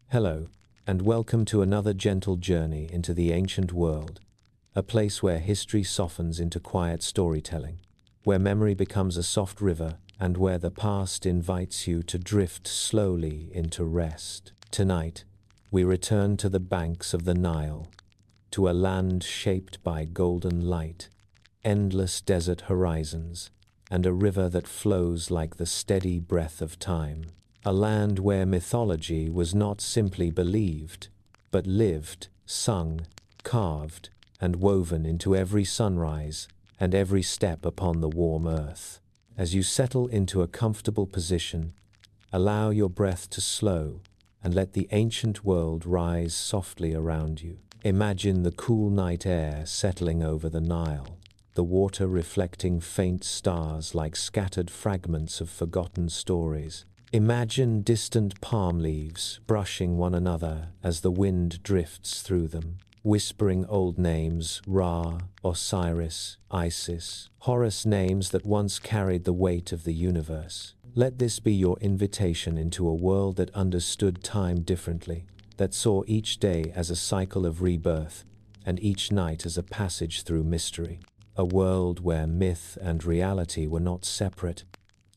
Hello, and welcome to another gentle journey into the ancient world, a place where history softens into quiet storytelling, where memory becomes a soft river, and where the past invites you to drift slowly into rest. Tonight, we return to the banks of the Nile, to a land shaped by golden light, endless desert horizons, and a river that flows like the steady breath of time. A land where mythology was not simply believed, but lived, sung, carved, and woven into every sunrise and every step upon the warm earth. As you settle into a comfortable position, allow your breath to slow and let the ancient world rise softly around you. Imagine the cool night air settling over the Nile, the water reflecting faint stars like scattered fragments of forgotten stories. Imagine distant palm leaves brushing one another as the wind drifts through them, whispering old names: Ra, Osiris, Isis, Horus, names that once carried the weight of the universe. Let this be your invitation into a world that understood time differently, that saw each day as a cycle of rebirth and each night as a passage through mystery. A world where myth and reality were not separate,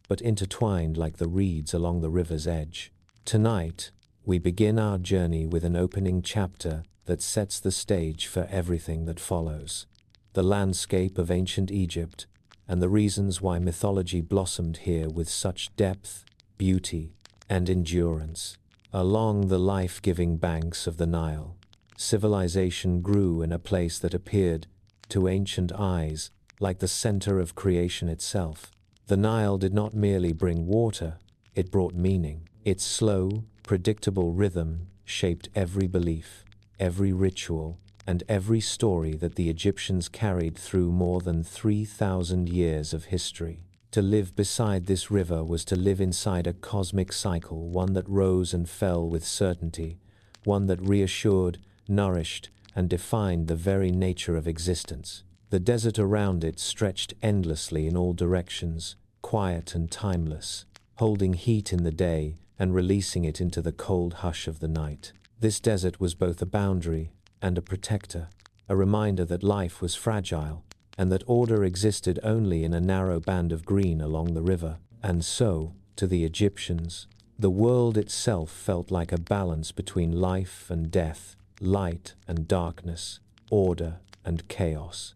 but intertwined like the reeds along the river's edge. Tonight, we begin our journey with an opening chapter that sets the stage for everything that follows. The landscape of ancient Egypt, and the reasons why mythology blossomed here with such depth, beauty, and endurance. Along the life-giving banks of the Nile, civilization grew in a place that appeared, to ancient eyes, like the center of creation itself. The Nile did not merely bring water, it brought meaning. Its slow, predictable rhythm shaped every belief, every ritual, and every story that the Egyptians carried through more than 3,000 years of history. To live beside this river was to live inside a cosmic cycle, one that rose and fell with certainty, one that reassured, nourished, and defined the very nature of existence. The desert around it stretched endlessly in all directions, quiet and timeless, holding heat in the day and releasing it into the cold hush of the night. This desert was both a boundary and a protector, a reminder that life was fragile and that order existed only in a narrow band of green along the river. And so, to the Egyptians, the world itself felt like a balance between life and death, light and darkness, order and chaos.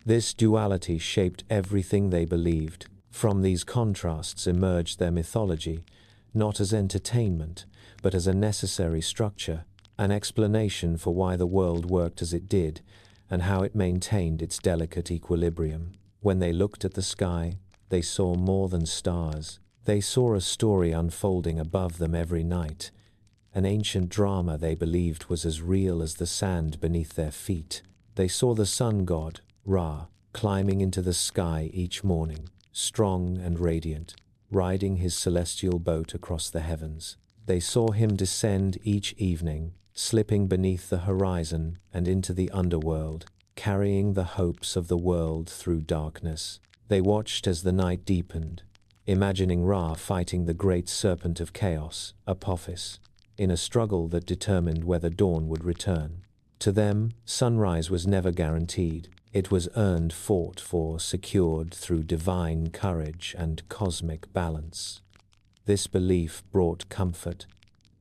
This duality shaped everything they believed. From these contrasts emerged their mythology, not as entertainment, but as a necessary structure, an explanation for why the world worked as it did, and how it maintained its delicate equilibrium. When they looked at the sky, they saw more than stars. They saw a story unfolding above them every night, an ancient drama they believed was as real as the sand beneath their feet. They saw the sun god, Ra, climbing into the sky each morning, strong and radiant, riding his celestial boat across the heavens. They saw him descend each evening, slipping beneath the horizon and into the underworld, carrying the hopes of the world through darkness. They watched as the night deepened, imagining Ra fighting the great serpent of chaos, Apophis, in a struggle that determined whether dawn would return. To them, sunrise was never guaranteed. It was earned, fought for, secured through divine courage and cosmic balance. This belief brought comfort,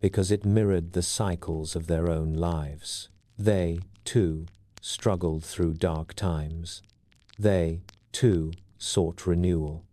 because it mirrored the cycles of their own lives. They, too, struggled through dark times. They, too, sought renewal.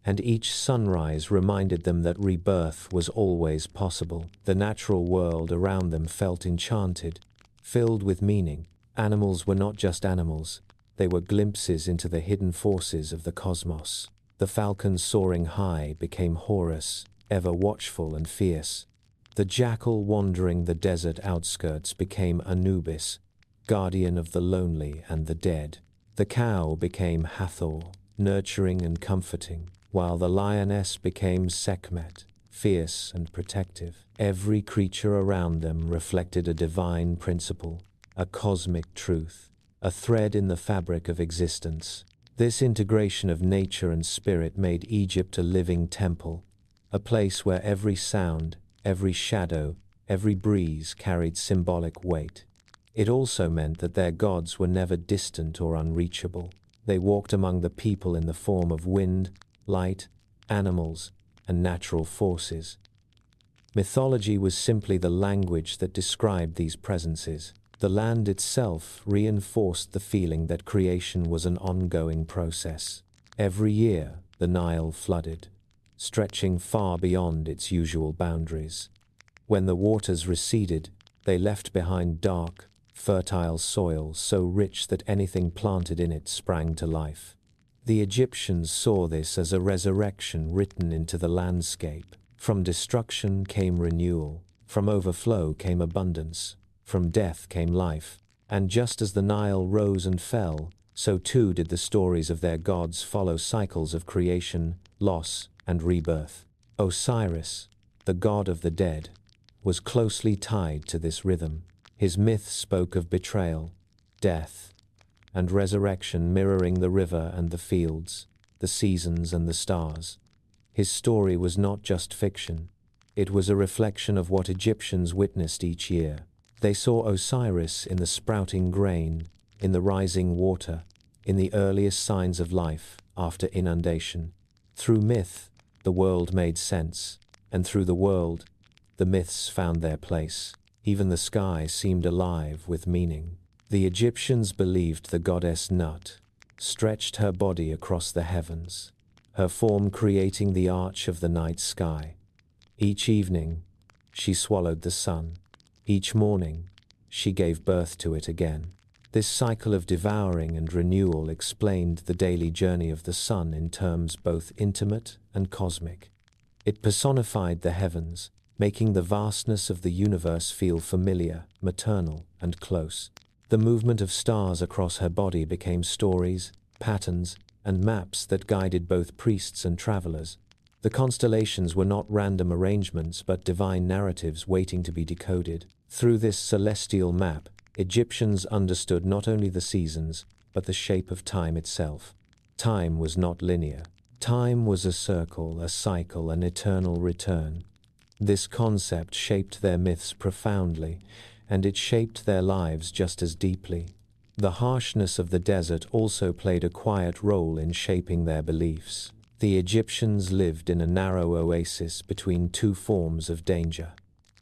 And each sunrise reminded them that rebirth was always possible. The natural world around them felt enchanted, filled with meaning. Animals were not just animals. They were glimpses into the hidden forces of the cosmos. The falcon soaring high became Horus, ever watchful and fierce. The jackal wandering the desert outskirts became Anubis, guardian of the lonely and the dead. The cow became Hathor, nurturing and comforting, while the lioness became Sekhmet, fierce and protective. Every creature around them reflected a divine principle, a cosmic truth, a thread in the fabric of existence. This integration of nature and spirit made Egypt a living temple, a place where every sound, every shadow, Every breeze carried symbolic weight. It also meant that their gods were never distant or unreachable. They walked among the people in the form of wind, light, animals, and natural forces. Mythology was simply the language that described these presences. The land itself reinforced the feeling that creation was an ongoing process. Every year, the Nile flooded, stretching far beyond its usual boundaries. When the waters receded, they left behind dark, fertile soil so rich that anything planted in it sprang to life. The Egyptians saw this as a resurrection written into the landscape. From destruction came renewal, from overflow came abundance, from death came life, and just as the Nile rose and fell, so too did the stories of their gods follow cycles of creation, loss, and rebirth. Osiris, the god of the dead, was closely tied to this rhythm. His myth spoke of betrayal, death, and resurrection, mirroring the river and the fields, the seasons and the stars. His story was not just fiction. It was a reflection of what Egyptians witnessed each year. They saw Osiris in the sprouting grain, in the rising water, in the earliest signs of life after inundation. Through myth, the world made sense, and through the world, the myths found their place. Even the sky seemed alive with meaning. The Egyptians believed the goddess Nut stretched her body across the heavens, her form creating the arch of the night sky. Each evening, she swallowed the sun. Each morning, she gave birth to it again. This cycle of devouring and renewal explained the daily journey of the sun in terms both intimate and cosmic. It personified the heavens, making the vastness of the universe feel familiar, maternal, and close. The movement of stars across her body became stories, patterns, and maps that guided both priests and travelers. The constellations were not random arrangements but divine narratives waiting to be decoded. Through this celestial map, Egyptians understood not only the seasons, but the shape of time itself. Time was not linear. Time was a circle, a cycle, an eternal return. This concept shaped their myths profoundly, and it shaped their lives just as deeply. The harshness of the desert also played a quiet role in shaping their beliefs. The Egyptians lived in a narrow oasis between two forms of danger: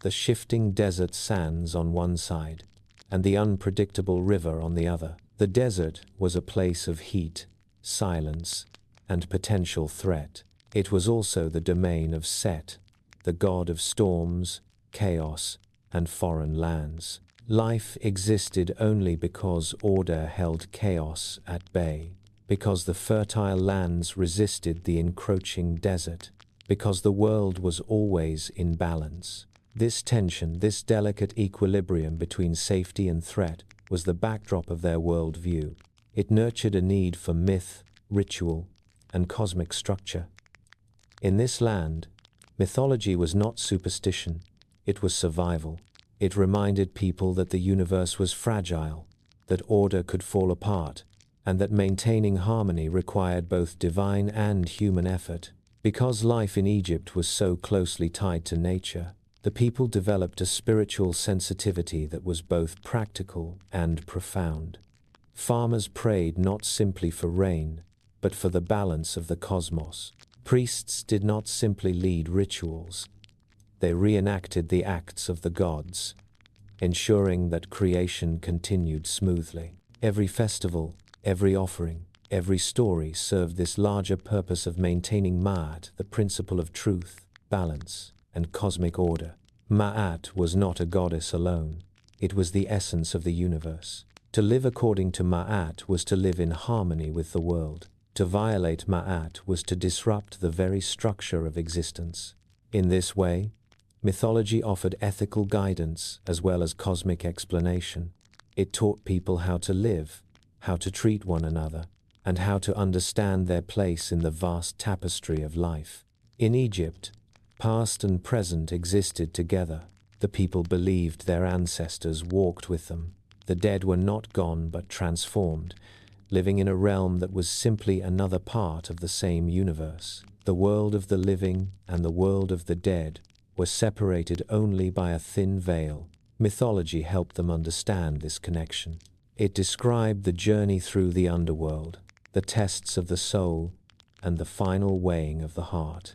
the shifting desert sands on one side, and the unpredictable river on the other. The desert was a place of heat, silence, and potential threat. It was also the domain of Set, the god of storms, chaos, and foreign lands. Life existed only because order held chaos at bay, because the fertile lands resisted the encroaching desert, because the world was always in balance. This tension, this delicate equilibrium between safety and threat, was the backdrop of their worldview. It nurtured a need for myth, ritual, and cosmic structure. In this land, mythology was not superstition, it was survival. It reminded people that the universe was fragile, that order could fall apart, and that maintaining harmony required both divine and human effort. Because life in Egypt was so closely tied to nature, the people developed a spiritual sensitivity that was both practical and profound. Farmers prayed not simply for rain, but for the balance of the cosmos. Priests did not simply lead rituals. They reenacted the acts of the gods, ensuring that creation continued smoothly. Every festival, every offering, every story served this larger purpose of maintaining Ma'at, the principle of truth, balance, and cosmic order. Ma'at was not a goddess alone. It was the essence of the universe. To live according to Ma'at was to live in harmony with the world. To violate Ma'at was to disrupt the very structure of existence. In this way, mythology offered ethical guidance as well as cosmic explanation. It taught people how to live, how to treat one another, and how to understand their place in the vast tapestry of life. In Egypt, past and present existed together. The people believed their ancestors walked with them. The dead were not gone but transformed, living in a realm that was simply another part of the same universe. The world of the living and the world of the dead were separated only by a thin veil. Mythology helped them understand this connection. It described the journey through the underworld, the tests of the soul, and the final weighing of the heart.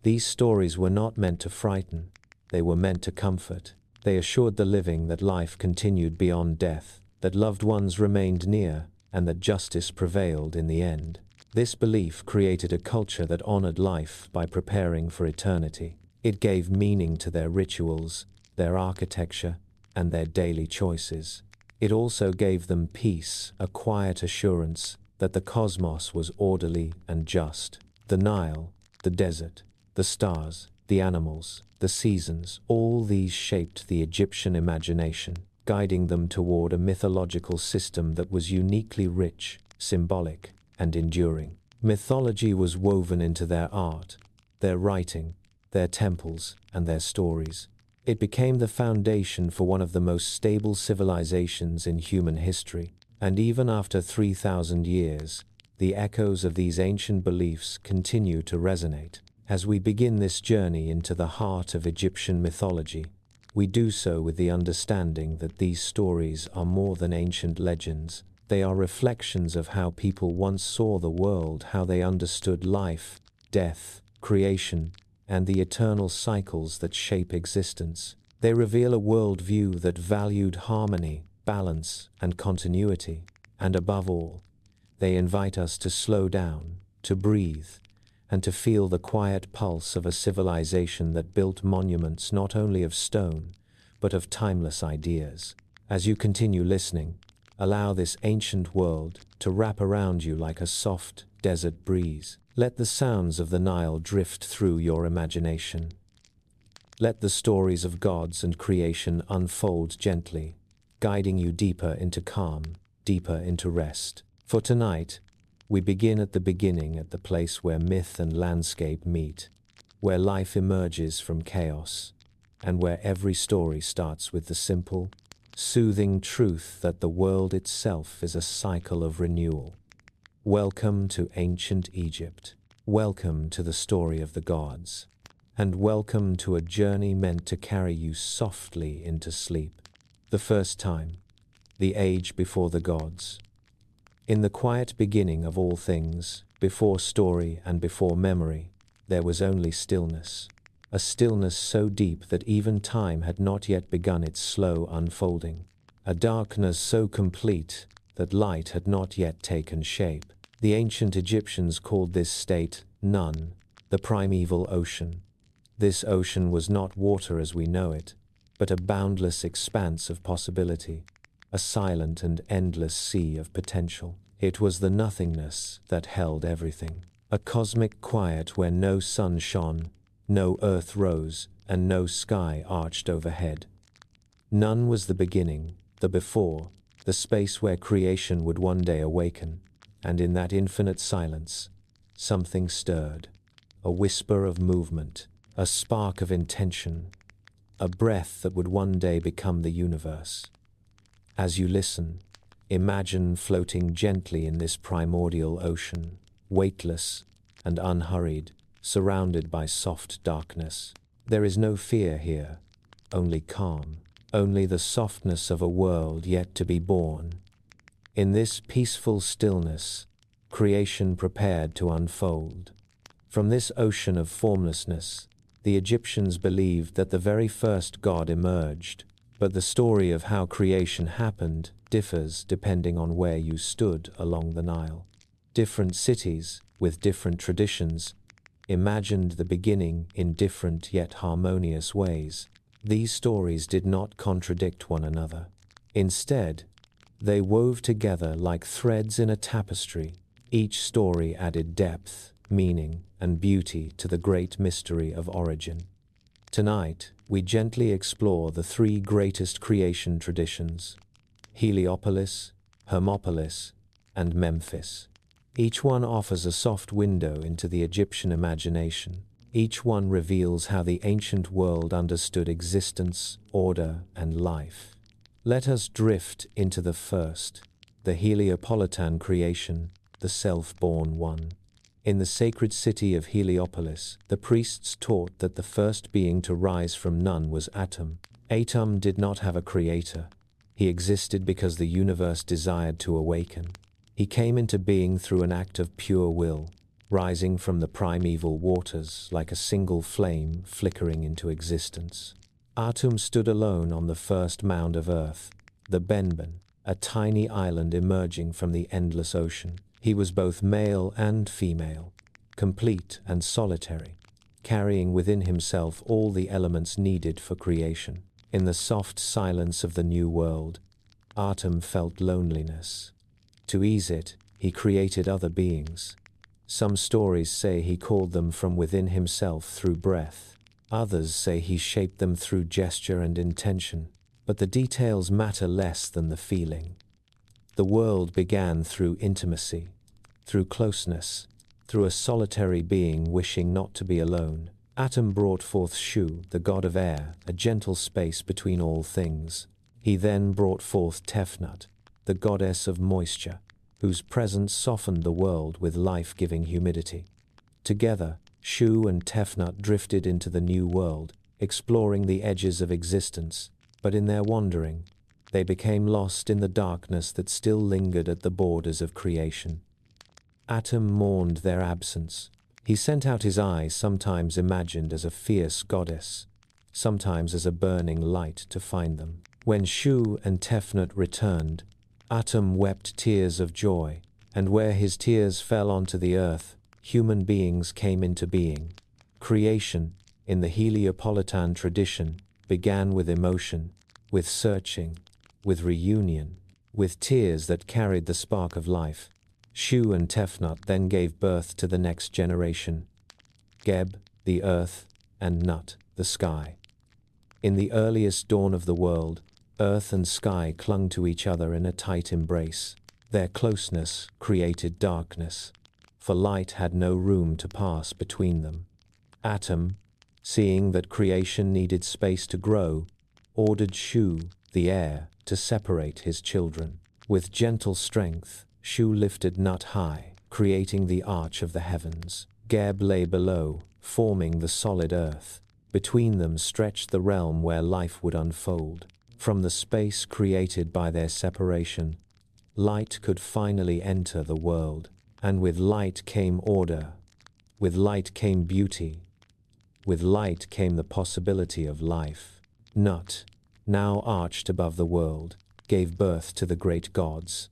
These stories were not meant to frighten, they were meant to comfort. They assured the living that life continued beyond death, that loved ones remained near, and that justice prevailed in the end. This belief created a culture that honored life by preparing for eternity. It gave meaning to their rituals, their architecture, and their daily choices. It also gave them peace, a quiet assurance that the cosmos was orderly and just. The Nile, the desert, the stars, the animals, the seasons, all these shaped the Egyptian imagination, guiding them toward a mythological system that was uniquely rich, symbolic, and enduring. Mythology was woven into their art, their writing, their temples, and their stories. It became the foundation for one of the most stable civilizations in human history, and even after 3,000 years, the echoes of these ancient beliefs continue to resonate. As we begin this journey into the heart of Egyptian mythology, we do so with the understanding that these stories are more than ancient legends. They are reflections of how people once saw the world, how they understood life, death, creation, and the eternal cycles that shape existence. They reveal a worldview that valued harmony, balance, and continuity. And above all, they invite us to slow down, to breathe, and to feel the quiet pulse of a civilization that built monuments not only of stone, but of timeless ideas. As you continue listening, allow this ancient world to wrap around you like a soft desert breeze. Let the sounds of the Nile drift through your imagination. Let the stories of gods and creation unfold gently, guiding you deeper into calm, deeper into rest. For tonight, we begin at the beginning, at the place where myth and landscape meet, where life emerges from chaos, and where every story starts with the simple, soothing truth that the world itself is a cycle of renewal. Welcome to ancient Egypt. Welcome to the story of the gods. And welcome to a journey meant to carry you softly into sleep. The first time, the age before the gods. In the quiet beginning of all things, before story and before memory, there was only stillness. A stillness so deep that even time had not yet begun its slow unfolding. A darkness so complete that light had not yet taken shape. The ancient Egyptians called this state Nun, the primeval ocean. This ocean was not water as we know it, but a boundless expanse of possibility, a silent and endless sea of potential. It was the nothingness that held everything, a cosmic quiet where no sun shone, no earth rose, and no sky arched overhead. None was the beginning, the before, the space where creation would one day awaken, and in that infinite silence, something stirred, a whisper of movement, a spark of intention, a breath that would one day become the universe. As you listen, imagine floating gently in this primordial ocean, weightless and unhurried, surrounded by soft darkness. There is no fear here, only calm, only the softness of a world yet to be born. In this peaceful stillness, creation prepared to unfold. From this ocean of formlessness, the Egyptians believed that the very first god emerged, but the story of how creation happened differs depending on where you stood along the Nile. Different cities, with different traditions, imagined the beginning in different yet harmonious ways. These stories did not contradict one another. Instead, they wove together like threads in a tapestry. Each story added depth, meaning, and beauty to the great mystery of origin. Tonight, we gently explore the three greatest creation traditions: Heliopolis, Hermopolis, and Memphis. Each one offers a soft window into the Egyptian imagination. Each one reveals how the ancient world understood existence, order, and life. Let us drift into the first, the Heliopolitan creation, the self-born one. In the sacred city of Heliopolis, the priests taught that the first being to rise from none was Atum. Atum did not have a creator. He existed because the universe desired to awaken. He came into being through an act of pure will, rising from the primeval waters like a single flame flickering into existence. Atum stood alone on the first mound of earth, the Benben, a tiny island emerging from the endless ocean. He was both male and female, complete and solitary, carrying within himself all the elements needed for creation. In the soft silence of the new world, Atum felt loneliness. To ease it, he created other beings. Some stories say he called them from within himself through breath. Others say he shaped them through gesture and intention. But the details matter less than the feeling. The world began through intimacy, through closeness, through a solitary being wishing not to be alone. Atum brought forth Shu, the god of air, a gentle space between all things. He then brought forth Tefnut, the goddess of moisture, whose presence softened the world with life-giving humidity. Together, Shu and Tefnut drifted into the new world, exploring the edges of existence, but in their wandering, they became lost in the darkness that still lingered at the borders of creation. Atum mourned their absence. He sent out his eyes, sometimes imagined as a fierce goddess, sometimes as a burning light, to find them. When Shu and Tefnut returned, Atum wept tears of joy, and where his tears fell onto the earth, human beings came into being. Creation, in the Heliopolitan tradition, began with emotion, with searching, with reunion, with tears that carried the spark of life. Shu and Tefnut then gave birth to the next generation, Geb, the earth, and Nut, the sky. In the earliest dawn of the world, earth and sky clung to each other in a tight embrace. Their closeness created darkness, for light had no room to pass between them. Atum, seeing that creation needed space to grow, ordered Shu, the air, to separate his children. With gentle strength, Shu lifted Nut high, creating the arch of the heavens. Geb lay below, forming the solid earth. Between them stretched the realm where life would unfold. From the space created by their separation, light could finally enter the world. And with light came order. With light came beauty. With light came the possibility of life. Nut, now arched above the world, gave birth to the great gods,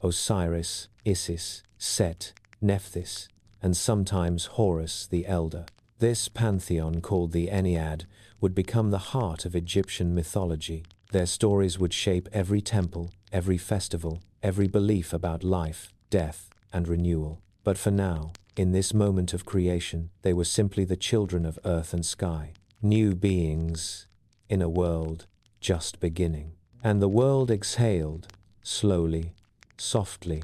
Osiris, Isis, Set, Nephthys, and sometimes Horus the Elder. This pantheon, called the Ennead, would become the heart of Egyptian mythology. Their stories would shape every temple, every festival, every belief about life, death, and renewal. But for now, in this moment of creation, they were simply the children of earth and sky, new beings in a world just beginning. And the world exhaled, slowly, softly,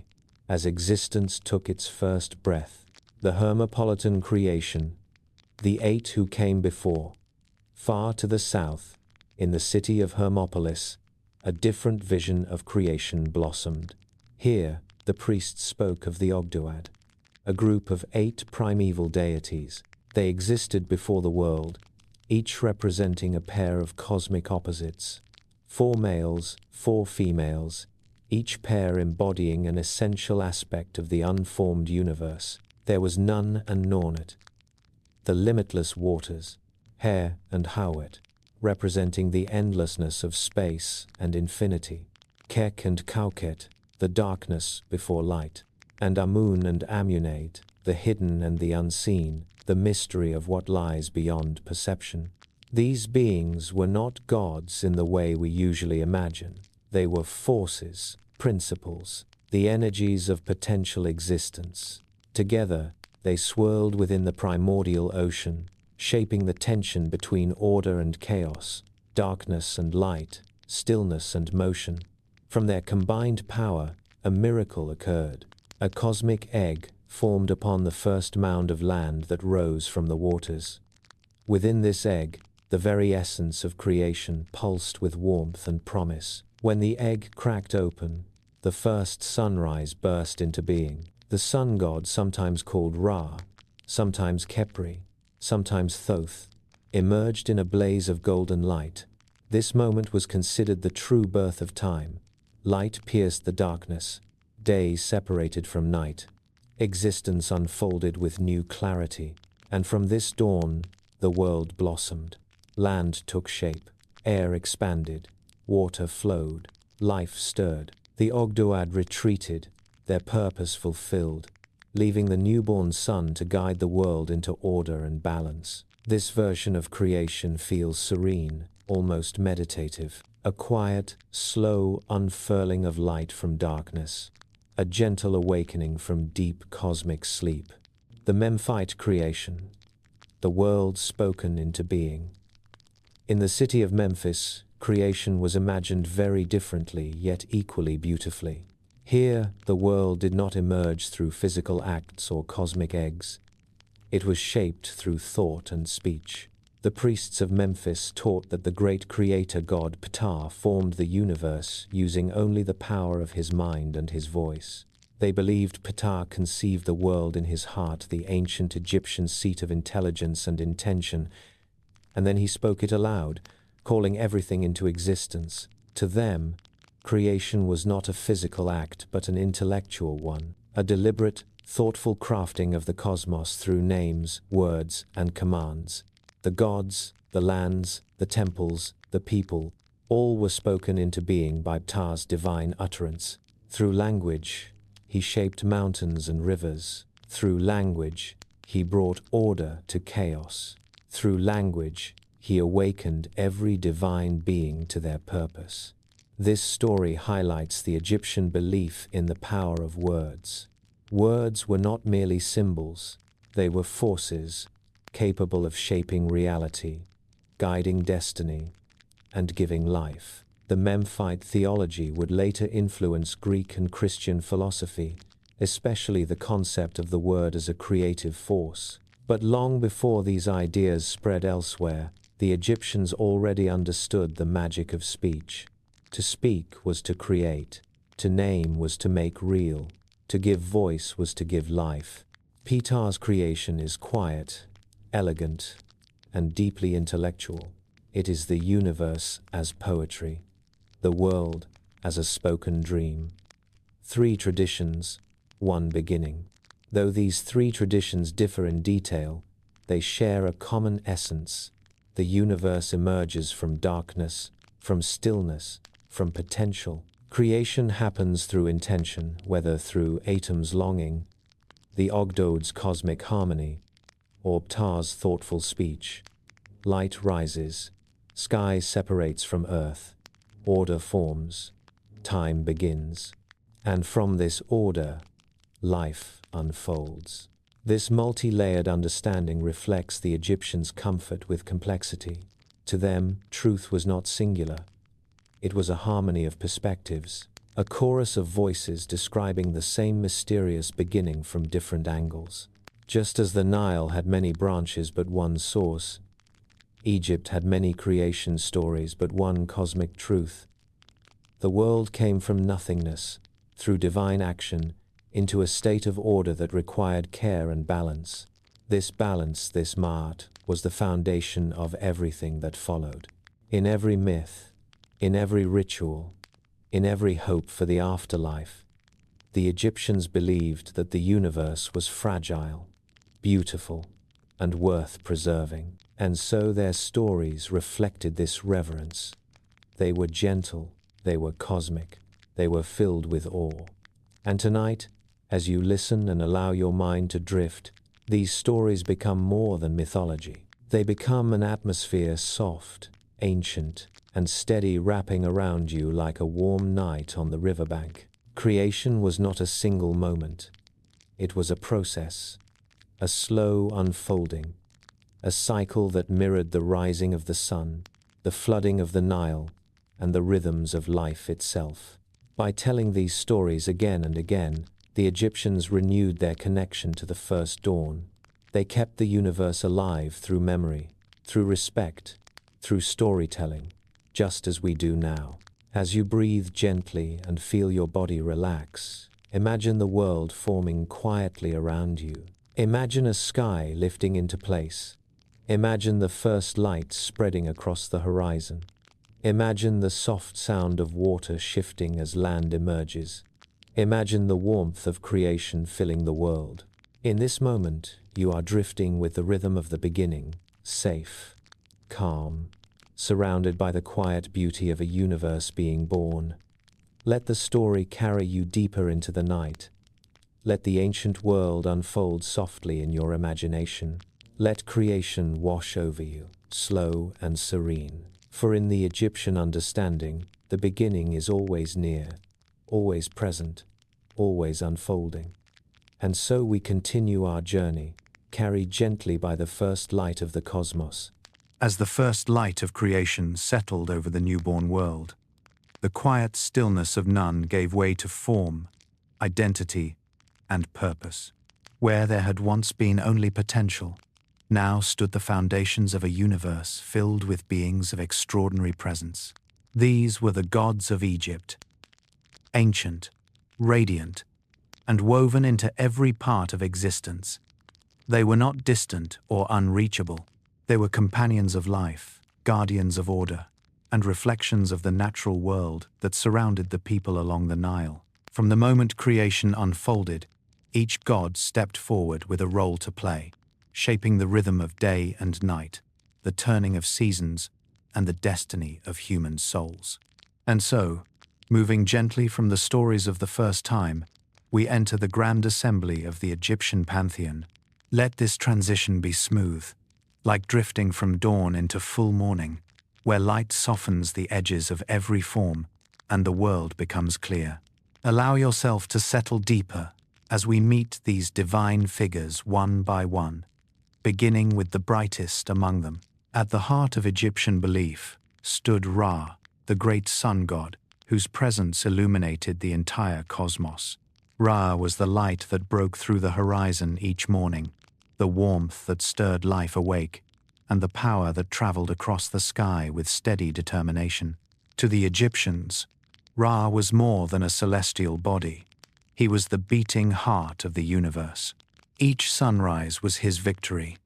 as existence took its first breath. The Hermopolitan creation, the 8 who came before. Far to the south, in the city of Hermopolis, a different vision of creation blossomed. Here, the priests spoke of the Ogdoad, a group of 8 primeval deities. They existed before the world, each representing a pair of cosmic opposites. 4 males, 4 females, each pair embodying an essential aspect of the unformed universe. There was Nun and Nornet, the limitless waters, Her and Hawet, representing the endlessness of space and infinity, Kek and Kauket, the darkness before light, and Amun and Amunade, the hidden and the unseen, the mystery of what lies beyond perception. These beings were not gods in the way we usually imagine. They were forces, principles, the energies of potential existence. Together, they swirled within the primordial ocean, shaping the tension between order and chaos, darkness and light, stillness and motion. From their combined power, a miracle occurred. A cosmic egg formed upon the first mound of land that rose from the waters. Within this egg, the very essence of creation pulsed with warmth and promise. When the egg cracked open, the first sunrise burst into being. The sun god, sometimes called Ra, sometimes Khepri, sometimes Thoth, emerged in a blaze of golden light. This moment was considered the true birth of time. Light pierced the darkness, day separated from night. Existence unfolded with new clarity, and from this dawn, the world blossomed. Land took shape, air expanded, water flowed, life stirred. The Ogdoad retreated, their purpose fulfilled, leaving the newborn sun to guide the world into order and balance. This version of creation feels serene, almost meditative, a quiet, slow unfurling of light from darkness, a gentle awakening from deep cosmic sleep. The Memphite creation, the world spoken into being. In the city of Memphis, creation was imagined very differently, yet equally beautifully. Here, the world did not emerge through physical acts or cosmic eggs. It was shaped through thought and speech. The priests of Memphis taught that the great creator god Ptah formed the universe using only the power of his mind and his voice. They believed Ptah conceived the world in his heart, the ancient Egyptian seat of intelligence and intention, and then he spoke it aloud, calling everything into existence. To them, creation was not a physical act but an intellectual one, a deliberate, thoughtful crafting of the cosmos through names, words, and commands. The gods, the lands, the temples, the people, all were spoken into being by Ptah's divine utterance. Through language, he shaped mountains and rivers. Through language, he brought order to chaos. Through language, he awakened every divine being to their purpose. This story highlights the Egyptian belief in the power of words. Words were not merely symbols, they were forces, capable of shaping reality, guiding destiny, and giving life. The Memphite theology would later influence Greek and Christian philosophy, especially the concept of the word as a creative force. But long before these ideas spread elsewhere, the Egyptians already understood the magic of speech. To speak was to create, to name was to make real, to give voice was to give life. Ptah's creation is quiet, elegant, and deeply intellectual. It is the universe as poetry, the world as a spoken dream. Three traditions, one beginning. Though these three traditions differ in detail, they share a common essence. The universe emerges from darkness, from stillness, from potential. Creation happens through intention, whether through Atum's longing, the Ogdoad's cosmic harmony, or Ptah's thoughtful speech. Light rises, sky separates from earth, order forms, time begins, and from this order, life unfolds. This multi-layered understanding reflects the Egyptians' comfort with complexity. To them, truth was not singular. It was a harmony of perspectives, a chorus of voices describing the same mysterious beginning from different angles. Just as the Nile had many branches but one source, Egypt had many creation stories but one cosmic truth. The world came from nothingness, through divine action, into a state of order that required care and balance. This balance, this ma'at, was the foundation of everything that followed. In every myth, in every ritual, in every hope for the afterlife, the Egyptians believed that the universe was fragile, beautiful, and worth preserving. And so their stories reflected this reverence. They were gentle, they were cosmic, they were filled with awe. And tonight, as you listen and allow your mind to drift, these stories become more than mythology. They become an atmosphere soft, ancient, and steady, wrapping around you like a warm night on the riverbank. Creation was not a single moment. It was a process, a slow unfolding, a cycle that mirrored the rising of the sun, the flooding of the Nile, and the rhythms of life itself. By telling these stories again and again, the Egyptians renewed their connection to the first dawn. They kept the universe alive through memory, through respect, through storytelling, just as we do now. As you breathe gently and feel your body relax, Imagine the world forming quietly around you. Imagine a sky lifting into place. Imagine the first light spreading across the horizon. Imagine the soft sound of water shifting as land emerges. Imagine the warmth of creation filling the world. In this moment, you are drifting with the rhythm of the beginning, safe, calm, surrounded by the quiet beauty of a universe being born. Let the story carry you deeper into the night. Let the ancient world unfold softly in your imagination. Let creation wash over you, slow and serene. For in the Egyptian understanding, the beginning is always near, always present, always unfolding. And so we continue our journey, carried gently by the first light of the cosmos. As the first light of creation settled over the newborn world, the quiet stillness of none gave way to form, identity, and purpose. Where there had once been only potential, now stood the foundations of a universe filled with beings of extraordinary presence. These were the gods of Egypt, ancient, radiant, and woven into every part of existence. They were not distant or unreachable. They were companions of life, guardians of order, and reflections of the natural world that surrounded the people along the Nile. From the moment creation unfolded, each god stepped forward with a role to play, shaping the rhythm of day and night, the turning of seasons, and the destiny of human souls. And so, moving gently from the stories of the first time, we enter the grand assembly of the Egyptian pantheon. Let this transition be smooth, like drifting from dawn into full morning, where light softens the edges of every form and the world becomes clear. Allow yourself to settle deeper as we meet these divine figures one by one, beginning with the brightest among them. At the heart of Egyptian belief stood Ra, the great sun god, whose presence illuminated the entire cosmos. Ra was the light that broke through the horizon each morning, the warmth that stirred life awake, and the power that traveled across the sky with steady determination. To the Egyptians, Ra was more than a celestial body. He was the beating heart of the universe. Each sunrise was his victory.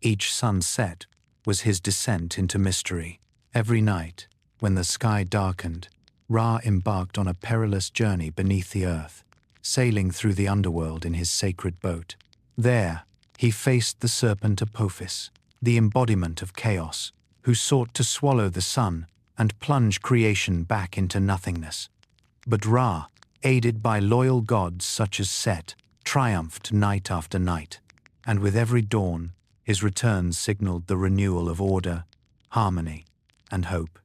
Each sunset was his descent into mystery. Every night, when the sky darkened, Ra embarked on a perilous journey beneath the earth, sailing through the underworld in his sacred boat. There, he faced the serpent Apophis, the embodiment of chaos, who sought to swallow the sun and plunge creation back into nothingness. But Ra, aided by loyal gods such as Set, triumphed night after night, and with every dawn, his return signaled the renewal of order, harmony, and hope.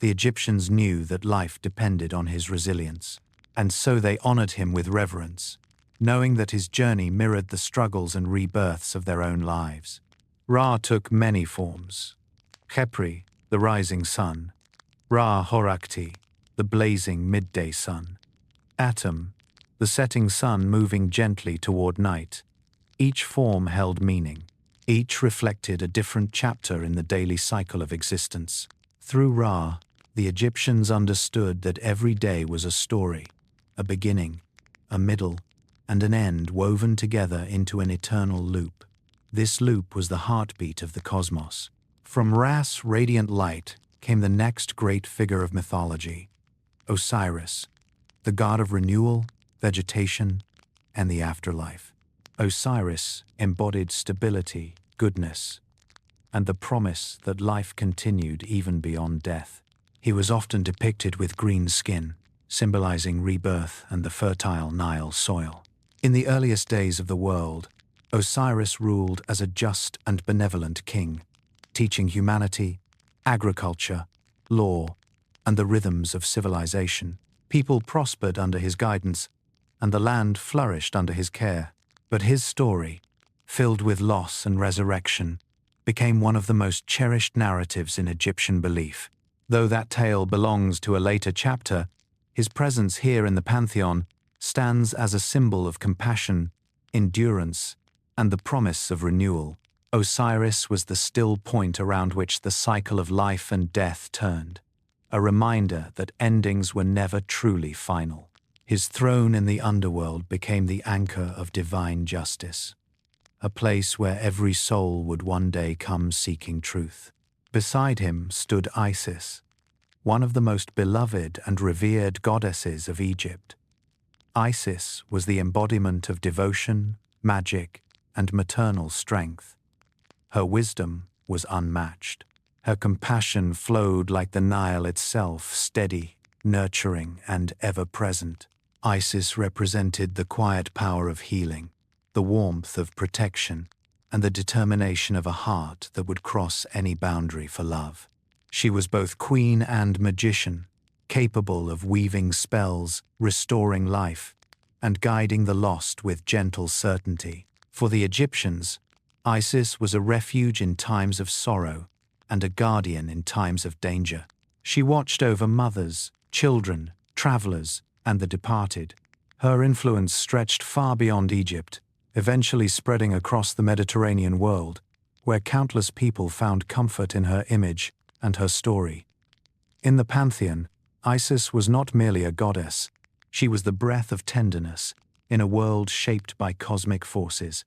The Egyptians knew that life depended on his resilience, and so they honored him with reverence, knowing that his journey mirrored the struggles and rebirths of their own lives. Ra took many forms: Khepri, the rising sun; Ra Horakti, the blazing midday sun; Atum, the setting sun moving gently toward night. Each form held meaning. Each reflected a different chapter in the daily cycle of existence. Through Ra, the Egyptians understood that every day was a story, a beginning, a middle, and an end woven together into an eternal loop. This loop was the heartbeat of the cosmos. From Ra's radiant light came the next great figure of mythology, Osiris, the god of renewal, vegetation, and the afterlife. Osiris embodied stability, goodness, and the promise that life continued even beyond death. He was often depicted with green skin, symbolizing rebirth and the fertile Nile soil. In the earliest days of the world, Osiris ruled as a just and benevolent king, teaching humanity, agriculture, law, and the rhythms of civilization. People prospered under his guidance, and the land flourished under his care. But his story, filled with loss and resurrection, became one of the most cherished narratives in Egyptian belief. Though that tale belongs to a later chapter, his presence here in the pantheon stands as a symbol of compassion, endurance, and the promise of renewal. Osiris was the still point around which the cycle of life and death turned, a reminder that endings were never truly final. His throne in the underworld became the anchor of divine justice, a place where every soul would one day come seeking truth. Beside him stood Isis, one of the most beloved and revered goddesses of Egypt. Isis was the embodiment of devotion, magic, and maternal strength. Her wisdom was unmatched. Her compassion flowed like the Nile itself, steady, nurturing, and ever-present. Isis represented the quiet power of healing, the warmth of protection, and the determination of a heart that would cross any boundary for love. She was both queen and magician, capable of weaving spells, restoring life, and guiding the lost with gentle certainty. For the Egyptians, Isis was a refuge in times of sorrow and a guardian in times of danger. She watched over mothers, children, travelers, and the departed. Her influence stretched far beyond Egypt, eventually spreading across the Mediterranean world, where countless people found comfort in her image and her story. In the pantheon, Isis was not merely a goddess, she was the breath of tenderness in a world shaped by cosmic forces.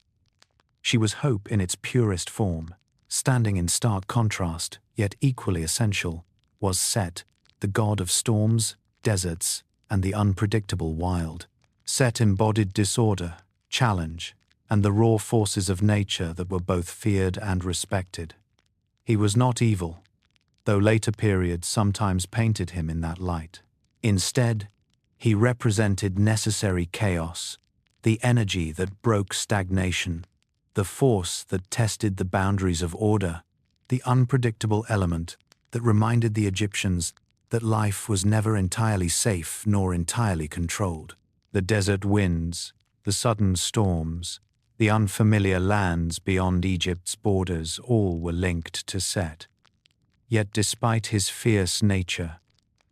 She was hope in its purest form. Standing in stark contrast, yet equally essential, was Set, the god of storms, deserts, and the unpredictable wild. Set embodied disorder, challenge, and the raw forces of nature that were both feared and respected. He was not evil, though later periods sometimes painted him in that light. Instead, he represented necessary chaos, the energy that broke stagnation, the force that tested the boundaries of order, the unpredictable element that reminded the Egyptians that life was never entirely safe nor entirely controlled. The desert winds, the sudden storms, the unfamiliar lands beyond Egypt's borders all were linked to Set. Yet despite his fierce nature,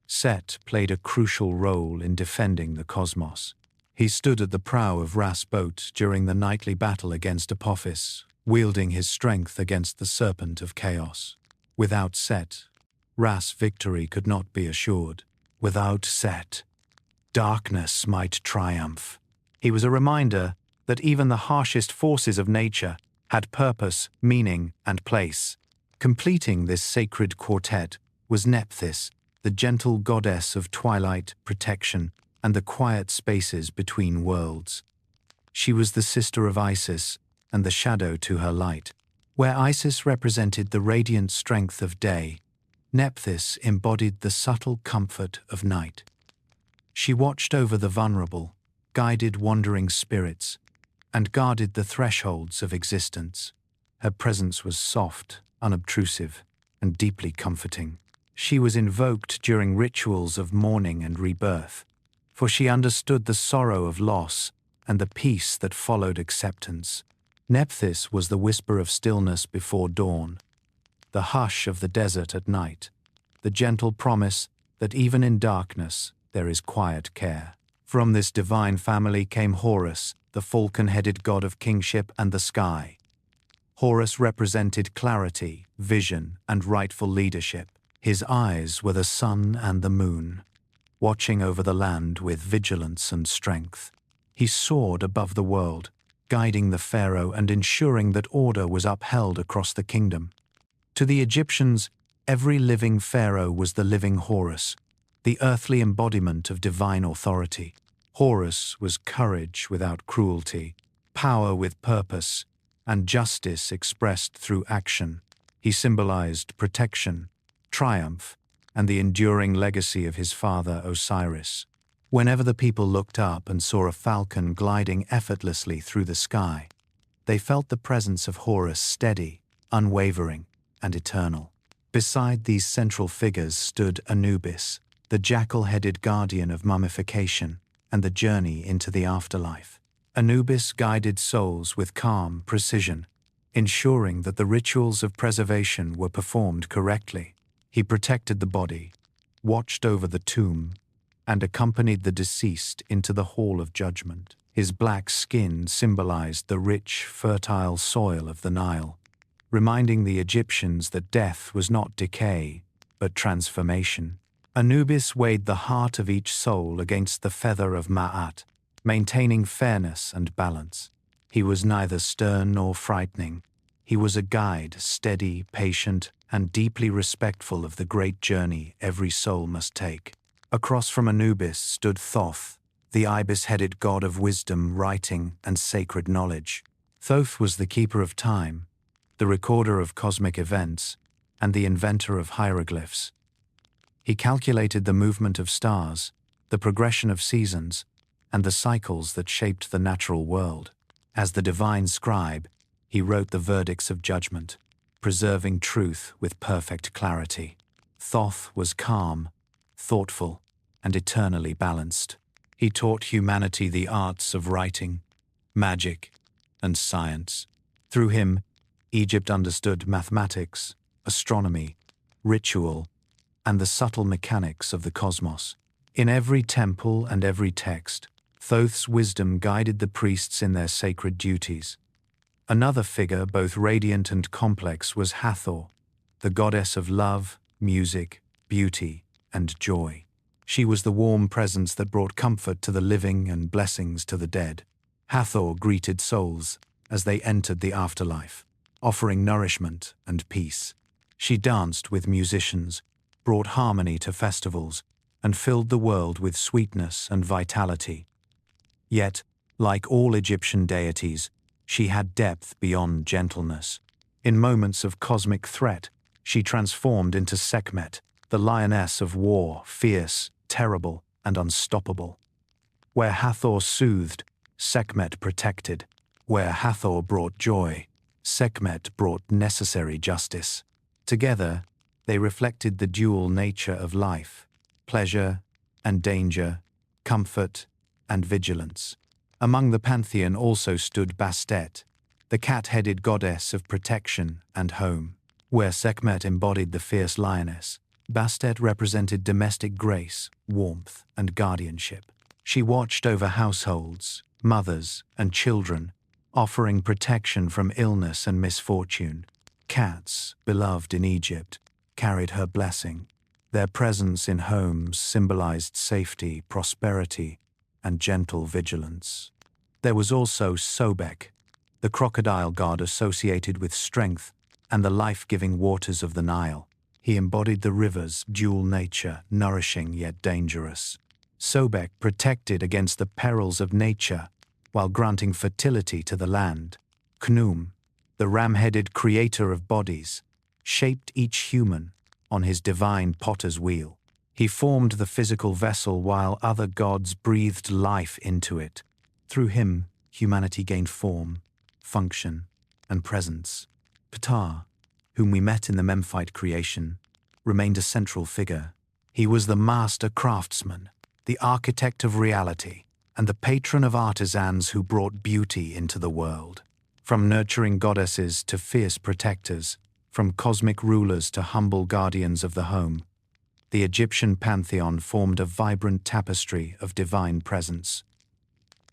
Set played a crucial role in defending the cosmos. He stood at the prow of Ra's boat during the nightly battle against Apophis, wielding his strength against the serpent of chaos. Without Set, Ra's victory could not be assured. Without Set, darkness might triumph. He was a reminder that even the harshest forces of nature had purpose, meaning, and place. Completing this sacred quartet was Nephthys, the gentle goddess of twilight, protection, and the quiet spaces between worlds. She was the sister of Isis and the shadow to her light. Where Isis represented the radiant strength of day, Nephthys embodied the subtle comfort of night. She watched over the vulnerable, guided wandering spirits, and guarded the thresholds of existence. Her presence was soft, unobtrusive, and deeply comforting. She was invoked during rituals of mourning and rebirth, for she understood the sorrow of loss and the peace that followed acceptance. Nephthys was the whisper of stillness before dawn, the hush of the desert at night, the gentle promise that even in darkness there is quiet care. From this divine family came Horus, the falcon-headed god of kingship and the sky. Horus represented clarity, vision, and rightful leadership. His eyes were the sun and the moon, watching over the land with vigilance and strength. He soared above the world, guiding the pharaoh and ensuring that order was upheld across the kingdom. To the Egyptians, every living pharaoh was the living Horus, the earthly embodiment of divine authority. Horus was courage without cruelty, power with purpose, and justice expressed through action. He symbolized protection, triumph, and the enduring legacy of his father Osiris. Whenever the people looked up and saw a falcon gliding effortlessly through the sky, they felt the presence of Horus steady, unwavering, and eternal. Beside these central figures stood Anubis, the jackal-headed guardian of mummification and the journey into the afterlife. Anubis guided souls with calm precision, ensuring that the rituals of preservation were performed correctly. He protected the body, watched over the tomb, and accompanied the deceased into the hall of judgment. His black skin symbolized the rich, fertile soil of the Nile, reminding the Egyptians that death was not decay, but transformation. Anubis weighed the heart of each soul against the feather of Ma'at, maintaining fairness and balance. He was neither stern nor frightening. He was a guide, steady, patient, and deeply respectful of the great journey every soul must take. Across from Anubis stood Thoth, the ibis-headed god of wisdom, writing, and sacred knowledge. Thoth was the keeper of time, the recorder of cosmic events, and the inventor of hieroglyphs. He calculated the movement of stars, the progression of seasons, and the cycles that shaped the natural world. As the divine scribe, he wrote the verdicts of judgment, preserving truth with perfect clarity. Thoth was calm, thoughtful, and eternally balanced. He taught humanity the arts of writing, magic, and science. Through him, Egypt understood mathematics, astronomy, ritual, and the subtle mechanics of the cosmos. In every temple and every text, Thoth's wisdom guided the priests in their sacred duties. Another figure, both radiant and complex, was Hathor, the goddess of love, music, beauty, and joy. She was the warm presence that brought comfort to the living and blessings to the dead. Hathor greeted souls as they entered the afterlife, offering nourishment and peace. She danced with musicians, brought harmony to festivals, and filled the world with sweetness and vitality. Yet, like all Egyptian deities, she had depth beyond gentleness. In moments of cosmic threat, she transformed into Sekhmet, the lioness of war, fierce, terrible, and unstoppable. Where Hathor soothed, Sekhmet protected. Where Hathor brought joy, Sekhmet brought necessary justice. Together, they reflected the dual nature of life, pleasure and danger, comfort and vigilance. Among the pantheon also stood Bastet, the cat-headed goddess of protection and home. Where Sekhmet embodied the fierce lioness, Bastet represented domestic grace, warmth, and guardianship. She watched over households, mothers, and children, offering protection from illness and misfortune. Cats, beloved in Egypt, carried her blessing. Their presence in homes symbolized safety, prosperity, and gentle vigilance. There was also Sobek, the crocodile god associated with strength and the life-giving waters of the Nile. He embodied the river's dual nature, nourishing yet dangerous. Sobek protected against the perils of nature while granting fertility to the land. Khnum, the ram-headed creator of bodies, shaped each human on his divine potter's wheel. He formed the physical vessel while other gods breathed life into it. Through him, humanity gained form, function, and presence. Ptah, whom we met in the Memphite creation, remained a central figure. He was the master craftsman, the architect of reality, and the patron of artisans who brought beauty into the world. From nurturing goddesses to fierce protectors, from cosmic rulers to humble guardians of the home, the Egyptian pantheon formed a vibrant tapestry of divine presence.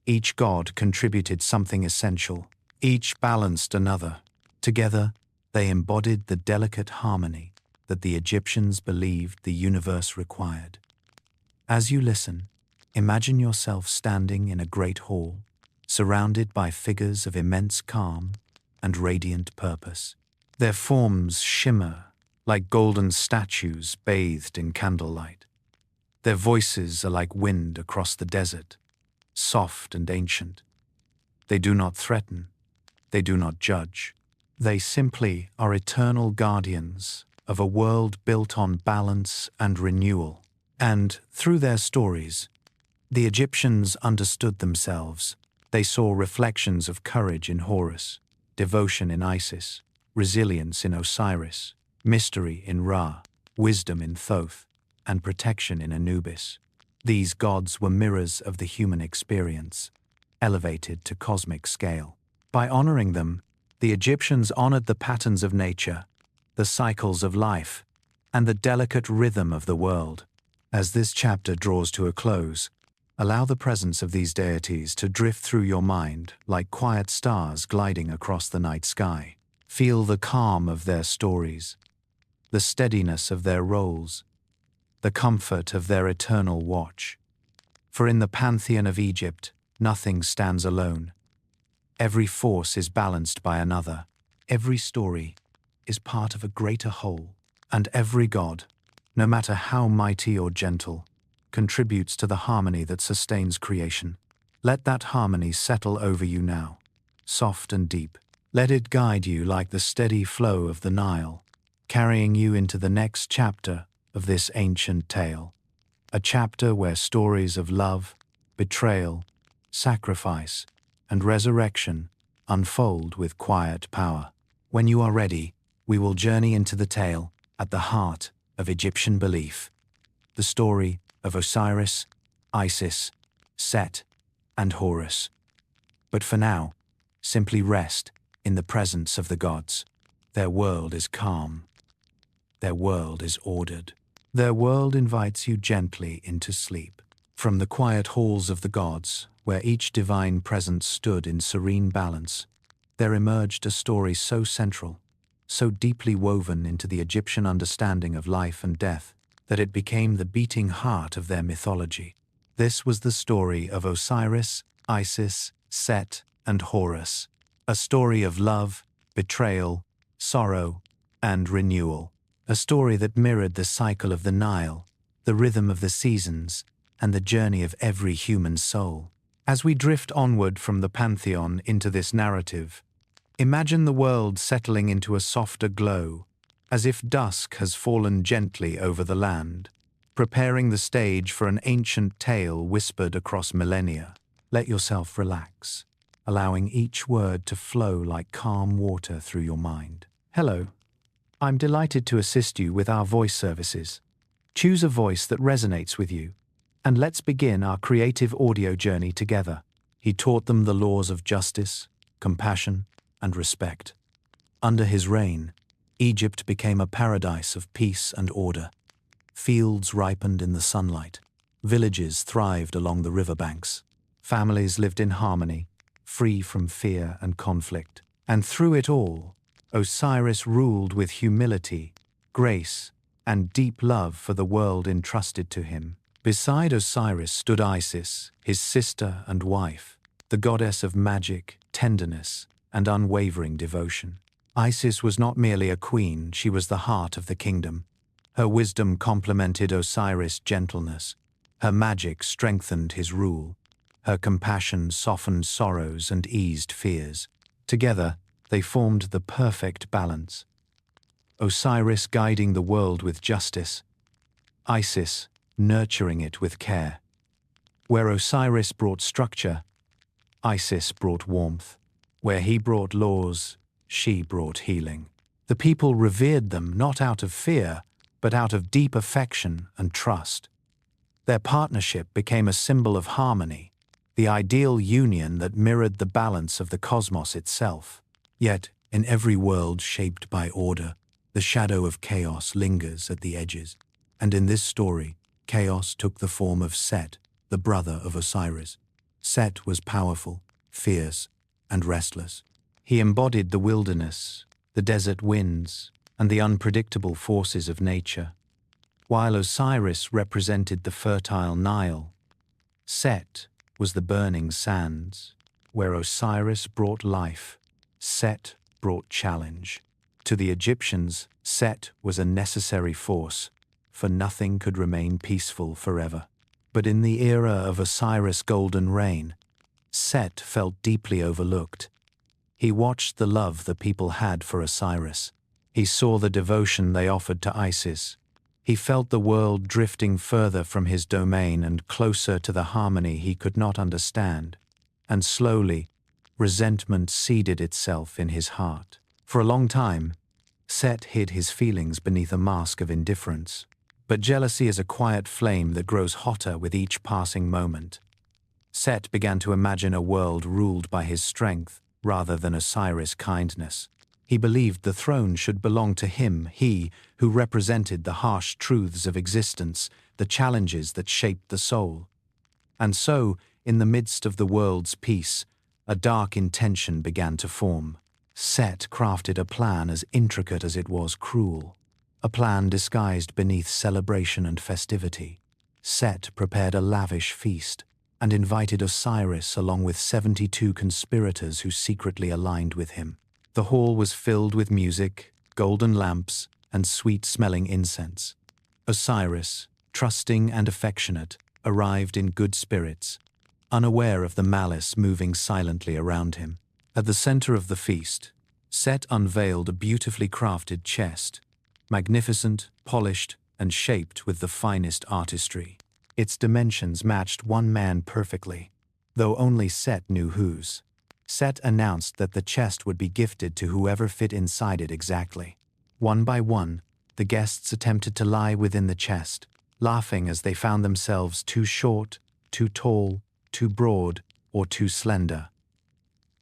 Each god contributed something essential, each balanced another. Together, they embodied the delicate harmony that the Egyptians believed the universe required. As you listen, imagine yourself standing in a great hall, surrounded by figures of immense calm and radiant purpose. Their forms shimmer like golden statues bathed in candlelight. Their voices are like wind across the desert, soft and ancient. They do not threaten, they do not judge. They simply are eternal guardians of a world built on balance and renewal. And through their stories, the Egyptians understood themselves. They saw reflections of courage in Horus, devotion in Isis, resilience in Osiris, mystery in Ra, wisdom in Thoth, and protection in Anubis. These gods were mirrors of the human experience, elevated to cosmic scale. By honoring them, the Egyptians honored the patterns of nature, the cycles of life, and the delicate rhythm of the world. As this chapter draws to a close, allow the presence of these deities to drift through your mind like quiet stars gliding across the night sky. Feel the calm of their stories, the steadiness of their roles, the comfort of their eternal watch. For in the pantheon of Egypt, nothing stands alone. Every force is balanced by another. Every story is part of a greater whole. And every god, no matter how mighty or gentle, contributes to the harmony that sustains creation. Let that harmony settle over you now, soft and deep. Let it guide you like the steady flow of the Nile, carrying you into the next chapter of this ancient tale. A chapter where stories of love, betrayal, sacrifice, and resurrection unfold with quiet power. When you are ready, we will journey into the tale at the heart of Egyptian belief, the story of Osiris, Isis, Set, and Horus. But for now, simply rest in the presence of the gods. Their world is calm. Their world is ordered. Their world invites you gently into sleep. From the quiet halls of the gods, where each divine presence stood in serene balance, there emerged a story so central, so deeply woven into the Egyptian understanding of life and death, that it became the beating heart of their mythology. This was the story of Osiris, Isis, Set, and Horus, a story of love, betrayal, sorrow, and renewal. A story that mirrored the cycle of the Nile, the rhythm of the seasons, and the journey of every human soul. As we drift onward from the pantheon into this narrative, imagine the world settling into a softer glow, as if dusk has fallen gently over the land, preparing the stage for an ancient tale whispered across millennia. Let yourself relax, allowing each word to flow like calm water through your mind. Hello. I'm delighted to assist you with our voice services. Choose a voice that resonates with you, and let's begin our creative audio journey together. He taught them the laws of justice, compassion, and respect. Under his reign, Egypt became a paradise of peace and order. Fields ripened in the sunlight. Villages thrived along the riverbanks. Families lived in harmony, free from fear and conflict. And through it all, Osiris ruled with humility, grace, and deep love for the world entrusted to him. Beside Osiris stood Isis, his sister and wife, the goddess of magic, tenderness, and unwavering devotion. Isis was not merely a queen, she was the heart of the kingdom. Her wisdom complemented Osiris' gentleness. Her magic strengthened his rule. Her compassion softened sorrows and eased fears. Together, they formed the perfect balance. Osiris guiding the world with justice, Isis nurturing it with care. Where Osiris brought structure, Isis brought warmth. Where he brought laws, she brought healing. The people revered them not out of fear, but out of deep affection and trust. Their partnership became a symbol of harmony, the ideal union that mirrored the balance of the cosmos itself. Yet, in every world shaped by order, the shadow of chaos lingers at the edges. And in this story, chaos took the form of Set, the brother of Osiris. Set was powerful, fierce, and restless. He embodied the wilderness, the desert winds, and the unpredictable forces of nature. While Osiris represented the fertile Nile, Set was the burning sands. Where Osiris brought life, Set brought challenge. To the Egyptians, Set was a necessary force, for nothing could remain peaceful forever. But in the era of Osiris' golden reign, Set felt deeply overlooked. He watched the love the people had for Osiris. He saw the devotion they offered to Isis. He felt the world drifting further from his domain and closer to the harmony he could not understand. And slowly, resentment seeded itself in his heart. For a long time, Set hid his feelings beneath a mask of indifference. But jealousy is a quiet flame that grows hotter with each passing moment. Set began to imagine a world ruled by his strength rather than Osiris' kindness. He believed the throne should belong to him, he who represented the harsh truths of existence, the challenges that shaped the soul. And so, in the midst of the world's peace, a dark intention began to form. Set crafted a plan as intricate as it was cruel. a plan disguised beneath celebration and festivity. Set prepared a lavish feast and invited Osiris along with 72 conspirators who secretly aligned with him. The hall was filled with music, golden lamps, and sweet-smelling incense. Osiris, trusting and affectionate, arrived in good spirits, unaware of the malice moving silently around him. At the center of the feast, Set unveiled a beautifully crafted chest, magnificent, polished, and shaped with the finest artistry. Its dimensions matched one man perfectly, though only Set knew whose. Set announced that the chest would be gifted to whoever fit inside it exactly. One by one, the guests attempted to lie within the chest, laughing as they found themselves too short, too tall, too broad, or too slender.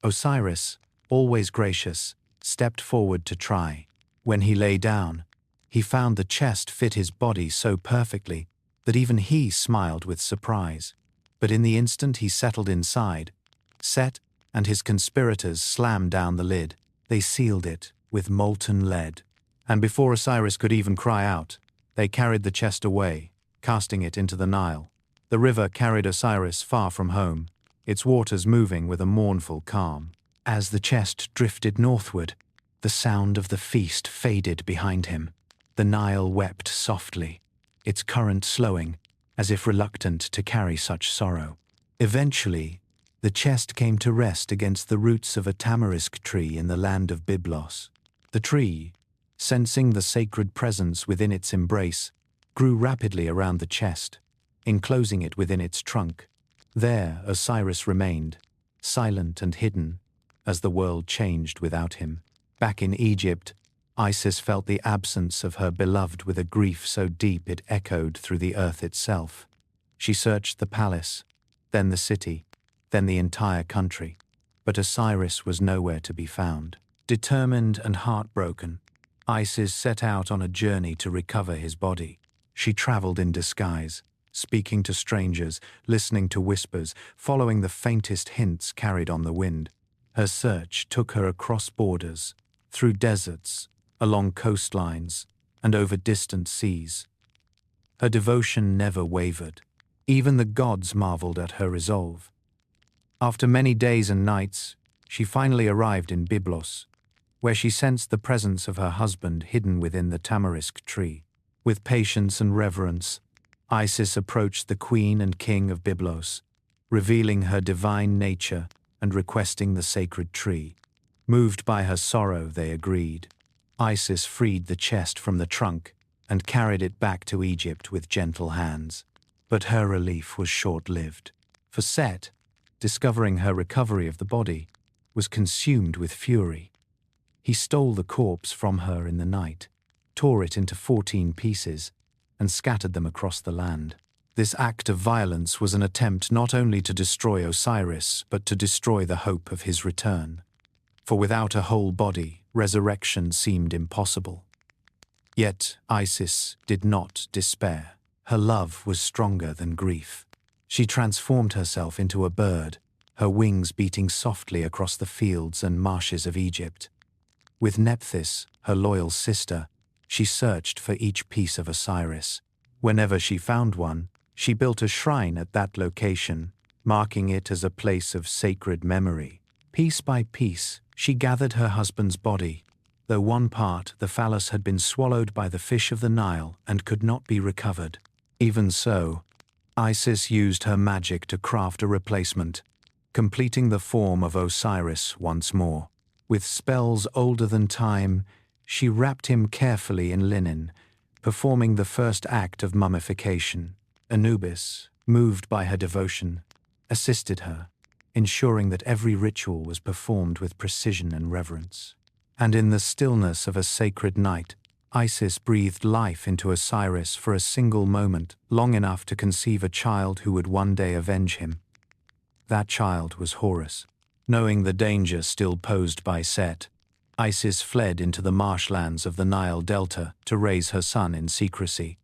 Osiris, always gracious, stepped forward to try. When he lay down, he found the chest fit his body so perfectly that even he smiled with surprise. But in the instant he settled inside, Set and his conspirators slammed down the lid. They sealed it with molten lead. And before Osiris could even cry out, they carried the chest away, casting it into the Nile. The river carried Osiris far from home, its waters moving with a mournful calm. As the chest drifted northward, the sound of the feast faded behind him. The Nile wept softly, its current slowing, as if reluctant to carry such sorrow. Eventually, the chest came to rest against the roots of a tamarisk tree in the land of Byblos. The tree, sensing the sacred presence within its embrace, grew rapidly around the chest, enclosing it within its trunk. There Osiris remained, silent and hidden, as the world changed without him. Back in Egypt, Isis felt the absence of her beloved with a grief so deep it echoed through the earth itself. She searched the palace, then the city, then the entire country, but Osiris was nowhere to be found. Determined and heartbroken, Isis set out on a journey to recover his body. She traveled in disguise, speaking to strangers, listening to whispers, following the faintest hints carried on the wind. Her search took her across borders, through deserts, along coastlines, and over distant seas. Her devotion never wavered. Even the gods marveled at her resolve. After many days and nights, she finally arrived in Byblos, where she sensed the presence of her husband hidden within the tamarisk tree. With patience and reverence, Isis approached the queen and king of Byblos, revealing her divine nature and requesting the sacred tree. Moved by her sorrow, they agreed. Isis freed the chest from the trunk and carried it back to Egypt with gentle hands. But her relief was short-lived. For Set, discovering her recovery of the body, was consumed with fury. He stole the corpse from her in the night, tore it into 14 pieces, and scattered them across the land. This act of violence was an attempt not only to destroy Osiris, but to destroy the hope of his return. For without a whole body, resurrection seemed impossible. Yet Isis did not despair. Her love was stronger than grief. She transformed herself into a bird, her wings beating softly across the fields and marshes of Egypt. With Nephthys, her loyal sister, she searched for each piece of Osiris. Whenever she found one, she built a shrine at that location, marking it as a place of sacred memory. Piece by piece, she gathered her husband's body, though one part, the phallus, had been swallowed by the fish of the Nile and could not be recovered. Even so, Isis used her magic to craft a replacement, completing the form of Osiris once more. With spells older than time, she wrapped him carefully in linen, performing the first act of mummification. Anubis, moved by her devotion, assisted her, ensuring that every ritual was performed with precision and reverence. And in the stillness of a sacred night, Isis breathed life into Osiris for a single moment, long enough to conceive a child who would one day avenge him. That child was Horus. Knowing the danger still posed by Set, Isis fled into the marshlands of the Nile Delta to raise her son in secrecy.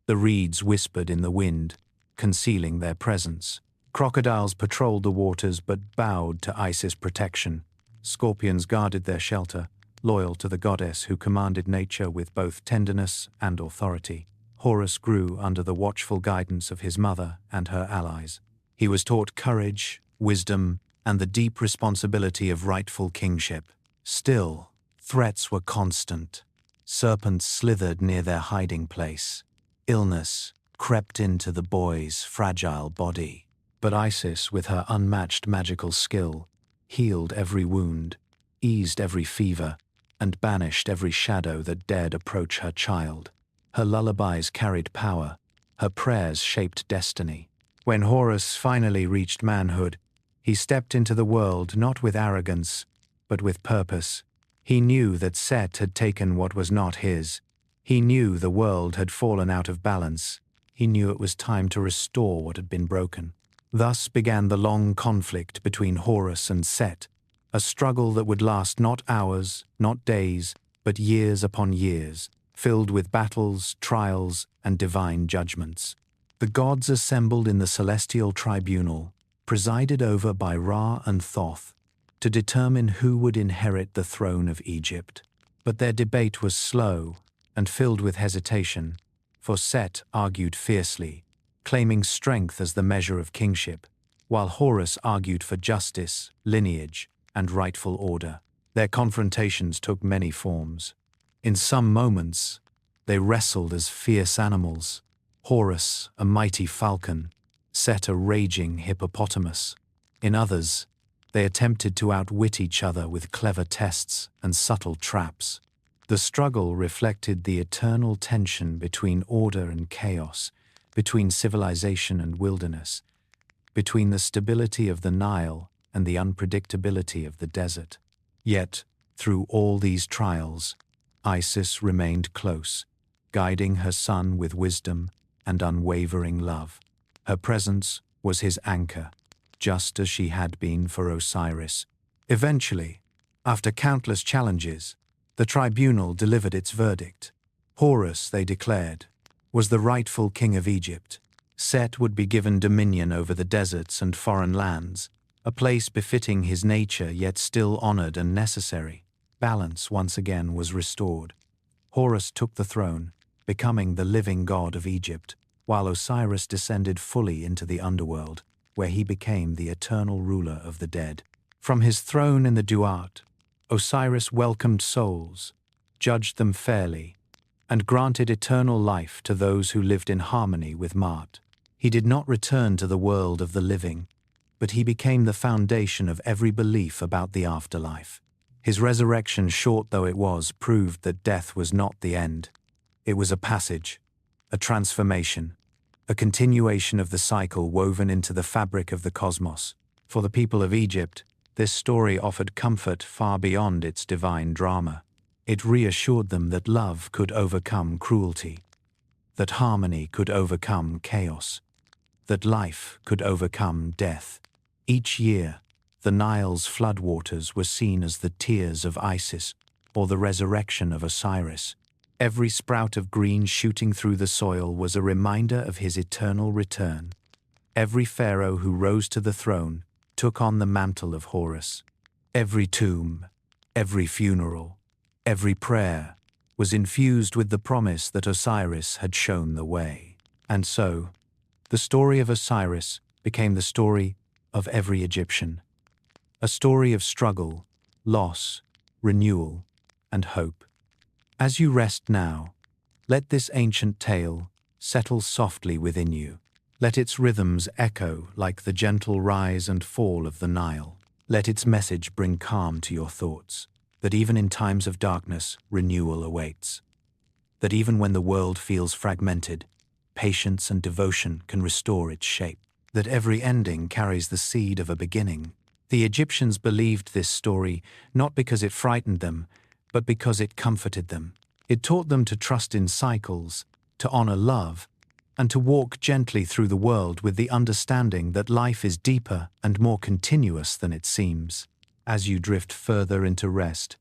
The reeds whispered in the wind, concealing their presence. Crocodiles patrolled the waters but bowed to Isis' protection. Scorpions guarded their shelter, loyal to the goddess who commanded nature with both tenderness and authority. Horus grew under the watchful guidance of his mother and her allies. He was taught courage, wisdom, and the deep responsibility of rightful kingship. Still, threats were constant. Serpents slithered near their hiding place. Illness crept into the boy's fragile body. But Isis, with her unmatched magical skill, healed every wound, eased every fever, and banished every shadow that dared approach her child. Her lullabies carried power, her prayers shaped destiny. When Horus finally reached manhood, he stepped into the world not with arrogance, but with purpose. He knew that Set had taken what was not his. He knew the world had fallen out of balance. He knew it was time to restore what had been broken. Thus began the long conflict between Horus and Set, a struggle that would last not hours, not days, but years upon years, filled with battles, trials, and divine judgments. The gods assembled in the celestial tribunal, presided over by Ra and Thoth, to determine who would inherit the throne of Egypt. But their debate was slow and filled with hesitation, for Set argued fiercely, claiming strength as the measure of kingship, while Horus argued for justice, lineage, and rightful order. Their confrontations took many forms. In some moments, they wrestled as fierce animals. Horus, a mighty falcon, Set a raging hippopotamus. In others, they attempted to outwit each other with clever tests and subtle traps. The struggle reflected the eternal tension between order and chaos, between civilization and wilderness, between the stability of the Nile and the unpredictability of the desert. Yet, through all these trials, Isis remained close, guiding her son with wisdom and unwavering love. Her presence was his anchor, just as she had been for Osiris. Eventually, after countless challenges, the tribunal delivered its verdict. Horus, they declared, was the rightful king of Egypt. Set would be given dominion over the deserts and foreign lands, a place befitting his nature yet still honored and necessary. Balance once again was restored. Horus took the throne, becoming the living god of Egypt, while Osiris descended fully into the underworld, where he became the eternal ruler of the dead. From his throne in the Duat, Osiris welcomed souls, judged them fairly, and granted eternal life to those who lived in harmony with Maat. He did not return to the world of the living, but he became the foundation of every belief about the afterlife. His resurrection, short though it was, proved that death was not the end. It was a passage, a transformation, a continuation of the cycle woven into the fabric of the cosmos. For the people of Egypt, this story offered comfort far beyond its divine drama. It reassured them that love could overcome cruelty, that harmony could overcome chaos, that life could overcome death. Each year, the Nile's floodwaters were seen as the tears of Isis or the resurrection of Osiris. Every sprout of green shooting through the soil was a reminder of his eternal return. Every pharaoh who rose to the throne took on the mantle of Horus. Every tomb, every funeral, every prayer was infused with the promise that Osiris had shown the way. And so, the story of Osiris became the story of every Egyptian. A story of struggle, loss, renewal, and hope. As you rest now, let this ancient tale settle softly within you. Let its rhythms echo like the gentle rise and fall of the Nile. Let its message bring calm to your thoughts, that even in times of darkness, renewal awaits. That even when the world feels fragmented, patience and devotion can restore its shape. That every ending carries the seed of a beginning. The Egyptians believed this story not because it frightened them, but because it comforted them. It taught them to trust in cycles, to honor love, and to walk gently through the world with the understanding that life is deeper and more continuous than it seems. As you drift further into rest,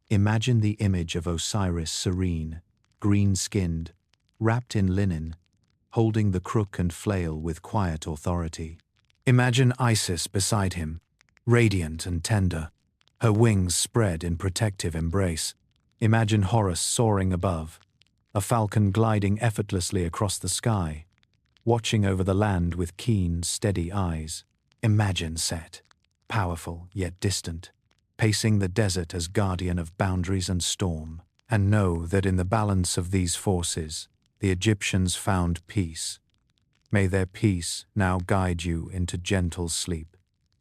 imagine the image of Osiris serene, green-skinned, wrapped in linen, holding the crook and flail with quiet authority. Imagine Isis beside him, radiant and tender, Her wings spread in protective embrace. Imagine Horus soaring above, a falcon gliding effortlessly across the sky, watching over the land with keen, steady eyes. Imagine Set, powerful yet distant, pacing the desert as guardian of boundaries and storm. And know that in the balance of these forces, the Egyptians found peace. May their peace now guide you into gentle sleep.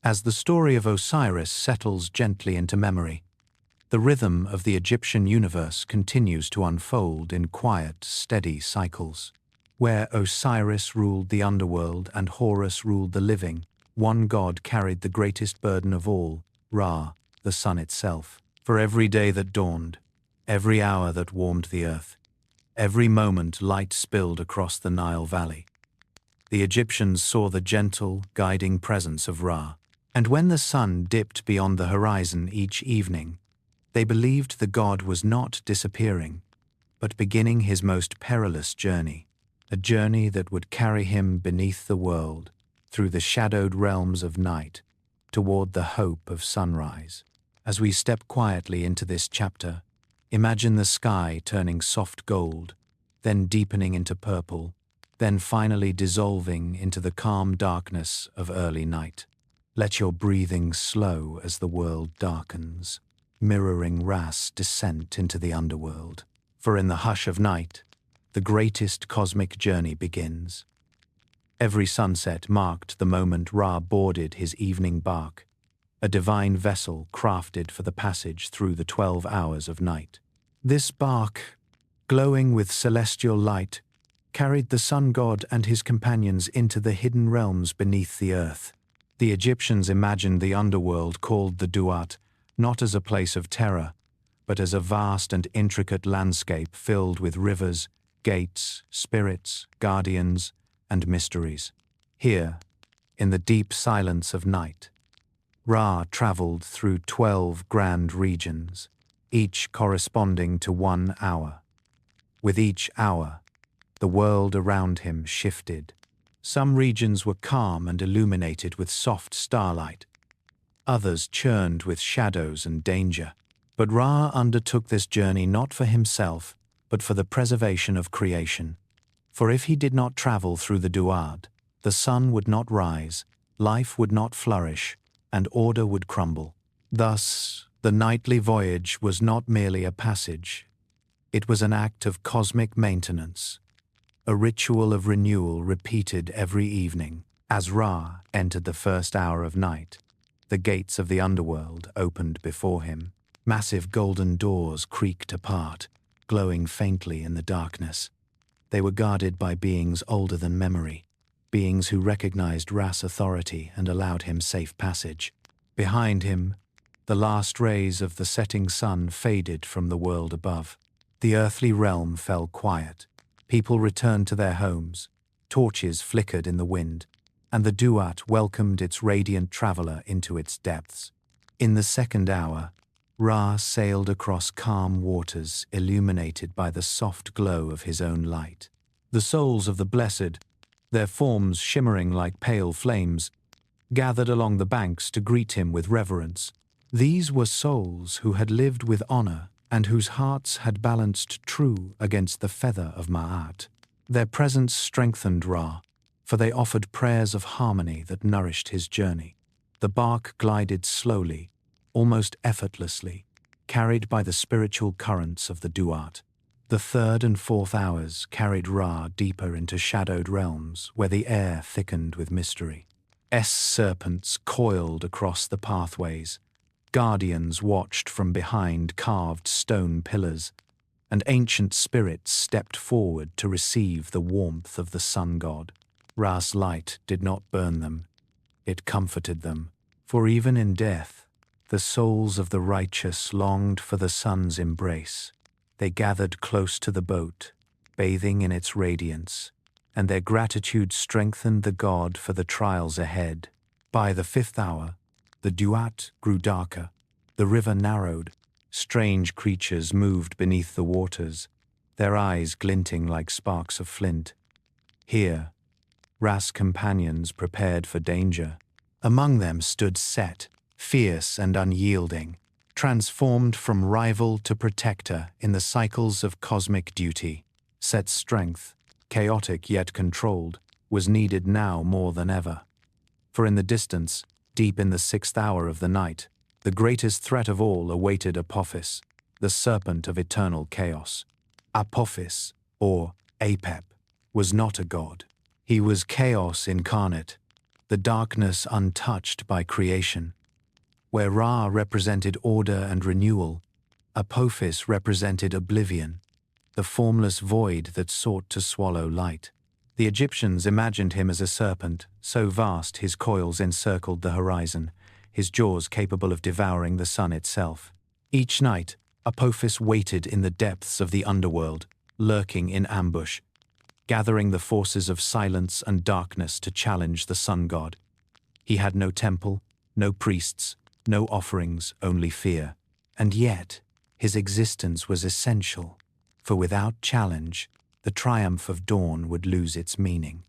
As the story of Osiris settles gently into memory, the rhythm of the Egyptian universe continues to unfold in quiet, steady cycles. Where Osiris ruled the underworld and Horus ruled the living, one god carried the greatest burden of all, Ra, the sun itself. For every day that dawned, every hour that warmed the earth, every moment light spilled across the Nile Valley, the Egyptians saw the gentle, guiding presence of Ra. And when the sun dipped beyond the horizon each evening, they believed the god was not disappearing, but beginning his most perilous journey, a journey that would carry him beneath the world, through the shadowed realms of night, toward the hope of sunrise. As we step quietly into this chapter, imagine the sky turning soft gold, then deepening into purple, then finally dissolving into the calm darkness of early night. Let your breathing slow as the world darkens, mirroring Ra's descent into the underworld. For in the hush of night, the greatest cosmic journey begins. Every sunset marked the moment Ra boarded his evening bark, a divine vessel crafted for the passage through the 12 hours of night. This bark, glowing with celestial light, carried the sun god and his companions into the hidden realms beneath the earth. The Egyptians imagined the underworld called the Duat not as a place of terror, but as a vast and intricate landscape filled with rivers, gates, spirits, guardians, and mysteries. Here, in the deep silence of night, Ra traveled through 12 grand regions, each corresponding to 1 hour. With each hour, the world around him shifted. Some regions were calm and illuminated with soft starlight. Others churned with shadows and danger. But Ra undertook this journey not for himself, but for the preservation of creation. For if he did not travel through the Duat, the sun would not rise, life would not flourish, and order would crumble. Thus, the nightly voyage was not merely a passage. It was an act of cosmic maintenance, a ritual of renewal repeated every evening. As Ra entered the first hour of night, the gates of the underworld opened before him. Massive golden doors creaked apart, glowing faintly in the darkness. They were guarded by beings older than memory, beings who recognized Ra's authority and allowed him safe passage. Behind him, the last rays of the setting sun faded from the world above. The earthly realm fell quiet. People returned to their homes, torches flickered in the wind, and the Duat welcomed its radiant traveler into its depths. In the second hour, Ra sailed across calm waters illuminated by the soft glow of his own light. The souls of the blessed, their forms shimmering like pale flames, gathered along the banks to greet him with reverence. These were souls who had lived with honor and whose hearts had balanced true against the feather of Ma'at. Their presence strengthened Ra, for they offered prayers of harmony that nourished his journey. The bark glided slowly, almost effortlessly, carried by the spiritual currents of the Duat. The third and fourth hours carried Ra deeper into shadowed realms where the air thickened with mystery. Serpents coiled across the pathways, guardians watched from behind carved stone pillars, and ancient spirits stepped forward to receive the warmth of the sun god. Ra's light did not burn them, it comforted them, for even in death, the souls of the righteous longed for the sun's embrace. They gathered close to the boat, bathing in its radiance, and their gratitude strengthened the god for the trials ahead. By the fifth hour, the Duat grew darker, the river narrowed, strange creatures moved beneath the waters, their eyes glinting like sparks of flint. Here, Ra's companions prepared for danger. Among them stood Set, fierce and unyielding, transformed from rival to protector in the cycles of cosmic duty. Set's strength, chaotic yet controlled, was needed now more than ever. For in the distance, deep in the 6th hour of the night, the greatest threat of all awaited Apophis, the serpent of eternal chaos. Apophis, or Apep, was not a god. He was chaos incarnate, the darkness untouched by creation. Where Ra represented order and renewal, Apophis represented oblivion, the formless void that sought to swallow light. The Egyptians imagined him as a serpent, so vast his coils encircled the horizon, his jaws capable of devouring the sun itself. Each night, Apophis waited in the depths of the underworld, lurking in ambush, gathering the forces of silence and darkness to challenge the sun god. He had no temple, no priests, no offerings, only fear. And yet, his existence was essential, for without challenge, the triumph of dawn would lose its meaning.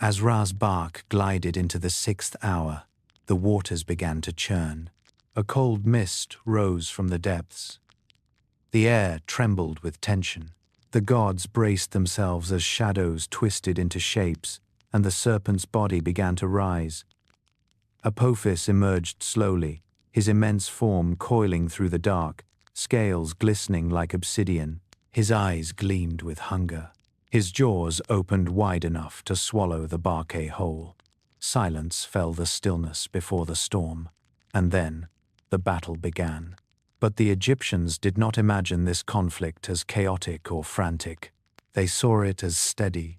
As Ra's bark glided into the 6th hour, the waters began to churn. A cold mist rose from the depths. The air trembled with tension. The gods braced themselves as shadows twisted into shapes, and the serpent's body began to rise. Apophis emerged slowly, his immense form coiling through the dark, scales glistening like obsidian. His eyes gleamed with hunger. His jaws opened wide enough to swallow the Barke whole. Silence fell the stillness before the storm, and then the battle began. But the Egyptians did not imagine this conflict as chaotic or frantic. They saw it as steady,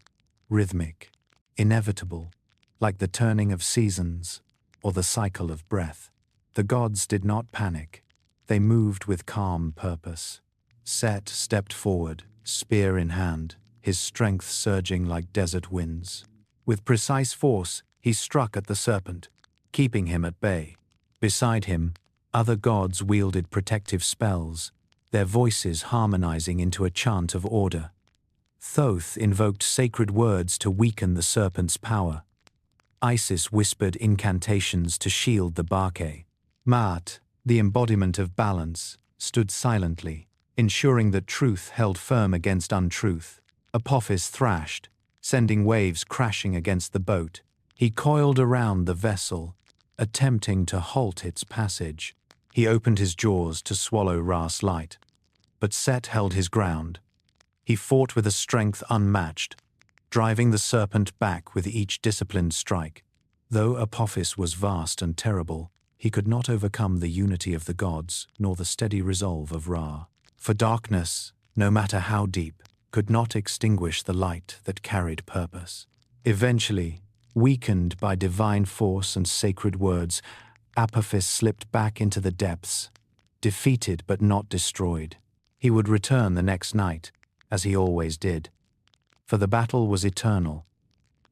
rhythmic, inevitable, like the turning of seasons or the cycle of breath. The gods did not panic. They moved with calm purpose. Set stepped forward, spear in hand, his strength surging like desert winds. With precise force, he struck at the serpent, keeping him at bay. Beside him, other gods wielded protective spells, their voices harmonizing into a chant of order. Thoth invoked sacred words to weaken the serpent's power. Isis whispered incantations to shield the Barke. Maat, the embodiment of balance, stood silently, ensuring that truth held firm against untruth. Apophis thrashed, sending waves crashing against the boat. He coiled around the vessel, attempting to halt its passage. He opened his jaws to swallow Ra's light, but Set held his ground. He fought with a strength unmatched, driving the serpent back with each disciplined strike. Though Apophis was vast and terrible, he could not overcome the unity of the gods nor the steady resolve of Ra. For darkness, no matter how deep, could not extinguish the light that carried purpose. Eventually, weakened by divine force and sacred words, Apophis slipped back into the depths, defeated but not destroyed. He would return the next night, as he always did. For the battle was eternal,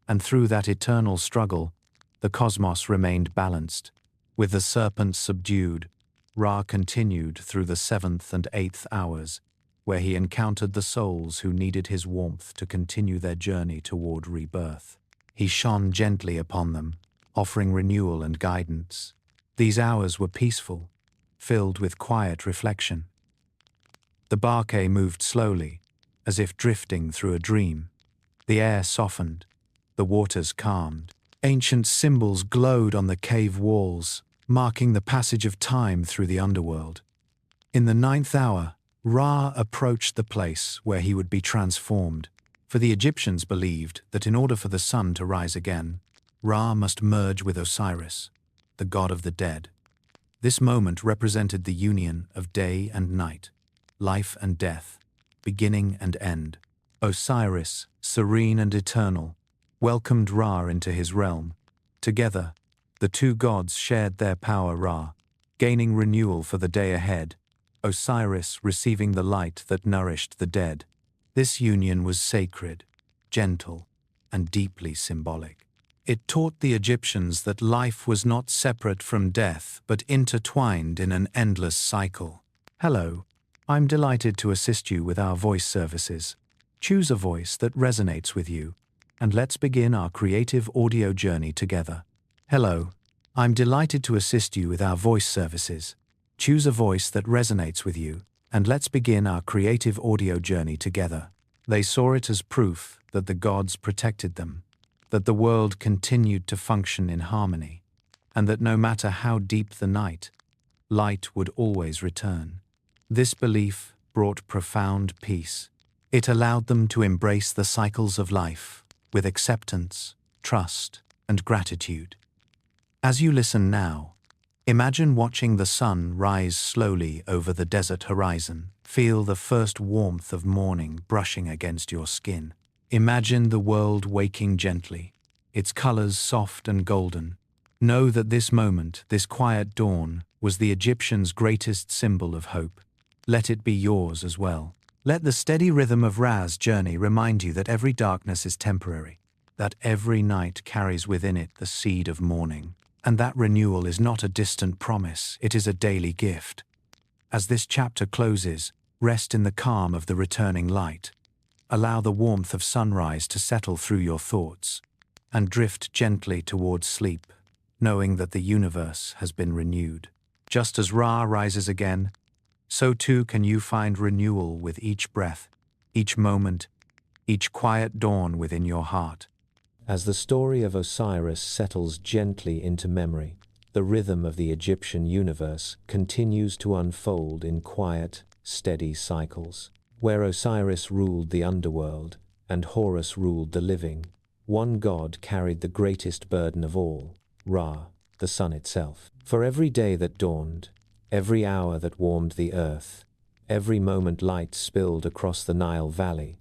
and through that eternal struggle, the cosmos remained balanced. With the serpent subdued, Ra continued through the 7th and 8th hours, where he encountered the souls who needed his warmth to continue their journey toward rebirth. He shone gently upon them, offering renewal and guidance. These hours were peaceful, filled with quiet reflection. The Barke moved slowly, as if drifting through a dream. The air softened, the waters calmed. Ancient symbols glowed on the cave walls, marking the passage of time through the underworld. In the 9th hour, Ra approached the place where he would be transformed, for the Egyptians believed that in order for the sun to rise again, Ra must merge with Osiris, the god of the dead. This moment represented the union of day and night, life and death, beginning and end. Osiris, serene and eternal, welcomed Ra into his realm. Together, the two gods shared their power. Ra, gaining renewal for the day ahead, Osiris receiving the light that nourished the dead. This union was sacred, gentle, and deeply symbolic. It taught the Egyptians that life was not separate from death, but intertwined in an endless cycle. Hello, I'm delighted to assist you with our voice services. Choose a voice that resonates with you, and let's begin our creative audio journey together. Hello, I'm delighted to assist you with our voice services. Choose a voice that resonates with you, and let's begin our creative audio journey together. They saw it as proof that the gods protected them, that the world continued to function in harmony, and that no matter how deep the night, light would always return. This belief brought profound peace. It allowed them to embrace the cycles of life with acceptance, trust, and gratitude. As you listen now, imagine watching the sun rise slowly over the desert horizon. Feel the first warmth of morning brushing against your skin. Imagine the world waking gently, its colors soft and golden. Know that this moment, this quiet dawn, was the Egyptians' greatest symbol of hope. Let it be yours as well. Let the steady rhythm of Ra's journey remind you that every darkness is temporary, that every night carries within it the seed of morning, and that renewal is not a distant promise, it is a daily gift. As this chapter closes, rest in the calm of the returning light. Allow the warmth of sunrise to settle through your thoughts, and drift gently towards sleep, knowing that the universe has been renewed. Just as Ra rises again, so too can you find renewal with each breath, each moment, each quiet dawn within your heart. As the story of Osiris settles gently into memory, the rhythm of the Egyptian universe continues to unfold in quiet, steady cycles. Where Osiris ruled the underworld and Horus ruled the living, one god carried the greatest burden of all, Ra, the sun itself. For every day that dawned, every hour that warmed the earth, every moment light spilled across the Nile valley,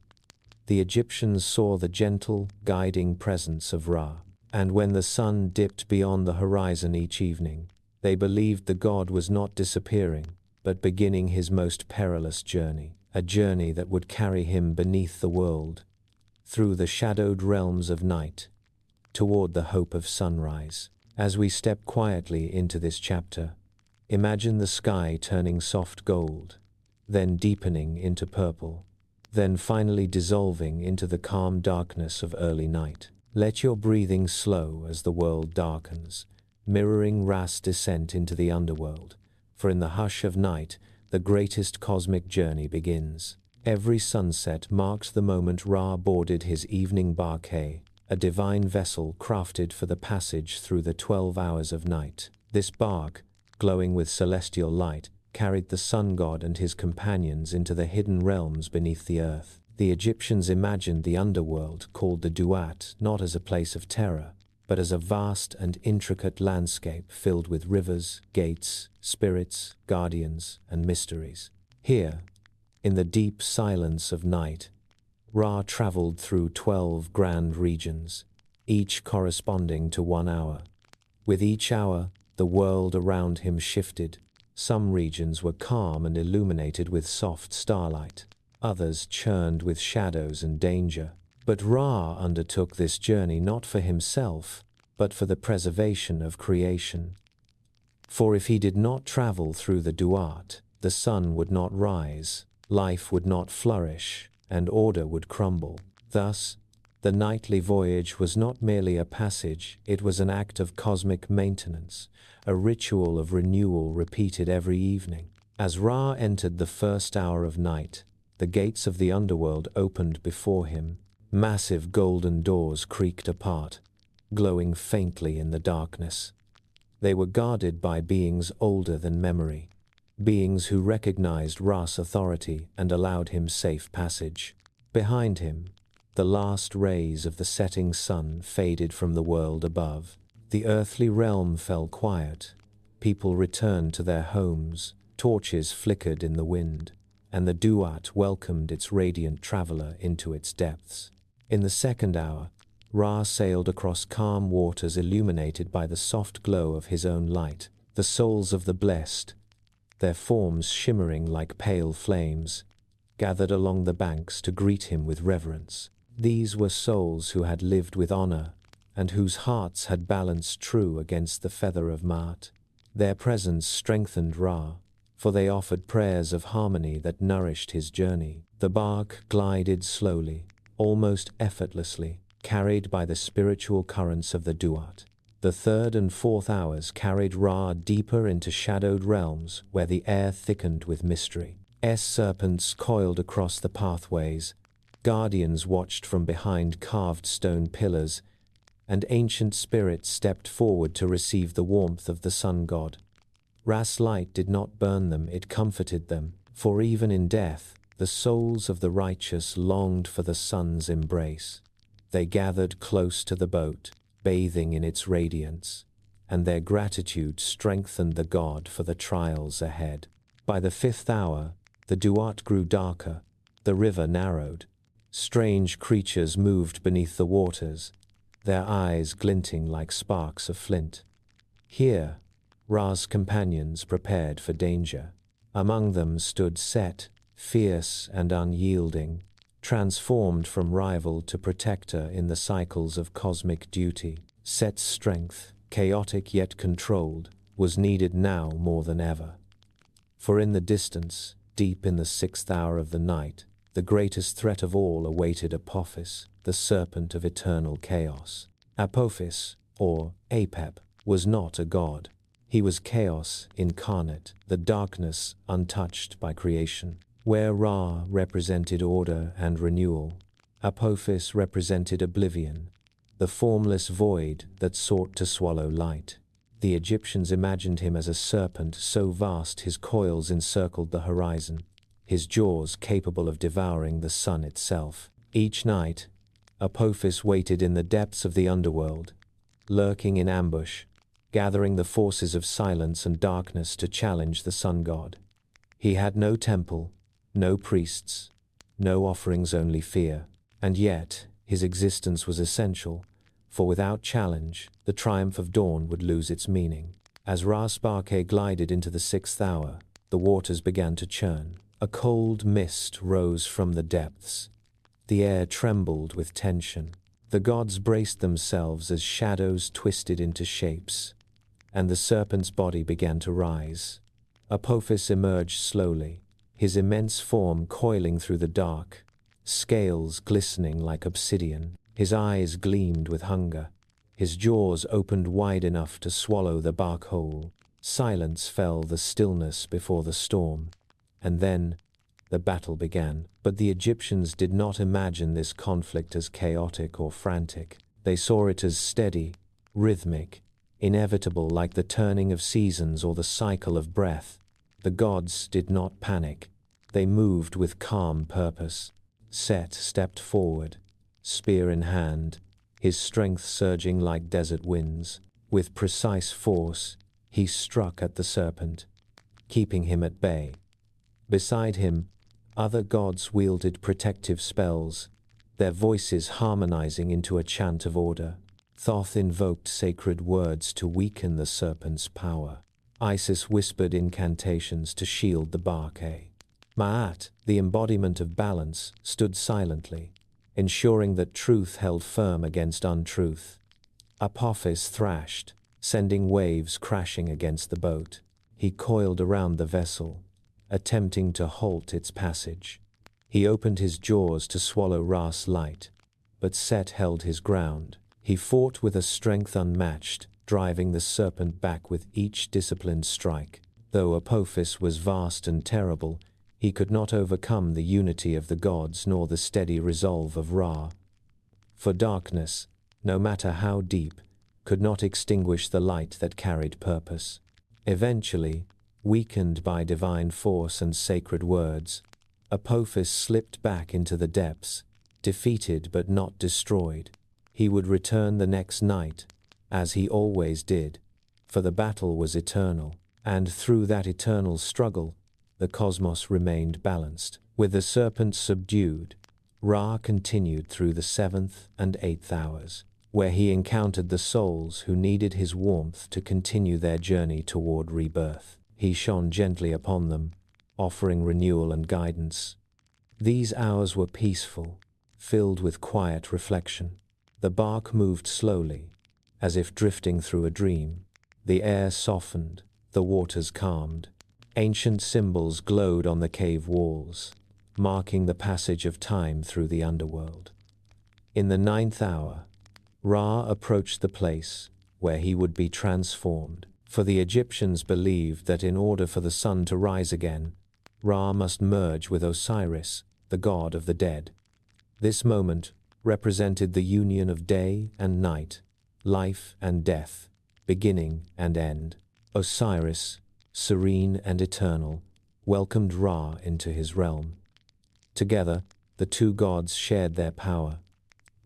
the Egyptians saw the gentle, guiding presence of Ra. And when the sun dipped beyond the horizon each evening, they believed the god was not disappearing, but beginning his most perilous journey, a journey that would carry him beneath the world, through the shadowed realms of night, toward the hope of sunrise. As we step quietly into this chapter, imagine the sky turning soft gold, then deepening into purple, then finally dissolving into the calm darkness of early night. Let your breathing slow as the world darkens, mirroring Ra's descent into the underworld, for in the hush of night, the greatest cosmic journey begins. Every sunset marked the moment Ra boarded his evening barque, a divine vessel crafted for the passage through the 12 hours of night. This bark, glowing with celestial light, carried the sun god and his companions into the hidden realms beneath the earth. The Egyptians imagined the underworld, called the Duat, not as a place of terror, but as a vast and intricate landscape filled with rivers, gates, spirits, guardians, and mysteries. Here, in the deep silence of night, Ra traveled through 12 grand regions, each corresponding to 1 hour. With each hour, the world around him shifted. Some regions were calm and illuminated with soft starlight. Others churned with shadows and danger. But Ra undertook this journey not for himself, but for the preservation of creation. For if he did not travel through the Duat, the sun would not rise, life would not flourish, and order would crumble. Thus, the nightly voyage was not merely a passage, it was an act of cosmic maintenance, a ritual of renewal repeated every evening. As Ra entered the first hour of night, the gates of the underworld opened before him. Massive golden doors creaked apart, glowing faintly in the darkness. They were guarded by beings older than memory, beings who recognized Ra's authority and allowed him safe passage. Behind him, the last rays of the setting sun faded from the world above. The earthly realm fell quiet. People returned to their homes, torches flickered in the wind, and the Duat welcomed its radiant traveler into its depths. In the second hour, Ra sailed across calm waters illuminated by the soft glow of his own light. The souls of the blessed, their forms shimmering like pale flames, gathered along the banks to greet him with reverence. These were souls who had lived with honor, and whose hearts had balanced true against the feather of Maat. Their presence strengthened Ra, for they offered prayers of harmony that nourished his journey. The bark glided slowly, almost effortlessly, carried by the spiritual currents of the Duat. The third and fourth hours carried Ra deeper into shadowed realms where the air thickened with mystery. Serpents coiled across the pathways, guardians watched from behind carved stone pillars, and ancient spirits stepped forward to receive the warmth of the sun god. Ra's light did not burn them, it comforted them, for even in death, the souls of the righteous longed for the sun's embrace. They gathered close to the boat, bathing in its radiance, and their gratitude strengthened the god for the trials ahead. By the fifth hour, the duat grew darker, the river narrowed. Strange creatures moved beneath the waters, their eyes glinting like sparks of flint. Here, Ra's companions prepared for danger. Among them stood Set, fierce and unyielding, transformed from rival to protector in the cycles of cosmic duty. Set's strength, chaotic yet controlled, was needed now more than ever. For in the distance, deep in the sixth hour of the night, the greatest threat of all awaited Apophis, the serpent of eternal chaos. Apophis, or Apep, was not a god. He was chaos incarnate, the darkness untouched by creation. Where Ra represented order and renewal, Apophis represented oblivion, the formless void that sought to swallow light. The Egyptians imagined him as a serpent so vast his coils encircled the horizon, his jaws capable of devouring the sun itself. Each night, Apophis waited in the depths of the underworld, lurking in ambush, gathering the forces of silence and darkness to challenge the sun god. He had no temple, no priests, no offerings, only fear. And yet, his existence was essential, for without challenge, the triumph of dawn would lose its meaning. As Ra-Sparke glided into the sixth hour, the waters began to churn. A cold mist rose from the depths. The air trembled with tension. The gods braced themselves as shadows twisted into shapes, and the serpent's body began to rise. Apophis emerged slowly, his immense form coiling through the dark, scales glistening like obsidian. His eyes gleamed with hunger. His jaws opened wide enough to swallow the bark whole. Silence fell, the stillness before the storm. And then, the battle began. But the Egyptians did not imagine this conflict as chaotic or frantic. They saw it as steady, rhythmic, inevitable, like the turning of seasons or the cycle of breath. The gods did not panic. They moved with calm purpose. Set stepped forward, spear in hand, his strength surging like desert winds. With precise force, he struck at the serpent, keeping him at bay. Beside him, other gods wielded protective spells, their voices harmonizing into a chant of order. Thoth invoked sacred words to weaken the serpent's power. Isis whispered incantations to shield the Barke. Ma'at, the embodiment of balance, stood silently, ensuring that truth held firm against untruth. Apophis thrashed, sending waves crashing against the boat. He coiled around the vessel, attempting to halt its passage. He opened his jaws to swallow Ra's light, but Set held his ground. He fought with a strength unmatched, driving the serpent back with each disciplined strike. Though Apophis was vast and terrible, he could not overcome the unity of the gods nor the steady resolve of Ra. For darkness, no matter how deep, could not extinguish the light that carried purpose. Eventually, weakened by divine force and sacred words, Apophis slipped back into the depths, defeated but not destroyed. He would return the next night, as he always did, for the battle was eternal, and through that eternal struggle, the cosmos remained balanced. With the serpent subdued, Ra continued through the seventh and eighth hours, where he encountered the souls who needed his warmth to continue their journey toward rebirth. He shone gently upon them, offering renewal and guidance. These hours were peaceful, filled with quiet reflection. The bark moved slowly, as if drifting through a dream. The air softened, the waters calmed. Ancient symbols glowed on the cave walls, marking the passage of time through the underworld. In the ninth hour, Ra approached the place, where he would be transformed. For the Egyptians believed that in order for the sun to rise again, Ra must merge with Osiris, the god of the dead. This moment represented the union of day and night, life and death, beginning and end. Osiris, serene and eternal, welcomed Ra into his realm. Together, the two gods shared their power,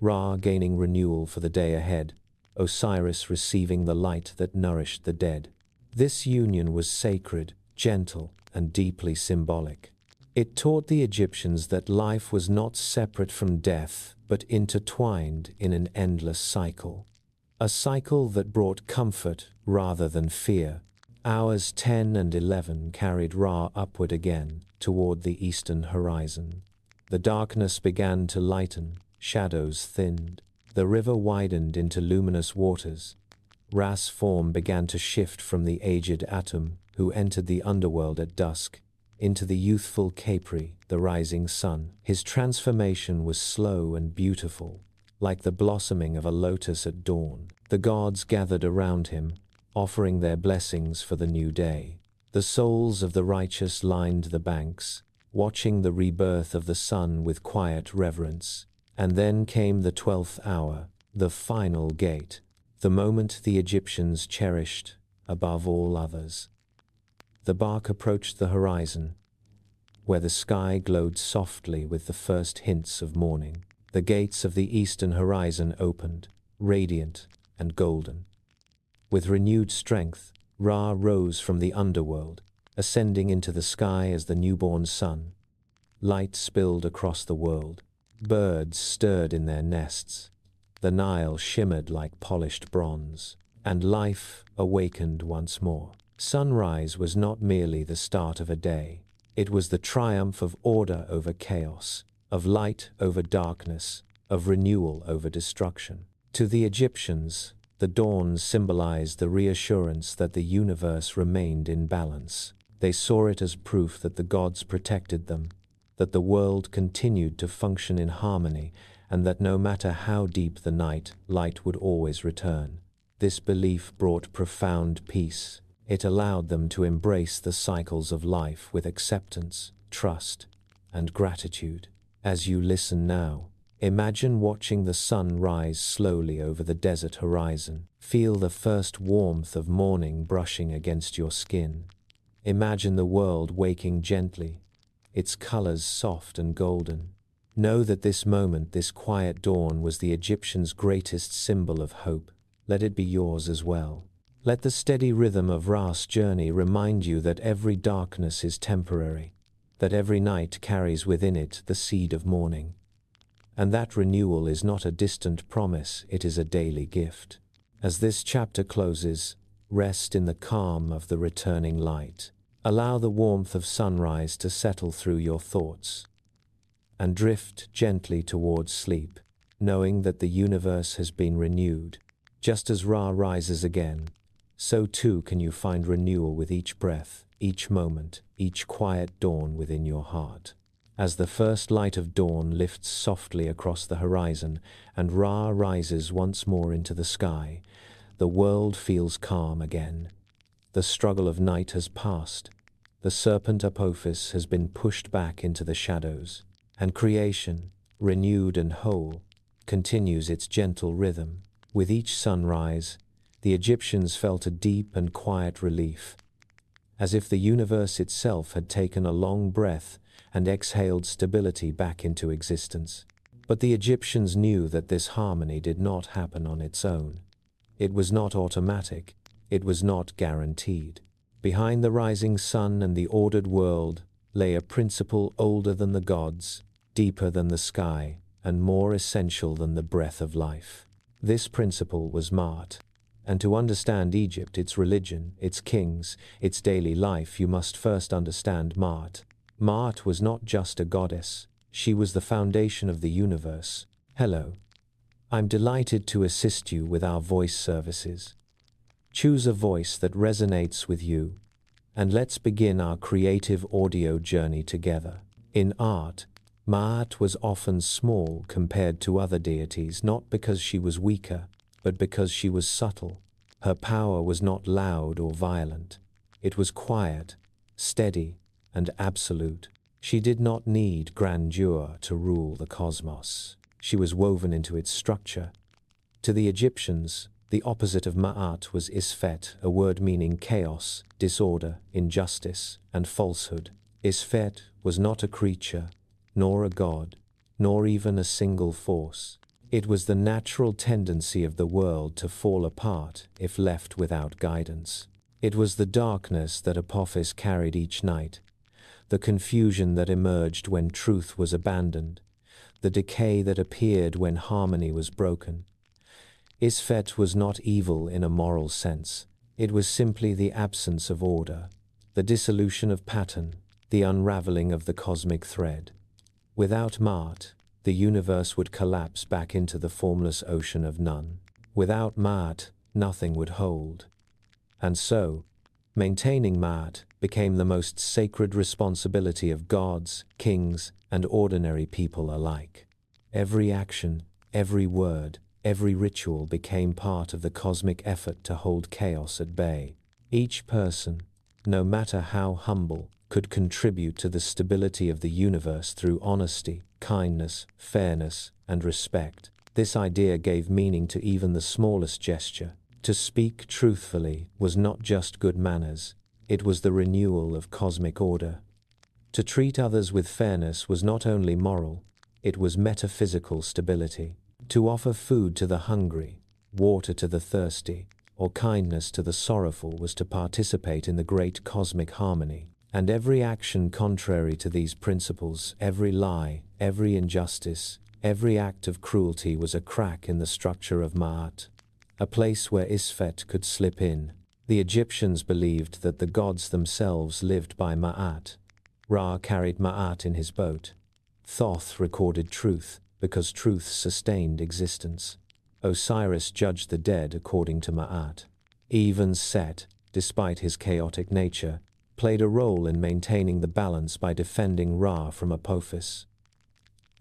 Ra gaining renewal for the day ahead, Osiris receiving the light that nourished the dead. This union was sacred, gentle, and deeply symbolic. It taught the Egyptians that life was not separate from death, but intertwined in an endless cycle. A cycle that brought comfort rather than fear. Hours 10 and 11 carried Ra upward again, toward the eastern horizon. The darkness began to lighten, shadows thinned. The river widened into luminous waters. Ra's form began to shift from the aged Atum, who entered the underworld at dusk, into the youthful Khepri, the rising sun. His transformation was slow and beautiful, like the blossoming of a lotus at dawn. The gods gathered around him, offering their blessings for the new day. The souls of the righteous lined the banks, watching the rebirth of the sun with quiet reverence. And then came the 12th hour, the final gate, the moment the Egyptians cherished above all others. The bark approached the horizon, where the sky glowed softly with the first hints of morning. The gates of the eastern horizon opened, radiant and golden. With renewed strength, Ra rose from the underworld, ascending into the sky as the newborn sun. Light spilled across the world. Birds stirred in their nests. The Nile shimmered like polished bronze, and life awakened once more. Sunrise was not merely the start of a day. It was the triumph of order over chaos, of light over darkness, of renewal over destruction. To the Egyptians, the dawn symbolized the reassurance that the universe remained in balance. They saw it as proof that the gods protected them, that the world continued to function in harmony, and that no matter how deep the night, light would always return. This belief brought profound peace. It allowed them to embrace the cycles of life with acceptance, trust, and gratitude. As you listen now, imagine watching the sun rise slowly over the desert horizon. Feel the first warmth of morning brushing against your skin. Imagine the world waking gently, its colors soft and golden. Know that this moment, this quiet dawn, was the Egyptians' greatest symbol of hope. Let it be yours as well. Let the steady rhythm of Ra's journey remind you that every darkness is temporary, that every night carries within it the seed of morning, and that renewal is not a distant promise, it is a daily gift. As this chapter closes, rest in the calm of the returning light. Allow the warmth of sunrise to settle through your thoughts, and drift gently towards sleep, knowing that the universe has been renewed. Just as Ra rises again, so too can you find renewal with each breath, each moment, each quiet dawn within your heart. As the first light of dawn lifts softly across the horizon and Ra rises once more into the sky, the world feels calm again. The struggle of night has passed. The serpent Apophis has been pushed back into the shadows, and creation, renewed and whole, continues its gentle rhythm. With each sunrise, the Egyptians felt a deep and quiet relief, as if the universe itself had taken a long breath and exhaled stability back into existence. But the Egyptians knew that this harmony did not happen on its own. It was not automatic. It was not guaranteed. Behind the rising sun and the ordered world lay a principle older than the gods, deeper than the sky, and more essential than the breath of life. This principle was Maat. And to understand Egypt, its religion, its kings, its daily life, you must first understand Maat. Maat was not just a goddess. She was the foundation of the universe. Hello. I'm delighted to assist you with our voice services. Choose a voice that resonates with you, and let's begin our creative audio journey together. In art, Maat was often small compared to other deities, not because she was weaker, but because she was subtle. Her power was not loud or violent. It was quiet, steady, and absolute. She did not need grandeur to rule the cosmos. She was woven into its structure. To the Egyptians, the opposite of Ma'at was Isfet, a word meaning chaos, disorder, injustice, and falsehood. Isfet was not a creature, nor a god, nor even a single force. It was the natural tendency of the world to fall apart if left without guidance. It was the darkness that Apophis carried each night, the confusion that emerged when truth was abandoned, the decay that appeared when harmony was broken. Isfet was not evil in a moral sense. It was simply the absence of order, the dissolution of pattern, the unraveling of the cosmic thread. Without Ma'at, the universe would collapse back into the formless ocean of none. Without Ma'at, nothing would hold. And so, maintaining Ma'at became the most sacred responsibility of gods, kings, and ordinary people alike. Every action, every word, every ritual became part of the cosmic effort to hold chaos at bay. Each person, no matter how humble, could contribute to the stability of the universe through honesty, kindness, fairness, and respect. This idea gave meaning to even the smallest gesture. To speak truthfully was not just good manners, it was the renewal of cosmic order. To treat others with fairness was not only moral, it was metaphysical stability. To offer food to the hungry, water to the thirsty, or kindness to the sorrowful was to participate in the great cosmic harmony. And every action contrary to these principles, every lie, every injustice, every act of cruelty was a crack in the structure of Ma'at, a place where Isfet could slip in. The Egyptians believed that the gods themselves lived by Ma'at. Ra carried Ma'at in his boat. Thoth recorded truth, because truth sustained existence. Osiris judged the dead according to Ma'at. Even Set, despite his chaotic nature, played a role in maintaining the balance by defending Ra from Apophis.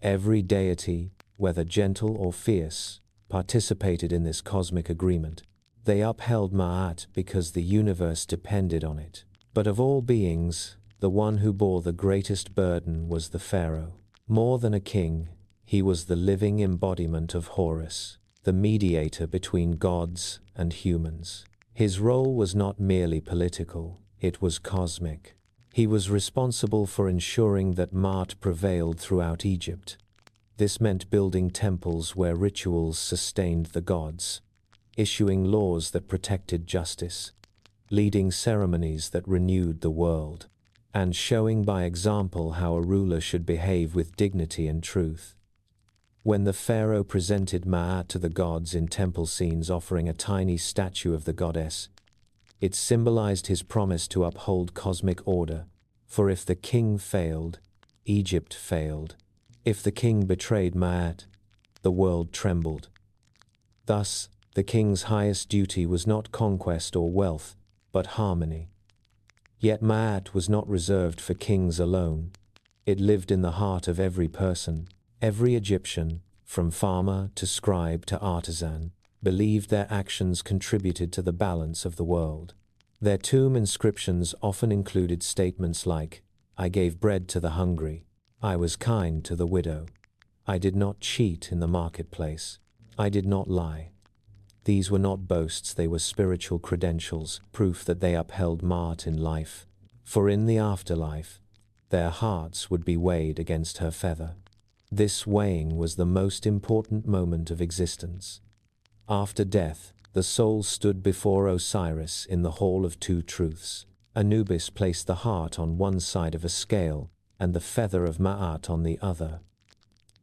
Every deity, whether gentle or fierce, participated in this cosmic agreement. They upheld Ma'at because the universe depended on it. But of all beings, the one who bore the greatest burden was the pharaoh. More than a king, he was the living embodiment of Horus, the mediator between gods and humans. His role was not merely political, it was cosmic. He was responsible for ensuring that Ma'at prevailed throughout Egypt. This meant building temples where rituals sustained the gods, issuing laws that protected justice, leading ceremonies that renewed the world, and showing by example how a ruler should behave with dignity and truth. When the pharaoh presented Ma'at to the gods in temple scenes offering a tiny statue of the goddess, it symbolized his promise to uphold cosmic order, for if the king failed, Egypt failed. If the king betrayed Ma'at, the world trembled. Thus, the king's highest duty was not conquest or wealth, but harmony. Yet Ma'at was not reserved for kings alone. It lived in the heart of every person. Every Egyptian, from farmer to scribe to artisan, believed their actions contributed to the balance of the world. Their tomb inscriptions often included statements like, "I gave bread to the hungry. I was kind to the widow. I did not cheat in the marketplace. I did not lie." These were not boasts, they were spiritual credentials, proof that they upheld Ma'at in life. For in the afterlife, their hearts would be weighed against her feather. This weighing was the most important moment of existence. After death, the soul stood before Osiris in the Hall of Two Truths. Anubis placed the heart on one side of a scale and the feather of Ma'at on the other.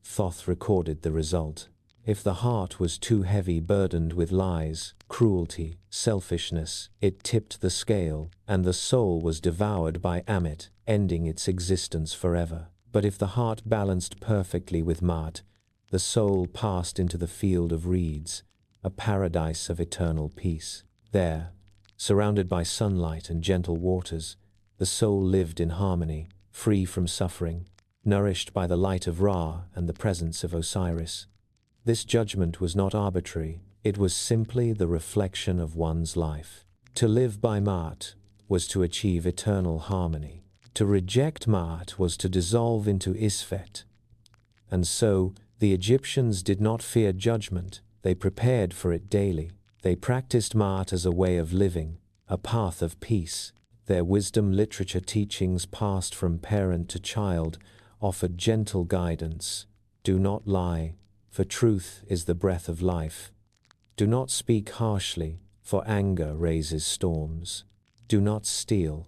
Thoth recorded the result. If the heart was too heavy, burdened with lies, cruelty, selfishness, it tipped the scale, and the soul was devoured by Amit, ending its existence forever. But if the heart balanced perfectly with Ma'at, the soul passed into the field of reeds, a paradise of eternal peace. There, surrounded by sunlight and gentle waters, the soul lived in harmony, free from suffering, nourished by the light of Ra and the presence of Osiris. This judgment was not arbitrary, It was simply the reflection of one's life. To live by Ma'at was to achieve eternal harmony. To reject Ma'at was to dissolve into Isfet. And so, the Egyptians did not fear judgment, they prepared for it daily. They practiced Ma'at as a way of living, a path of peace. Their wisdom literature teachings passed from parent to child offered gentle guidance. Do not lie, for truth is the breath of life. Do not speak harshly, for anger raises storms. Do not steal,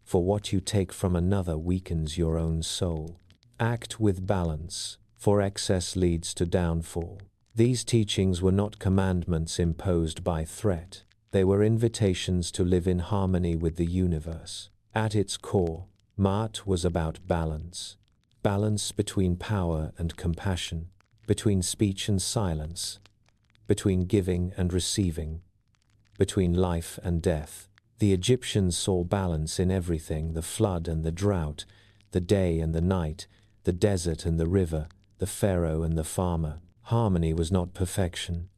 for what you take from another weakens your own soul. Act with balance, for excess leads to downfall. These teachings were not commandments imposed by threat. They were invitations to live in harmony with the universe. At its core, Ma'at was about balance. Balance between power and compassion, between speech and silence, between giving and receiving, between life and death. The Egyptians saw balance in everything: the flood and the drought, the day and the night, the desert and the river, the pharaoh and the farmer. Harmony was not perfection.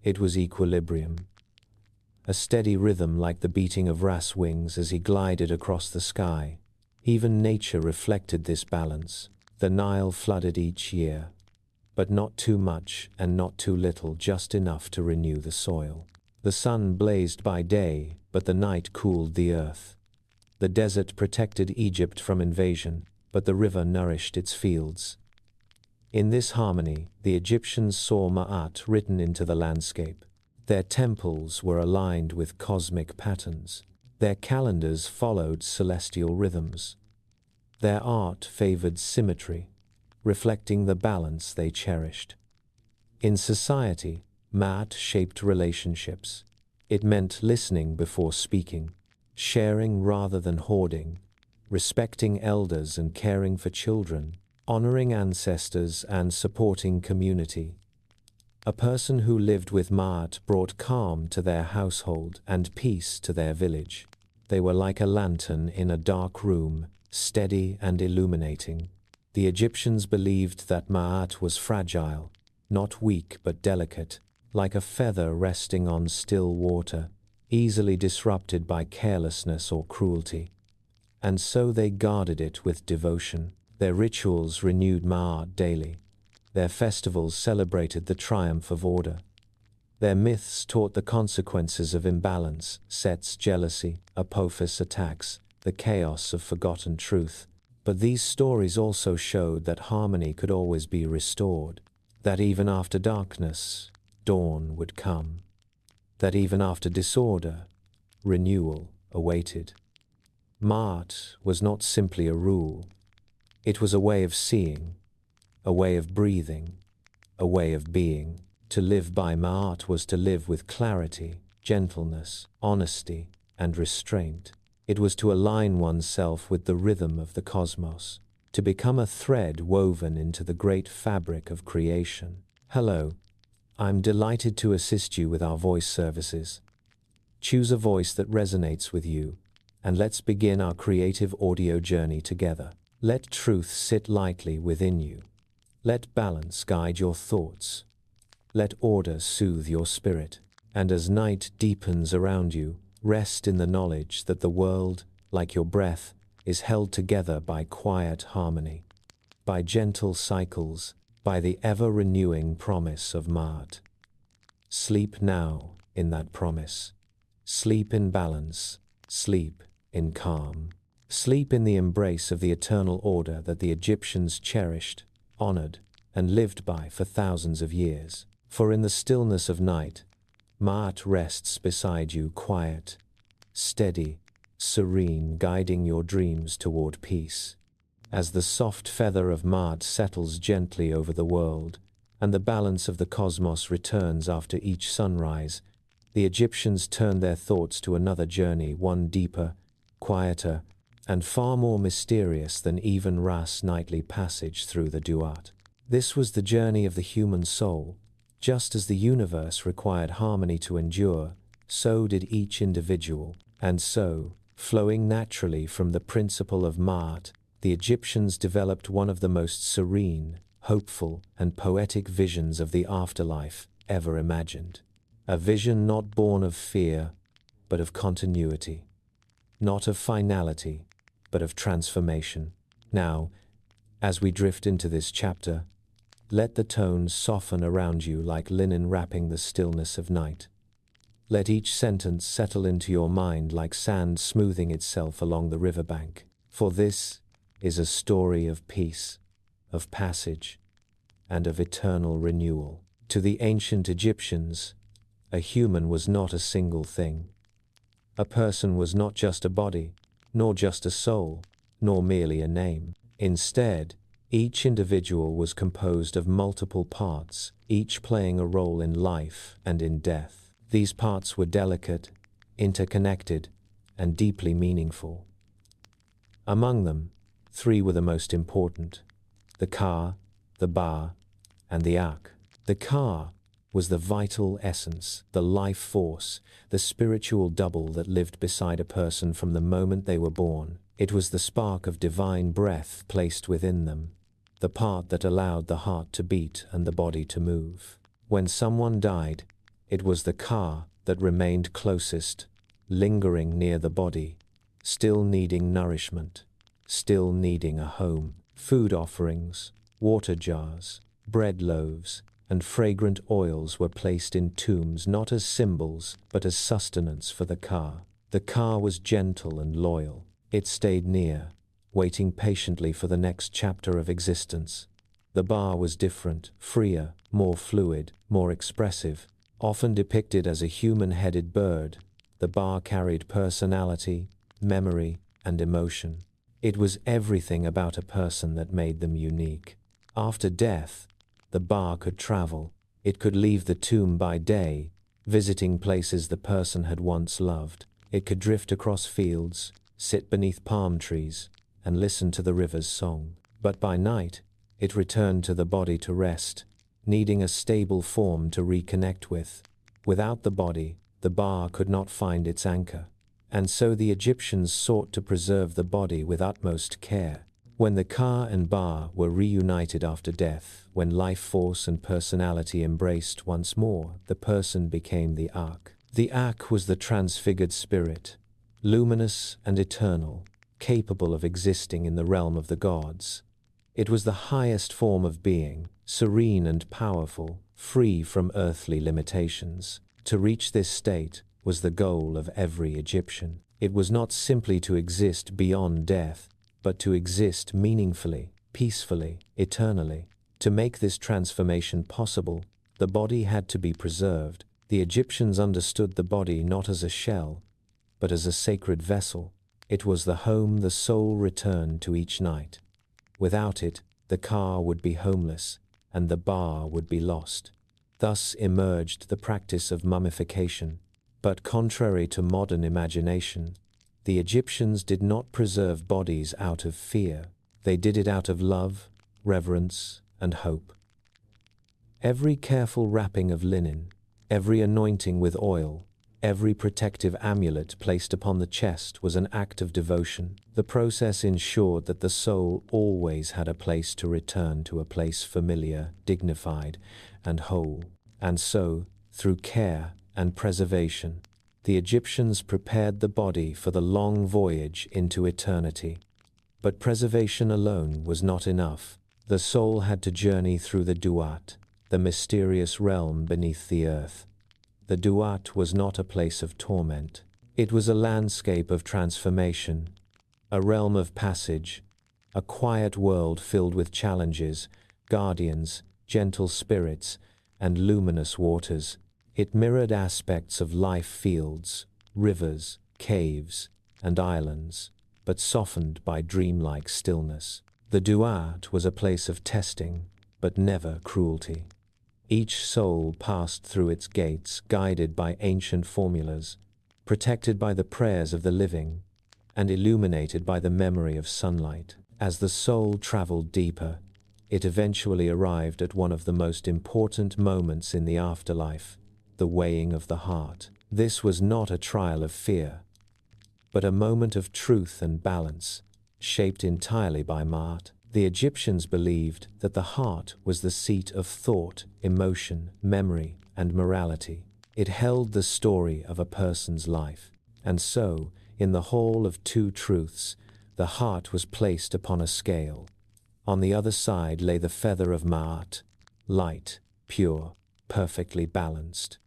It was equilibrium. A steady rhythm like the beating of Ra's wings as he glided across the sky. Even nature reflected this balance. The Nile flooded each year, but not too much and not too little, just enough to renew the soil. The sun blazed by day, but the night cooled the earth. The desert protected Egypt from invasion, but the river nourished its fields. In this harmony, the Egyptians saw Ma'at written into the landscape. Their temples were aligned with cosmic patterns. Their calendars followed celestial rhythms. Their art favored symmetry, reflecting the balance they cherished. In society, Ma'at shaped relationships. It meant listening before speaking, sharing rather than hoarding, respecting elders and caring for children, honoring ancestors and supporting community. A person who lived with Ma'at brought calm to their household and peace to their village. They were like a lantern in a dark room, steady and illuminating. The Egyptians believed that Ma'at was fragile, not weak but delicate, like a feather resting on still water, easily disrupted by carelessness or cruelty. And so they guarded it with devotion. Their rituals renewed Ma'at daily. Their festivals celebrated the triumph of order. Their myths taught the consequences of imbalance: Set's jealousy, Apophis attacks, the chaos of forgotten truth. But these stories also showed that harmony could always be restored, that even after darkness, dawn would come, that even after disorder, renewal awaited. Ma'at was not simply a rule. It was a way of seeing, a way of breathing, a way of being. To live by Ma'at was to live with clarity, gentleness, honesty, and restraint. It was to align oneself with the rhythm of the cosmos, to become a thread woven into the great fabric of creation. Hello, I'm delighted to assist you with our voice services. Choose a voice that resonates with you, and let's begin our creative audio journey together. Let truth sit lightly within you. Let balance guide your thoughts. Let order soothe your spirit. And as night deepens around you, rest in the knowledge that the world, like your breath, is held together by quiet harmony, by gentle cycles, by the ever-renewing promise of Ma'at. Sleep now in that promise. Sleep in balance. Sleep in calm. Sleep in the embrace of the eternal order that the Egyptians cherished, honored, and lived by for thousands of years. For in the stillness of night, Ma'at rests beside you, quiet, steady, serene, guiding your dreams toward peace. As the soft feather of Ma'at settles gently over the world, and the balance of the cosmos returns after each sunrise, the Egyptians turned their thoughts to another journey, one deeper, quieter, and far more mysterious than even Ra's nightly passage through the Duat. This was the journey of the human soul. Just as the universe required harmony to endure, so did each individual. And so, flowing naturally from the principle of Ma'at, the Egyptians developed one of the most serene, hopeful, and poetic visions of the afterlife, ever imagined. A vision not born of fear, but of continuity. Not of finality, but of transformation. Now, as we drift into this chapter, let the tones soften around you like linen wrapping the stillness of night. Let each sentence settle into your mind like sand smoothing itself along the riverbank. For this is a story of peace, of passage, and of eternal renewal. To the ancient Egyptians, a human was not a single thing. A person was not just a body, nor just a soul, nor merely a name. Instead, each individual was composed of multiple parts, each playing a role in life and in death. These parts were delicate, interconnected, and deeply meaningful. Among them, three were the most important: the Ka, the Ba, and the Ak. The Ka was the vital essence, the life force, the spiritual double that lived beside a person from the moment they were born. It was the spark of divine breath placed within them, the part that allowed the heart to beat and the body to move. When someone died, it was the Ka that remained closest, lingering near the body, still needing nourishment, still needing a home. Food offerings, water jars, bread loaves, and fragrant oils were placed in tombs not as symbols, but as sustenance for the Ka. The Ka was gentle and loyal. It stayed near, waiting patiently for the next chapter of existence. The Ba was different, freer, more fluid, more expressive. Often depicted as a human-headed bird, the Ba carried personality, memory, and emotion. It was everything about a person that made them unique. After death, the Ba could travel. It could leave the tomb by day, visiting places the person had once loved. It could drift across fields, sit beneath palm trees, and listen to the river's song. But by night, it returned to the body to rest, needing a stable form to reconnect with. Without the body, the Ba could not find its anchor. And so the Egyptians sought to preserve the body with utmost care. When the Ka and Ba were reunited after death, when life force and personality embraced once more, the person became the Ak. The Ak was the transfigured spirit, luminous and eternal, capable of existing in the realm of the gods. It was the highest form of being, serene and powerful, free from earthly limitations. To reach this state was the goal of every Egyptian. It was not simply to exist beyond death, but to exist meaningfully, peacefully, eternally. To make this transformation possible, the body had to be preserved. The Egyptians understood the body not as a shell, but as a sacred vessel. It was the home the soul returned to each night. Without it, the Ka would be homeless, and the Ba would be lost. Thus emerged the practice of mummification. But contrary to modern imagination, the Egyptians did not preserve bodies out of fear. They did it out of love, reverence, and hope. Every careful wrapping of linen, every anointing with oil, every protective amulet placed upon the chest was an act of devotion. The process ensured that the soul always had a place to return to, a place familiar, dignified, and whole. And so, through care and preservation, the Egyptians prepared the body for the long voyage into eternity. But preservation alone was not enough. The soul had to journey through the Duat, the mysterious realm beneath the earth. The Duat was not a place of torment. It was a landscape of transformation, a realm of passage, a quiet world filled with challenges, guardians, gentle spirits, and luminous waters. It mirrored aspects of life: fields, rivers, caves, and islands, but softened by dreamlike stillness. The Duat was a place of testing, but never cruelty. Each soul passed through its gates guided by ancient formulas, protected by the prayers of the living, and illuminated by the memory of sunlight. As the soul traveled deeper, it eventually arrived at one of the most important moments in the afterlife: the weighing of the heart. This was not a trial of fear, but a moment of truth and balance, shaped entirely by Maat. The Egyptians believed that the heart was the seat of thought, emotion, memory, and morality. It held the story of a person's life. And so, in the Hall of Two Truths, the heart was placed upon a scale. On the other side lay the feather of Ma'at, light, pure, perfectly balanced.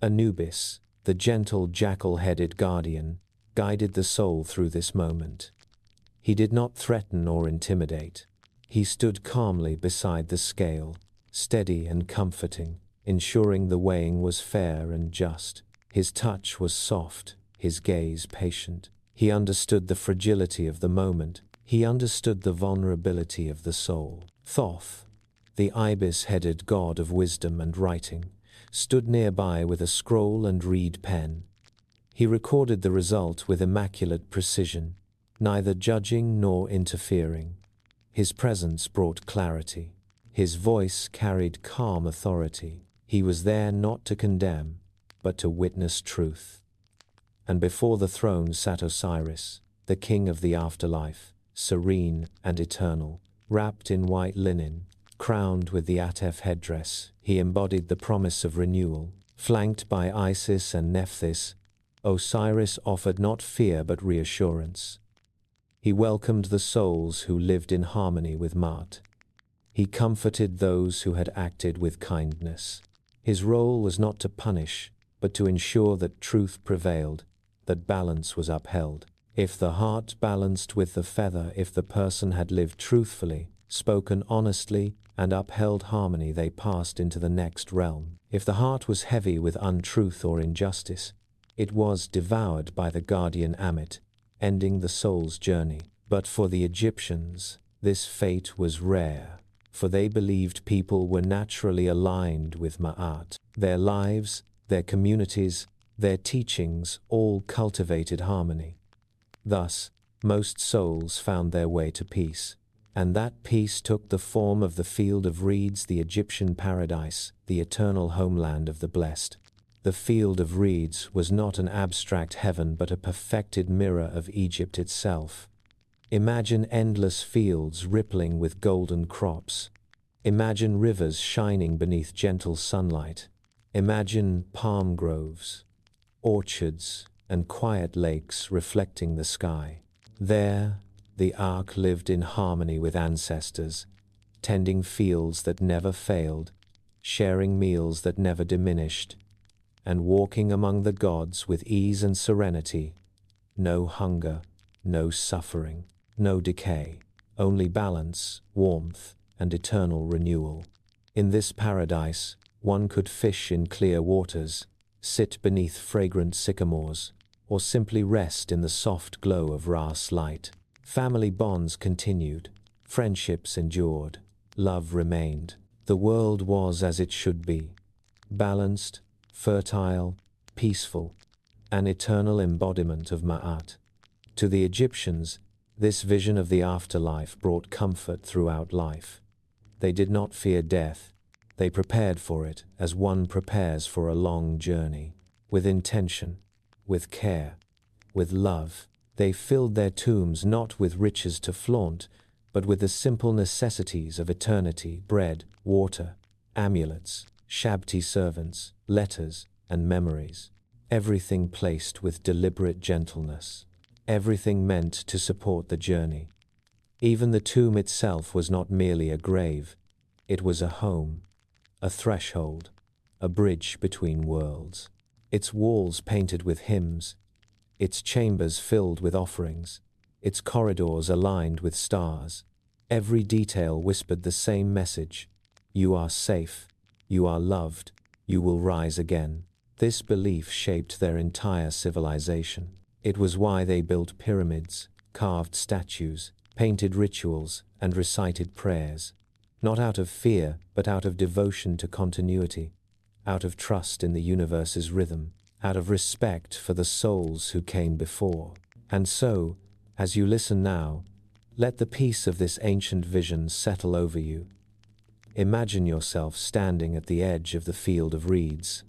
Anubis, the gentle jackal-headed guardian, guided the soul through this moment. He did not threaten or intimidate. He stood calmly beside the scale, steady and comforting, ensuring the weighing was fair and just. His touch was soft, his gaze patient. He understood the fragility of the moment. He understood the vulnerability of the soul. Thoth, the ibis-headed god of wisdom and writing, stood nearby with a scroll and reed pen. He recorded the result with immaculate precision, neither judging nor interfering. His presence brought clarity. His voice carried calm authority. He was there not to condemn, but to witness truth. And before the throne sat Osiris, the king of the afterlife, serene and eternal, wrapped in white linen, crowned with the Atef headdress. He embodied the promise of renewal. Flanked by Isis and Nephthys, Osiris offered not fear but reassurance. He welcomed the souls who lived in harmony with Ma'at. He comforted those who had acted with kindness. His role was not to punish, but to ensure that truth prevailed, that balance was upheld. If the heart balanced with the feather, if the person had lived truthfully, spoken honestly, and upheld harmony, they passed into the next realm. If the heart was heavy with untruth or injustice, it was devoured by the guardian Amit, ending the soul's journey. But for the Egyptians, this fate was rare, for they believed people were naturally aligned with Ma'at. Their lives, their communities, their teachings all cultivated harmony. Thus, most souls found their way to peace. And that peace took the form of the field of reeds, the Egyptian paradise, the eternal homeland of the blessed. The field of reeds was not an abstract heaven but a perfected mirror of Egypt itself. Imagine endless fields rippling with golden crops. Imagine rivers shining beneath gentle sunlight. Imagine palm groves, orchards, and quiet lakes reflecting the sky. There, the Ark lived in harmony with ancestors, tending fields that never failed, sharing meals that never diminished, and walking among the gods with ease and serenity. No hunger, no suffering, no decay, only balance, warmth, and eternal renewal. In this paradise, one could fish in clear waters, sit beneath fragrant sycamores, or simply rest in the soft glow of Ra's light. Family bonds continued, friendships endured, love remained. The world was as it should be, balanced, fertile, peaceful, an eternal embodiment of Ma'at. To the Egyptians, this vision of the afterlife brought comfort throughout life. They did not fear death, they prepared for it as one prepares for a long journey. With intention, with care, with love, they filled their tombs not with riches to flaunt, but with the simple necessities of eternity: bread, water, amulets, shabti servants, letters, and memories. Everything placed with deliberate gentleness. Everything meant to support the journey. Even the tomb itself was not merely a grave. It was a home, a threshold, a bridge between worlds. Its walls painted with hymns, its chambers filled with offerings, its corridors aligned with stars. Every detail whispered the same message: you are safe, you are loved, you will rise again. This belief shaped their entire civilization. It was why they built pyramids, carved statues, painted rituals, and recited prayers. Not out of fear, but out of devotion to continuity, out of trust in the universe's rhythm, out of respect for the souls who came before. And so, as you listen now, let the peace of this ancient vision settle over you. Imagine yourself standing at the edge of the field of reeds,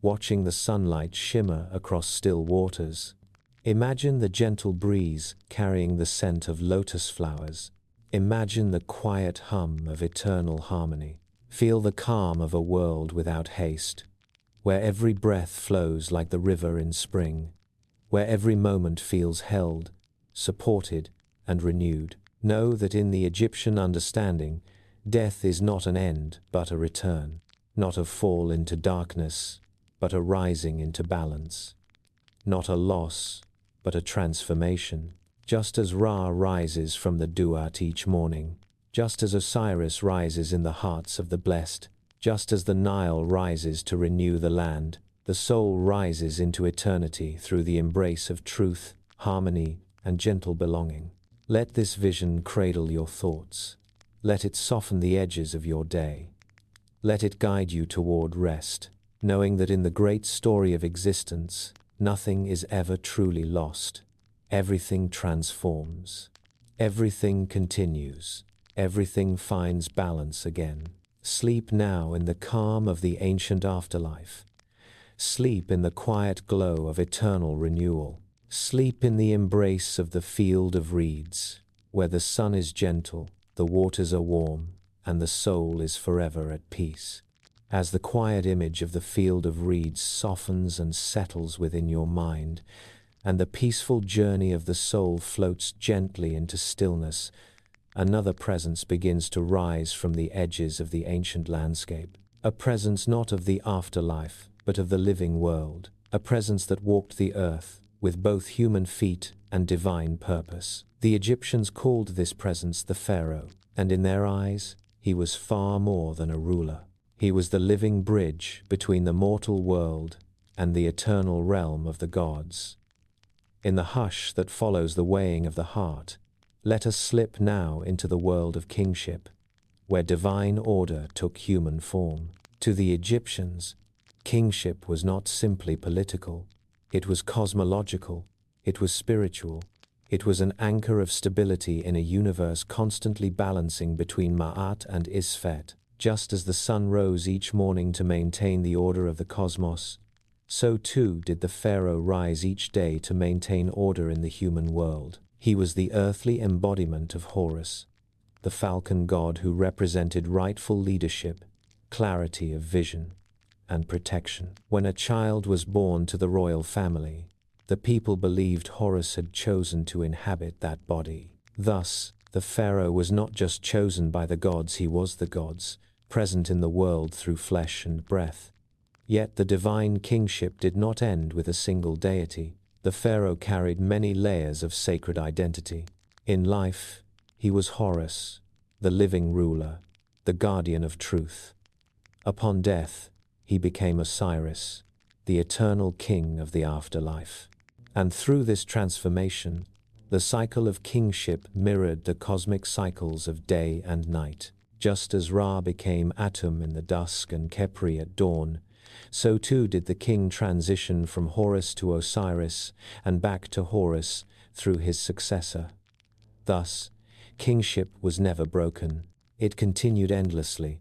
watching the sunlight shimmer across still waters. Imagine the gentle breeze carrying the scent of lotus flowers. Imagine the quiet hum of eternal harmony. Feel the calm of a world without haste, where every breath flows like the river in spring, where every moment feels held, supported, and renewed. Know that in the Egyptian understanding, death is not an end, but a return, not a fall into darkness, but a rising into balance, not a loss, but a transformation. Just as Ra rises from the Duat each morning, just as Osiris rises in the hearts of the blessed, just as the Nile rises to renew the land, the soul rises into eternity through the embrace of truth, harmony, and gentle belonging. Let this vision cradle your thoughts. Let it soften the edges of your day. Let it guide you toward rest, knowing that in the great story of existence, nothing is ever truly lost. Everything transforms. Everything continues. Everything finds balance again. Sleep now in the calm of the ancient afterlife. Sleep in the quiet glow of eternal renewal. Sleep in the embrace of the field of reeds, where the sun is gentle, the waters are warm, and the soul is forever at peace. As the quiet image of the field of reeds softens and settles within your mind, and the peaceful journey of the soul floats gently into stillness, another presence begins to rise from the edges of the ancient landscape. A presence not of the afterlife, but of the living world. A presence that walked the earth with both human feet and divine purpose. The Egyptians called this presence the Pharaoh, and in their eyes, he was far more than a ruler. He was the living bridge between the mortal world and the eternal realm of the gods. In the hush that follows the weighing of the heart, let us slip now into the world of kingship, where divine order took human form. To the Egyptians, kingship was not simply political, it was cosmological, it was spiritual, it was an anchor of stability in a universe constantly balancing between Ma'at and Isfet. Just as the sun rose each morning to maintain the order of the cosmos, so too did the pharaoh rise each day to maintain order in the human world. He was the earthly embodiment of Horus, the falcon god who represented rightful leadership, clarity of vision, and protection. When a child was born to the royal family, the people believed Horus had chosen to inhabit that body. Thus, the pharaoh was not just chosen by the gods, he was the gods, present in the world through flesh and breath. Yet the divine kingship did not end with a single deity. The pharaoh carried many layers of sacred identity. In life, he was Horus, the living ruler, the guardian of truth. Upon death, he became Osiris, the eternal king of the afterlife. And through this transformation, the cycle of kingship mirrored the cosmic cycles of day and night. Just as Ra became Atum in the dusk and Khepri at dawn, so too did the king transition from Horus to Osiris and back to Horus through his successor. Thus, kingship was never broken. It continued endlessly,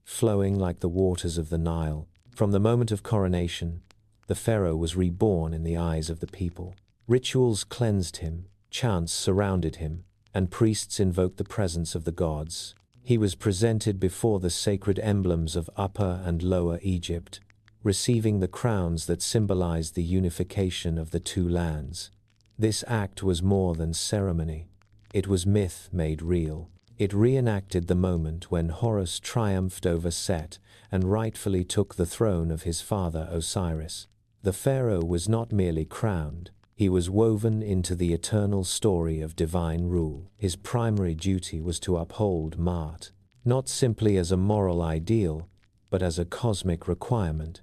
flowing like the waters of the Nile. From the moment of coronation, the pharaoh was reborn in the eyes of the people. Rituals cleansed him, chants surrounded him, and priests invoked the presence of the gods. He was presented before the sacred emblems of Upper and Lower Egypt, receiving the crowns that symbolized the unification of the two lands. This act was more than ceremony. It was myth made real. It reenacted the moment when Horus triumphed over Set and rightfully took the throne of his father Osiris. The pharaoh was not merely crowned, he was woven into the eternal story of divine rule. His primary duty was to uphold Ma'at, not simply as a moral ideal, but as a cosmic requirement.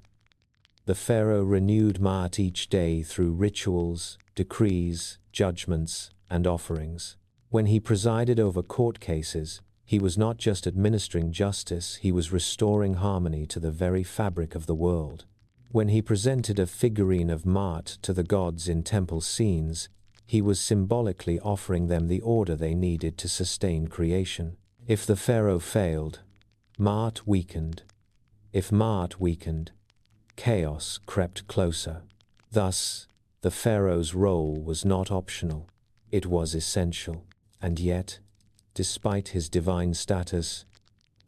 The pharaoh renewed Ma'at each day through rituals, decrees, judgments, and offerings. When he presided over court cases, he was not just administering justice, he was restoring harmony to the very fabric of the world. When he presented a figurine of Ma'at to the gods in temple scenes, he was symbolically offering them the order they needed to sustain creation. If the pharaoh failed, Ma'at weakened. If Ma'at weakened, chaos crept closer. Thus, the pharaoh's role was not optional, it was essential. And yet, despite his divine status,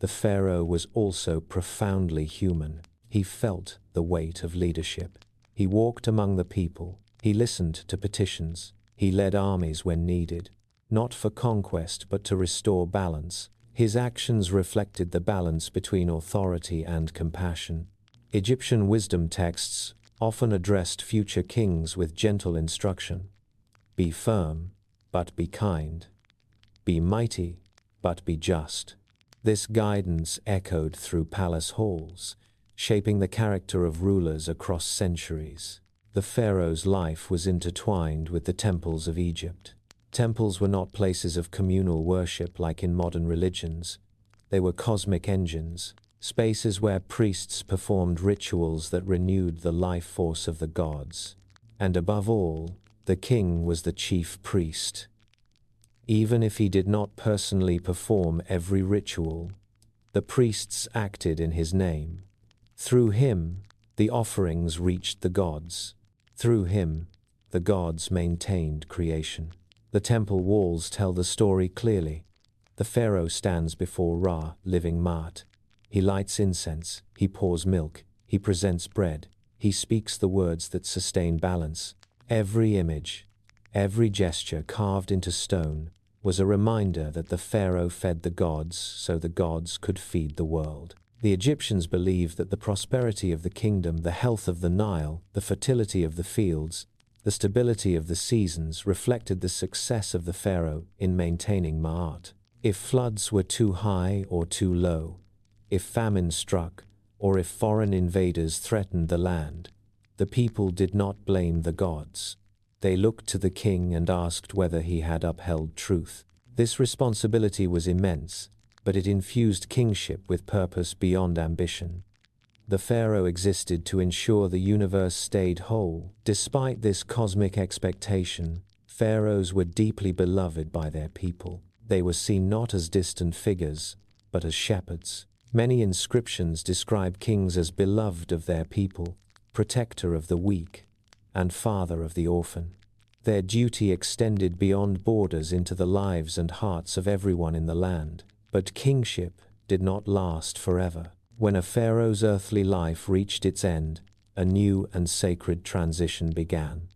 the the pharaoh was also profoundly human. He felt the weight of leadership. He walked among the people. He listened to petitions. He led armies when needed, not for conquest but to restore balance. His actions reflected the balance between authority and compassion. Egyptian wisdom texts often addressed future kings with gentle instruction. Be firm, but be kind. Be mighty, but be just. This guidance echoed through palace halls, shaping the character of rulers across centuries. The pharaoh's life was intertwined with the temples of Egypt. Temples were not places of communal worship like in modern religions. They were cosmic engines, spaces where priests performed rituals that renewed the life force of the gods. And above all, the king was the chief priest. Even if he did not personally perform every ritual, the priests acted in his name. Through him, the offerings reached the gods. Through him, the gods maintained creation. The temple walls tell the story clearly. The pharaoh stands before Ra, living Maat. He lights incense, he pours milk, he presents bread, he speaks the words that sustain balance. Every image, every gesture carved into stone was a reminder that the pharaoh fed the gods so the gods could feed the world. The Egyptians believed that the prosperity of the kingdom, the health of the Nile, the fertility of the fields, the stability of the seasons reflected the success of the pharaoh in maintaining Maat. If floods were too high or too low, if famine struck, or if foreign invaders threatened the land, the people did not blame the gods. They looked to the king and asked whether he had upheld truth. This responsibility was immense, but it infused kingship with purpose beyond ambition. The pharaoh existed to ensure the universe stayed whole. Despite this cosmic expectation, pharaohs were deeply beloved by their people. They were seen not as distant figures, but as shepherds. Many inscriptions describe kings as beloved of their people, protector of the weak, and father of the orphan. Their duty extended beyond borders into the lives and hearts of everyone in the land. But kingship did not last forever. When a pharaoh's earthly life reached its end, a new and sacred transition began.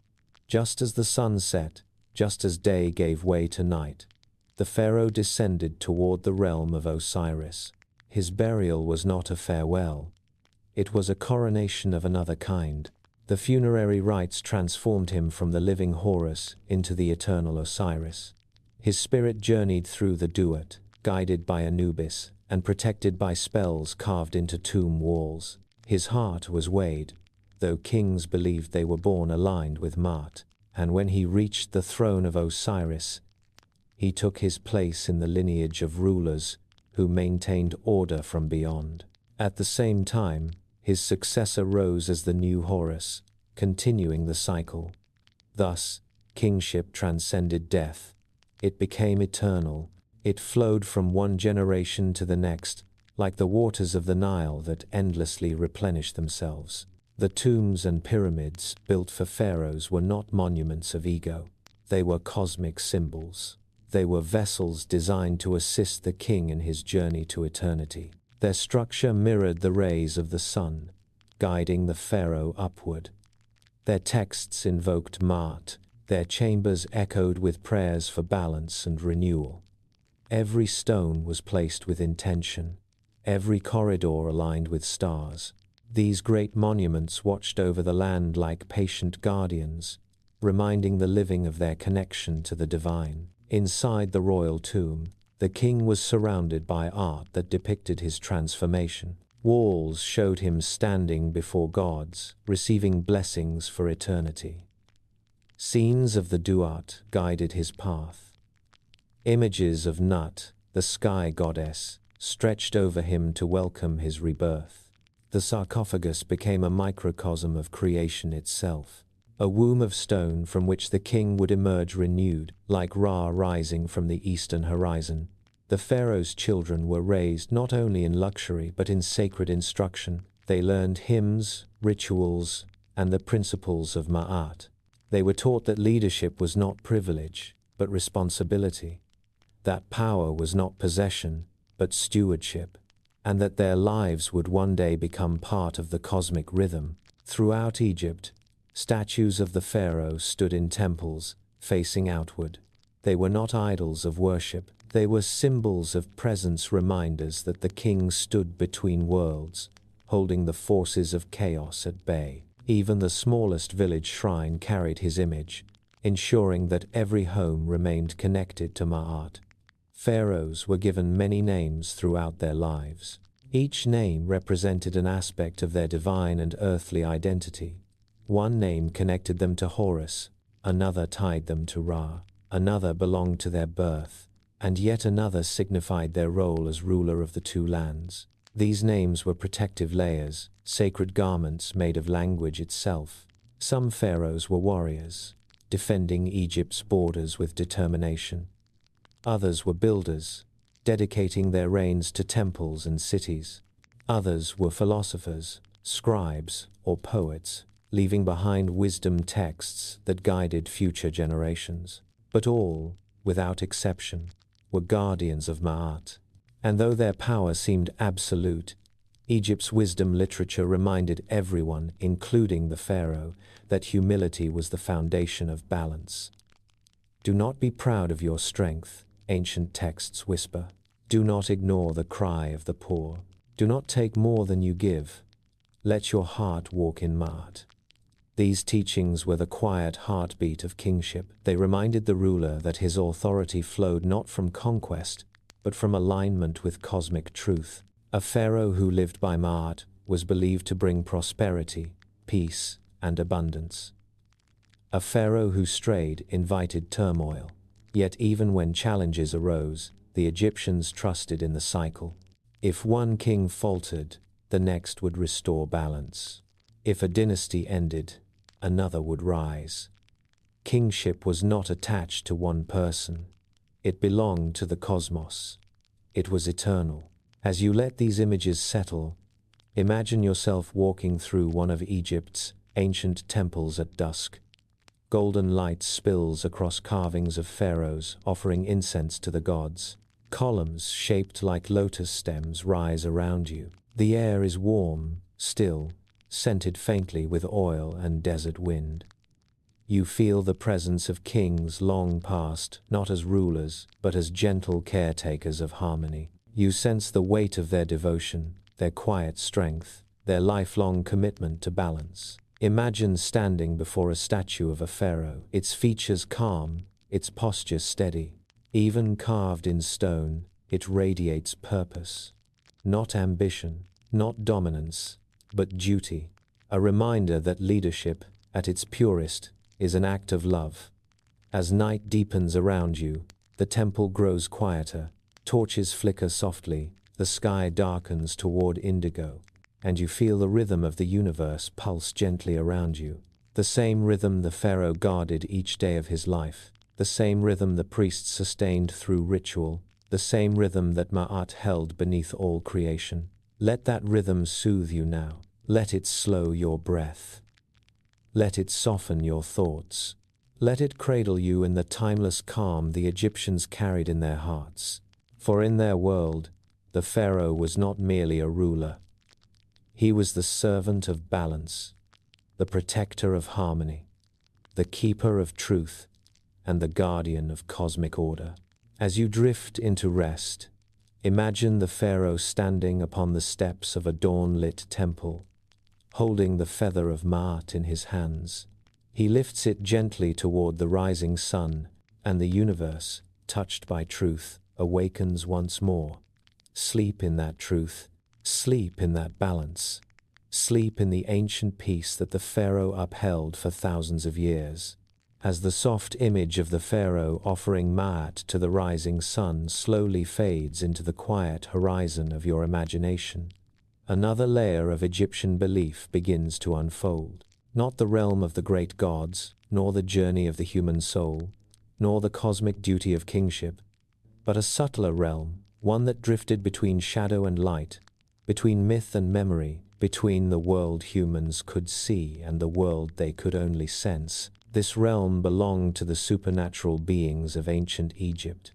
Just as the sun set, just as day gave way to night, the pharaoh descended toward the realm of Osiris. His burial was not a farewell. It was a coronation of another kind. The funerary rites transformed him from the living Horus into the eternal Osiris. His spirit journeyed through the Duat, guided by Anubis, and protected by spells carved into tomb walls. His heart was weighed, though kings believed they were born aligned with Maat, and when he reached the throne of Osiris, he took his place in the lineage of rulers who maintained order from beyond. At the same time, his successor rose as the new Horus, continuing the cycle. Thus, kingship transcended death. It became eternal. It flowed from one generation to the next, like the waters of the Nile that endlessly replenish themselves. The tombs and pyramids built for pharaohs were not monuments of ego. They were cosmic symbols. They were vessels designed to assist the king in his journey to eternity. Their structure mirrored the rays of the sun, guiding the pharaoh upward. Their texts invoked Maat. Their chambers echoed with prayers for balance and renewal. Every stone was placed with intention, every corridor aligned with stars. These great monuments watched over the land like patient guardians, reminding the living of their connection to the divine. Inside the royal tomb, the king was surrounded by art that depicted his transformation. Walls showed him standing before gods, receiving blessings for eternity. Scenes of the Duat guided his path. Images of Nut, the sky goddess, stretched over him to welcome his rebirth. The sarcophagus became a microcosm of creation itself, a womb of stone from which the king would emerge renewed, like Ra rising from the eastern horizon. The pharaoh's children were raised not only in luxury but in sacred instruction. They learned hymns, rituals, and the principles of Maat. They were taught that leadership was not privilege, but responsibility. That power was not possession, but stewardship. and that their lives would one day become part of the cosmic rhythm. Throughout Egypt, statues of the pharaoh stood in temples, facing outward. They were not idols of worship, they were symbols of presence, reminders that the king stood between worlds, holding the forces of chaos at bay. Even the smallest village shrine carried his image, ensuring that every home remained connected to Ma'at. Pharaohs were given many names throughout their lives. Each name represented an aspect of their divine and earthly identity. One name connected them to Horus, another tied them to Ra, another belonged to their birth, and yet another signified their role as ruler of the two lands. These names were protective layers, sacred garments made of language itself. Some pharaohs were warriors, defending Egypt's borders with determination. Others were builders, dedicating their reigns to temples and cities. Others were philosophers, scribes, or poets, leaving behind wisdom texts that guided future generations. But all, without exception, were guardians of Ma'at. And though their power seemed absolute, Egypt's wisdom literature reminded everyone, including the pharaoh, that humility was the foundation of balance. Do not be proud of your strength, ancient texts whisper. Do not ignore the cry of the poor. Do not take more than you give. Let your heart walk in Ma'at. These teachings were the quiet heartbeat of kingship. They reminded the ruler that his authority flowed not from conquest, but from alignment with cosmic truth. A pharaoh who lived by Ma'at was believed to bring prosperity, peace, and abundance. A pharaoh who strayed invited turmoil. Yet even when challenges arose, the Egyptians trusted in the cycle. If one king faltered, the next would restore balance. If a dynasty ended, another would rise. Kingship was not attached to one person. It belonged to the cosmos. It was eternal. As you let these images settle, imagine yourself walking through one of Egypt's ancient temples at dusk. Golden light spills across carvings of pharaohs, offering incense to the gods. Columns shaped like lotus stems rise around you. The air is warm, still, scented faintly with oil and desert wind. You feel the presence of kings long past, not as rulers, but as gentle caretakers of harmony. You sense the weight of their devotion, their quiet strength, their lifelong commitment to balance. Imagine standing before a statue of a pharaoh, its features calm, its posture steady. Even carved in stone, it radiates purpose. Not ambition, not dominance, but duty. A reminder that leadership, at its purest, is an act of love. As night deepens around you, the temple grows quieter, torches flicker softly, the sky darkens toward indigo, and you feel the rhythm of the universe pulse gently around you. The same rhythm the pharaoh guarded each day of his life, the same rhythm the priests sustained through ritual, the same rhythm that Ma'at held beneath all creation. Let that rhythm soothe you now. Let it slow your breath. Let it soften your thoughts. Let it cradle you in the timeless calm the Egyptians carried in their hearts. For in their world, the pharaoh was not merely a ruler. He was the servant of balance, the protector of harmony, the keeper of truth, and the guardian of cosmic order. As you drift into rest, imagine the pharaoh standing upon the steps of a dawn-lit temple, holding the feather of Ma'at in his hands. He lifts it gently toward the rising sun, and the universe, touched by truth, awakens once more. Sleep in that truth, sleep in that balance, sleep in the ancient peace that the pharaoh upheld for thousands of years. As the soft image of the pharaoh offering Ma'at to the rising sun slowly fades into the quiet horizon of your imagination, another layer of Egyptian belief begins to unfold. Not the realm of the great gods, nor the journey of the human soul, nor the cosmic duty of kingship, but a subtler realm, one that drifted between shadow and light, between myth and memory, between the world humans could see and the world they could only sense. This realm belonged to the supernatural beings of ancient Egypt.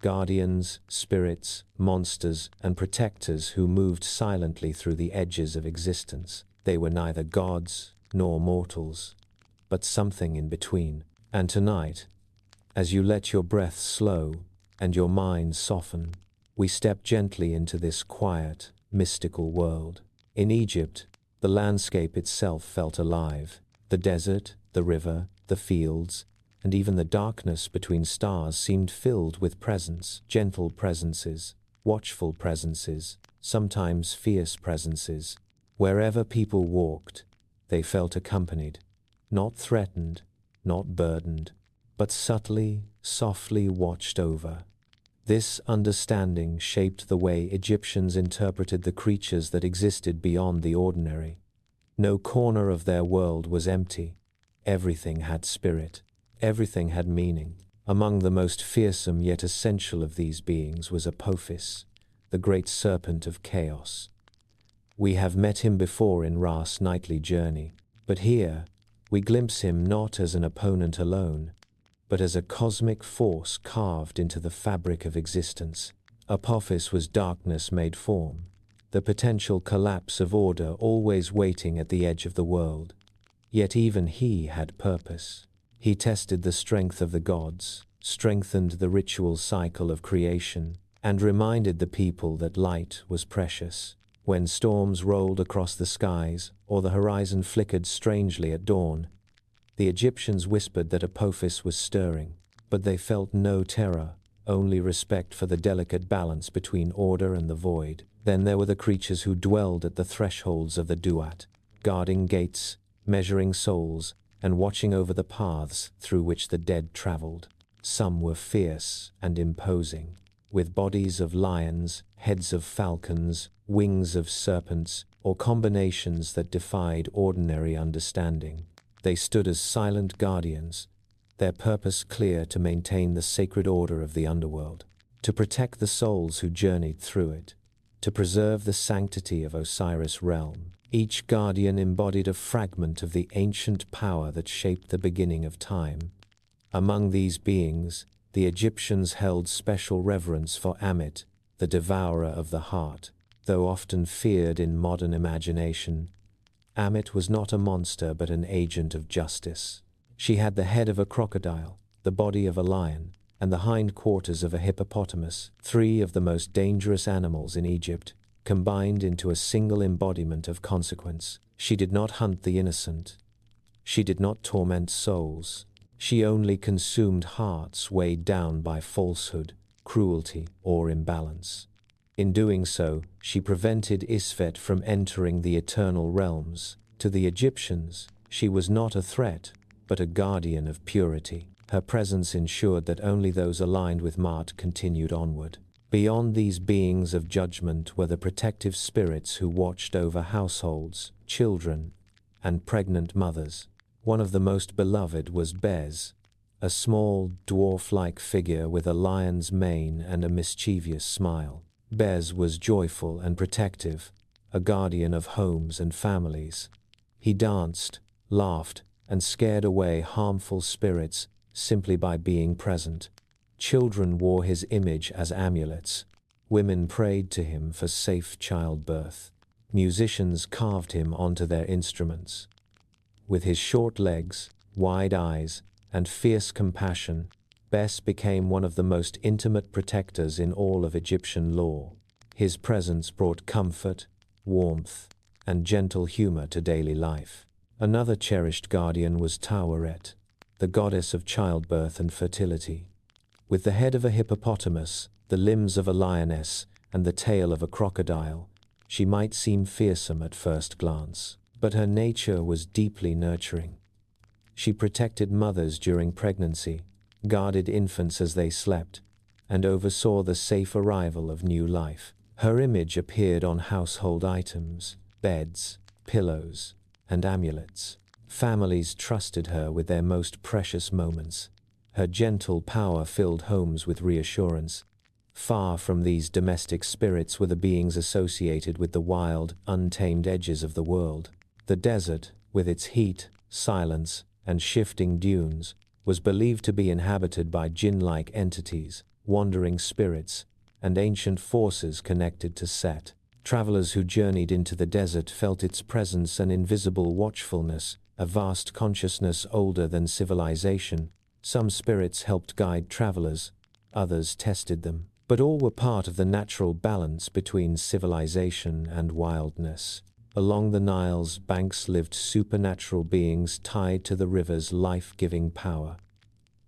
guardians, spirits, monsters, and protectors who moved silently through the edges of existence. They were neither gods nor mortals, but something in between. And tonight, as you let your breath slow and your mind soften, we step gently into this quiet, mystical world. In Egypt, the landscape itself felt alive. The desert, the river, the fields, and even the darkness between stars seemed filled with presence, gentle presences, watchful presences, sometimes fierce presences. Wherever people walked, they felt accompanied, not threatened, not burdened, but subtly, softly watched over. This understanding shaped the way Egyptians interpreted the creatures that existed beyond the ordinary. No corner of their world was empty. Everything had spirit. Everything had meaning. Among the most fearsome yet essential of these beings was Apophis, the great serpent of chaos. We have met him before in Ra's nightly journey, but here we glimpse him not as an opponent alone, but as a cosmic force carved into the fabric of existence. Apophis was darkness made form, the potential collapse of order always waiting at the edge of the world. Yet even he had purpose. He tested the strength of the gods, strengthened the ritual cycle of creation, and reminded the people that light was precious. When storms rolled across the skies, or the horizon flickered strangely at dawn, the Egyptians whispered that Apophis was stirring, but they felt no terror, only respect for the delicate balance between order and the void. Then there were the creatures who dwelled at the thresholds of the Duat, guarding gates, measuring souls, and watching over the paths through which the dead traveled. Some were fierce and imposing, with bodies of lions, heads of falcons, wings of serpents, or combinations that defied ordinary understanding. They stood as silent guardians, their purpose clear: to maintain the sacred order of the underworld, to protect the souls who journeyed through it, to preserve the sanctity of Osiris' realm. Each guardian embodied a fragment of the ancient power that shaped the beginning of time. Among these beings, the Egyptians held special reverence for Ammit, the devourer of the heart. Though often feared in modern imagination, Ammit was not a monster but an agent of justice. She had the head of a crocodile, the body of a lion, and the hindquarters of a hippopotamus, three of the most dangerous animals in Egypt, combined into a single embodiment of consequence. She did not hunt the innocent. She did not torment souls. She only consumed hearts weighed down by falsehood, cruelty, or imbalance. In doing so, she prevented Isfet from entering the eternal realms. To the Egyptians, she was not a threat, but a guardian of purity. Her presence ensured that only those aligned with Maat continued onward. Beyond these beings of judgment were the protective spirits who watched over households, children, and pregnant mothers. One of the most beloved was Bez, a small, dwarf-like figure with a lion's mane and a mischievous smile. Bez was joyful and protective, a guardian of homes and families. He danced, laughed, and scared away harmful spirits simply by being present. Children wore his image as amulets. Women prayed to him for safe childbirth. Musicians carved him onto their instruments. With his short legs, wide eyes, and fierce compassion, Bes became one of the most intimate protectors in all of Egyptian lore. His presence brought comfort, warmth, and gentle humor to daily life. Another cherished guardian was Taweret, the goddess of childbirth and fertility. With the head of a hippopotamus, the limbs of a lioness, and the tail of a crocodile, she might seem fearsome at first glance, but her nature was deeply nurturing. She protected mothers during pregnancy, guarded infants as they slept, and oversaw the safe arrival of new life. Her image appeared on household items, beds, pillows, and amulets. Families trusted her with their most precious moments. Her gentle power filled homes with reassurance. Far from these domestic spirits were the beings associated with the wild, untamed edges of the world. The desert, with its heat, silence, and shifting dunes, was believed to be inhabited by jinn-like entities, wandering spirits, and ancient forces connected to Set. Travelers who journeyed into the desert felt its presence, an invisible watchfulness, a vast consciousness older than civilization. Some spirits helped guide travelers, others tested them, but all were part of the natural balance between civilization and wildness. Along the Nile's banks lived supernatural beings tied to the river's life-giving power.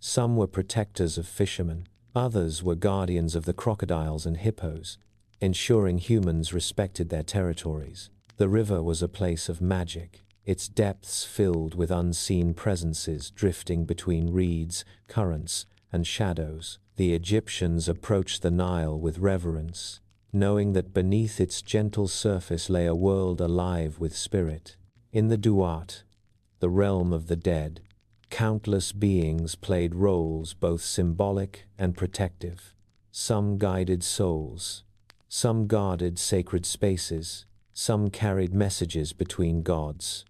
Some were protectors of fishermen, others were guardians of the crocodiles and hippos, ensuring humans respected their territories. The river was a place of magic, its depths filled with unseen presences drifting between reeds, currents, and shadows. The Egyptians approached the Nile with reverence, knowing that beneath its gentle surface lay a world alive with spirit. In the Duat, the realm of the dead, countless beings played roles both symbolic and protective. Some guided souls, some guarded sacred spaces, some carried messages between gods.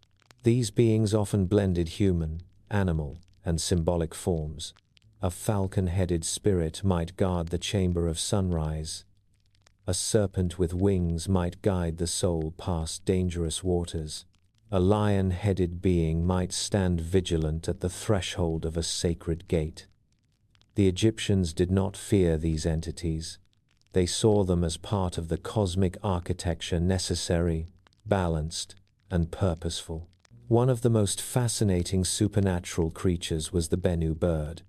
These beings often blended human, animal, and symbolic forms. A falcon-headed spirit might guard the chamber of sunrise. A serpent with wings might guide the soul past dangerous waters. A lion-headed being might stand vigilant at the threshold of a sacred gate. The Egyptians did not fear these entities. They saw them as part of the cosmic architecture, necessary, balanced, and purposeful. One of the most fascinating supernatural creatures was the Bennu bird,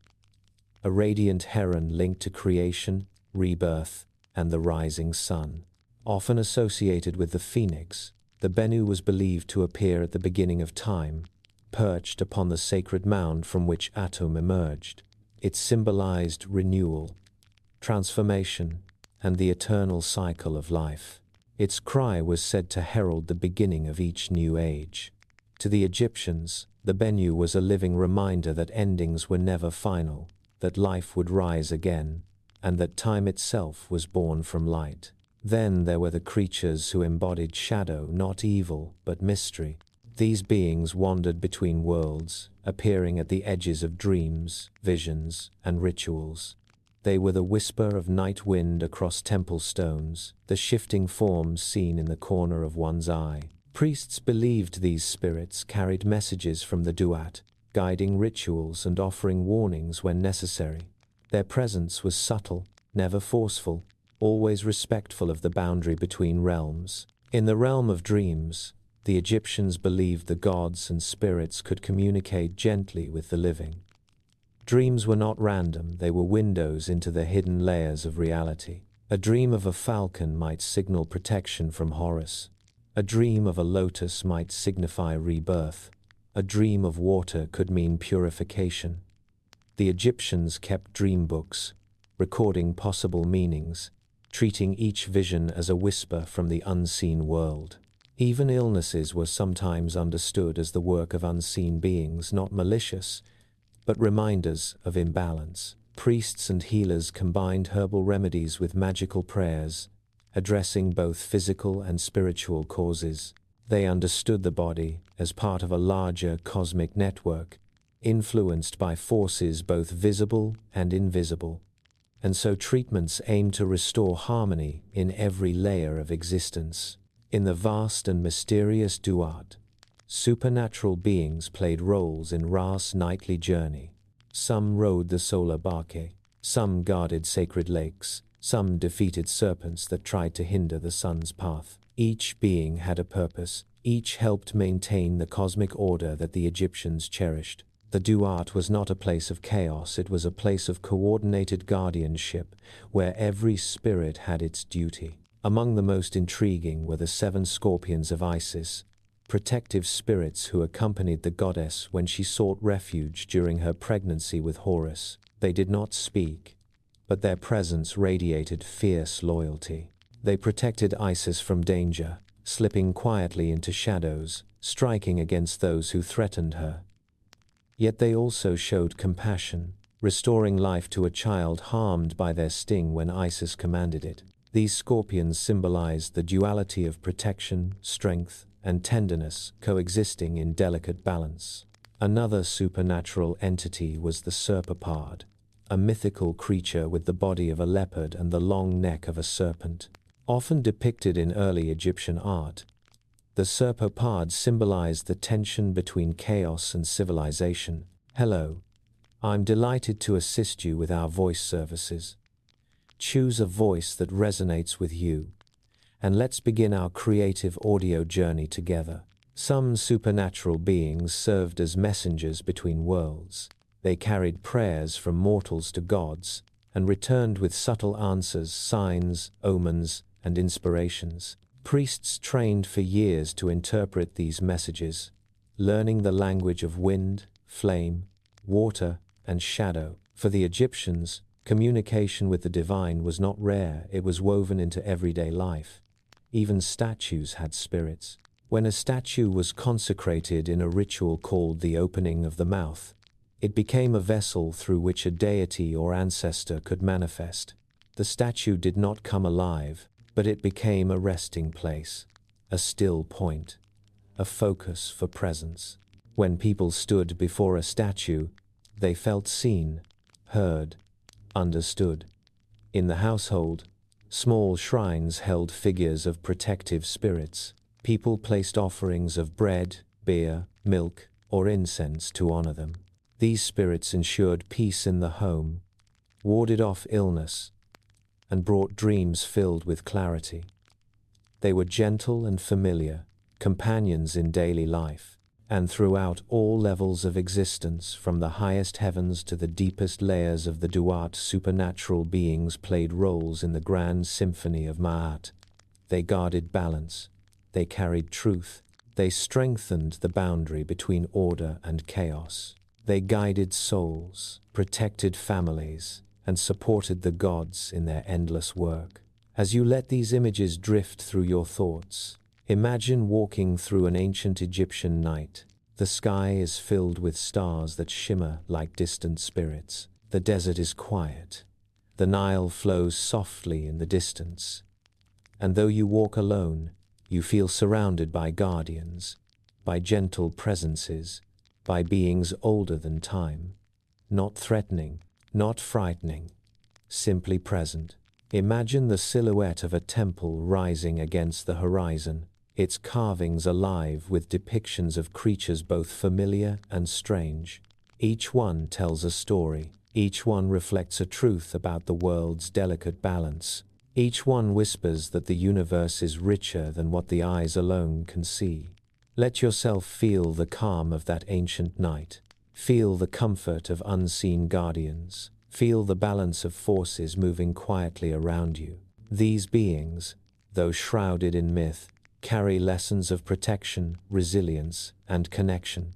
a radiant heron linked to creation, rebirth, and the rising sun. Often associated with the phoenix, the Bennu was believed to appear at the beginning of time, perched upon the sacred mound from which Atum emerged. It symbolized renewal, transformation, and the eternal cycle of life. Its cry was said to herald the beginning of each new age. To the Egyptians, the Bennu was a living reminder that endings were never final, that life would rise again, and that time itself was born from light. Then there were the creatures who embodied shadow, not evil, but mystery. These beings wandered between worlds, appearing at the edges of dreams, visions, and rituals. They were the whisper of night wind across temple stones, the shifting forms seen in the corner of one's eye. Priests believed these spirits carried messages from the Duat, guiding rituals and offering warnings when necessary. Their presence was subtle, never forceful, always respectful of the boundary between realms. In the realm of dreams, the Egyptians believed the gods and spirits could communicate gently with the living. Dreams were not random, they were windows into the hidden layers of reality. A dream of a falcon might signal protection from Horus. A dream of a lotus might signify rebirth. A dream of water could mean purification. The Egyptians kept dream books, recording possible meanings, treating each vision as a whisper from the unseen world. Even illnesses were sometimes understood as the work of unseen beings, not malicious, but reminders of imbalance. Priests and healers combined herbal remedies with magical prayers, addressing both physical and spiritual causes. They understood the body as part of a larger cosmic network, influenced by forces both visible and invisible. And so treatments aimed to restore harmony in every layer of existence. In the vast and mysterious Duat, supernatural beings played roles in Ra's nightly journey. Some rode the solar barque, some guarded sacred lakes, some defeated serpents that tried to hinder the sun's path. Each being had a purpose, each helped maintain the cosmic order that the Egyptians cherished. The Duat was not a place of chaos, it was a place of coordinated guardianship, where every spirit had its duty. Among the most intriguing were the 7 scorpions of Isis, protective spirits who accompanied the goddess when she sought refuge during her pregnancy with Horus. They did not speak, but their presence radiated fierce loyalty. They protected Isis from danger, slipping quietly into shadows, striking against those who threatened her. Yet they also showed compassion, restoring life to a child harmed by their sting when Isis commanded it. These scorpions symbolized the duality of protection, strength, and tenderness coexisting in delicate balance. Another supernatural entity was the serpapard, a mythical creature with the body of a leopard and the long neck of a serpent. Often depicted in early Egyptian art, the serpopard symbolized the tension between chaos and civilization. Hello, I'm delighted to assist you with our voice services. Choose a voice that resonates with you, and let's begin our creative audio journey together. Some supernatural beings served as messengers between worlds. They carried prayers from mortals to gods and returned with subtle answers, signs, omens, and inspirations. Priests trained for years to interpret these messages, learning the language of wind, flame, water, and shadow. For the Egyptians, communication with the divine was not rare, it was woven into everyday life. Even statues had spirits. When a statue was consecrated in a ritual called the opening of the mouth, it became a vessel through which a deity or ancestor could manifest. The statue did not come alive, but it became a resting place, a still point, a focus for presence. When people stood before a statue, they felt seen, heard, understood. In the household, small shrines held figures of protective spirits. People placed offerings of bread, beer, milk, or incense to honor them. These spirits ensured peace in the home, warded off illness, and brought dreams filled with clarity. They were gentle and familiar, companions in daily life, and throughout all levels of existence, from the highest heavens to the deepest layers of the Duat, supernatural beings played roles in the grand symphony of Ma'at. They guarded balance, they carried truth, they strengthened the boundary between order and chaos. They guided souls, protected families, and supported the gods in their endless work. As you let these images drift through your thoughts, imagine walking through an ancient Egyptian night. The sky is filled with stars that shimmer like distant spirits. The desert is quiet. The Nile flows softly in the distance. And though you walk alone, you feel surrounded by guardians, by gentle presences, by beings older than time. Not threatening, not frightening, simply present. Imagine the silhouette of a temple rising against the horizon, its carvings alive with depictions of creatures both familiar and strange. Each one tells a story, each one reflects a truth about the world's delicate balance. Each one whispers that the universe is richer than what the eyes alone can see. Let yourself feel the calm of that ancient night. Feel the comfort of unseen guardians. Feel the balance of forces moving quietly around you. These beings, though shrouded in myth, carry lessons of protection, resilience, and connection.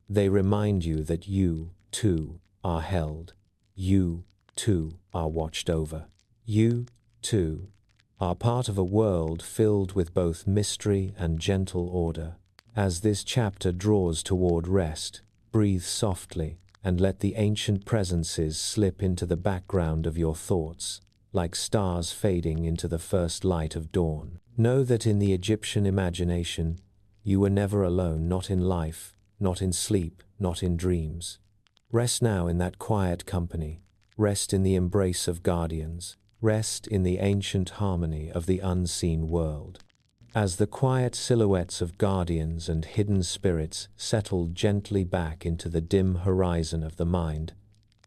They remind you that you, too, are held. You, too, are watched over. You, too, are part of a world filled with both mystery and gentle order. As this chapter draws toward rest, breathe softly and let the ancient presences slip into the background of your thoughts, like stars fading into the first light of dawn. Know that in the Egyptian imagination, you were never alone, not in life, not in sleep, not in dreams. Rest now in that quiet company. Rest in the embrace of guardians. Rest in the ancient harmony of the unseen world. As the quiet silhouettes of guardians and hidden spirits settle gently back into the dim horizon of the mind,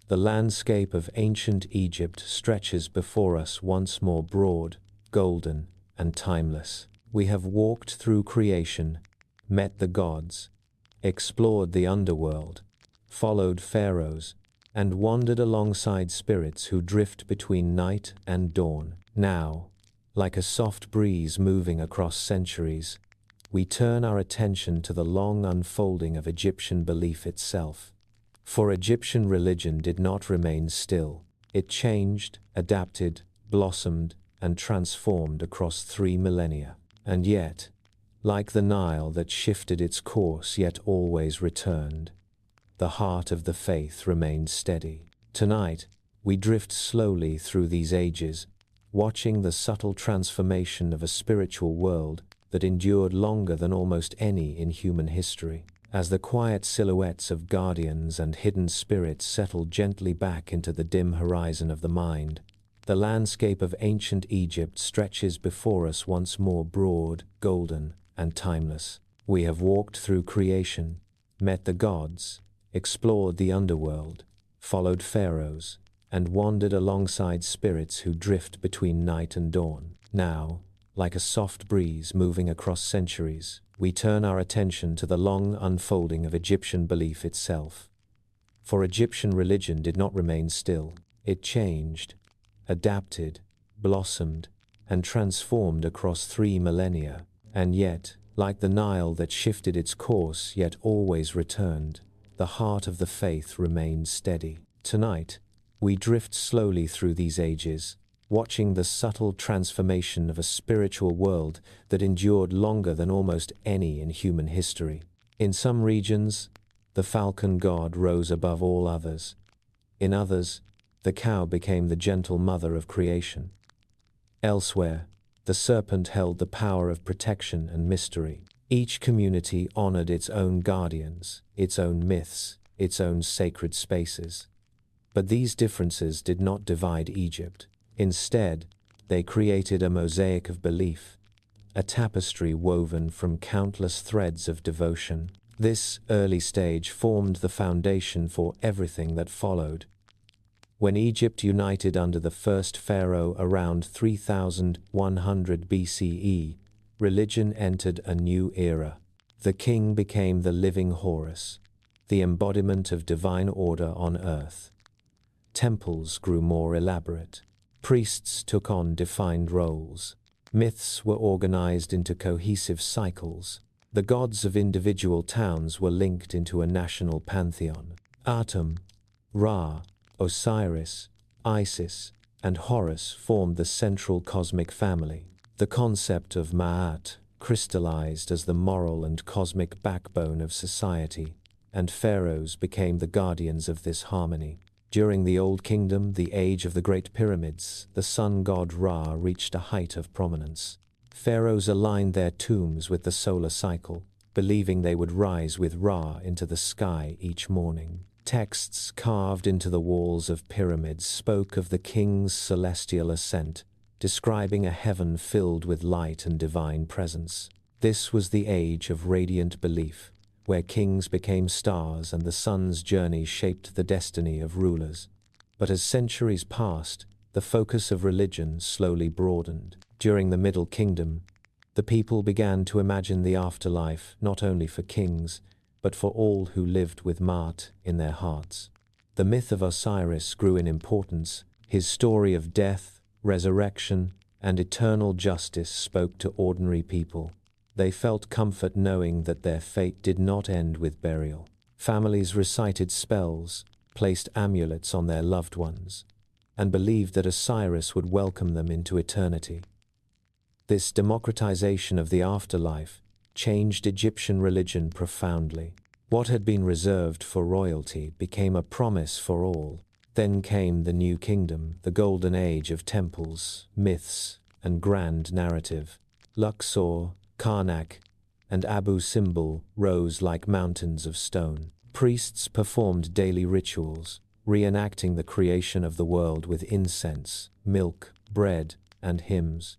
the landscape of ancient Egypt stretches before us once more, broad, golden, and timeless. We have walked through creation, met the gods, explored the underworld, followed pharaohs, and wandered alongside spirits who drift between night and dawn. Now, like a soft breeze moving across centuries, we turn our attention to the long unfolding of Egyptian belief itself. For Egyptian religion did not remain still. It changed, adapted, blossomed, and transformed across 3 millennia. And yet, like the Nile that shifted its course yet always returned, the heart of the faith remained steady. Tonight, we drift slowly through these ages, watching the subtle transformation of a spiritual world that endured longer than almost any in human history. As the quiet silhouettes of guardians and hidden spirits settled gently back into the dim horizon of the mind, the landscape of ancient Egypt stretches before us once more, broad, golden, and timeless. We have walked through creation, met the gods, explored the underworld, followed pharaohs, and wandered alongside spirits who drift between night and dawn. Now, like a soft breeze moving across centuries, we turn our attention to the long unfolding of Egyptian belief itself. For Egyptian religion did not remain still. It changed, adapted, blossomed, and transformed across 3 millennia. And yet, like the Nile that shifted its course yet always returned, the heart of the faith remained steady. Tonight, we drift slowly through these ages, watching the subtle transformation of a spiritual world that endured longer than almost any in human history. In some regions, the falcon god rose above all others. In others, the cow became the gentle mother of creation. Elsewhere, the serpent held the power of protection and mystery. Each community honored its own guardians, its own myths, its own sacred spaces. But these differences did not divide Egypt. Instead, they created a mosaic of belief, a tapestry woven from countless threads of devotion. This early stage formed the foundation for everything that followed. When Egypt united under the first pharaoh around 3100 BCE, religion entered a new era. The king became the living Horus, the embodiment of divine order on earth. Temples grew more elaborate. Priests took on defined roles. Myths were organized into cohesive cycles. The gods of individual towns were linked into a national pantheon. Atum, Ra, Osiris, Isis, and Horus formed the central cosmic family. The concept of Ma'at crystallized as the moral and cosmic backbone of society, and pharaohs became the guardians of this harmony. During the Old Kingdom, the age of the Great Pyramids, the sun god Ra reached a height of prominence. Pharaohs aligned their tombs with the solar cycle, believing they would rise with Ra into the sky each morning. Texts carved into the walls of pyramids spoke of the king's celestial ascent, describing a heaven filled with light and divine presence. This was the age of radiant belief, where kings became stars and the sun's journey shaped the destiny of rulers. But as centuries passed, the focus of religion slowly broadened. During the Middle Kingdom, the people began to imagine the afterlife not only for kings, but for all who lived with Ma'at in their hearts. The myth of Osiris grew in importance. His story of death, resurrection, and eternal justice spoke to ordinary people. They felt comfort knowing that their fate did not end with burial. Families recited spells, placed amulets on their loved ones, and believed that Osiris would welcome them into eternity. This democratization of the afterlife changed Egyptian religion profoundly. What had been reserved for royalty became a promise for all. Then came the New Kingdom, the golden age of temples, myths, and grand narrative. Luxor, Karnak, and Abu Simbel rose like mountains of stone. Priests performed daily rituals, reenacting the creation of the world with incense, milk, bread, and hymns.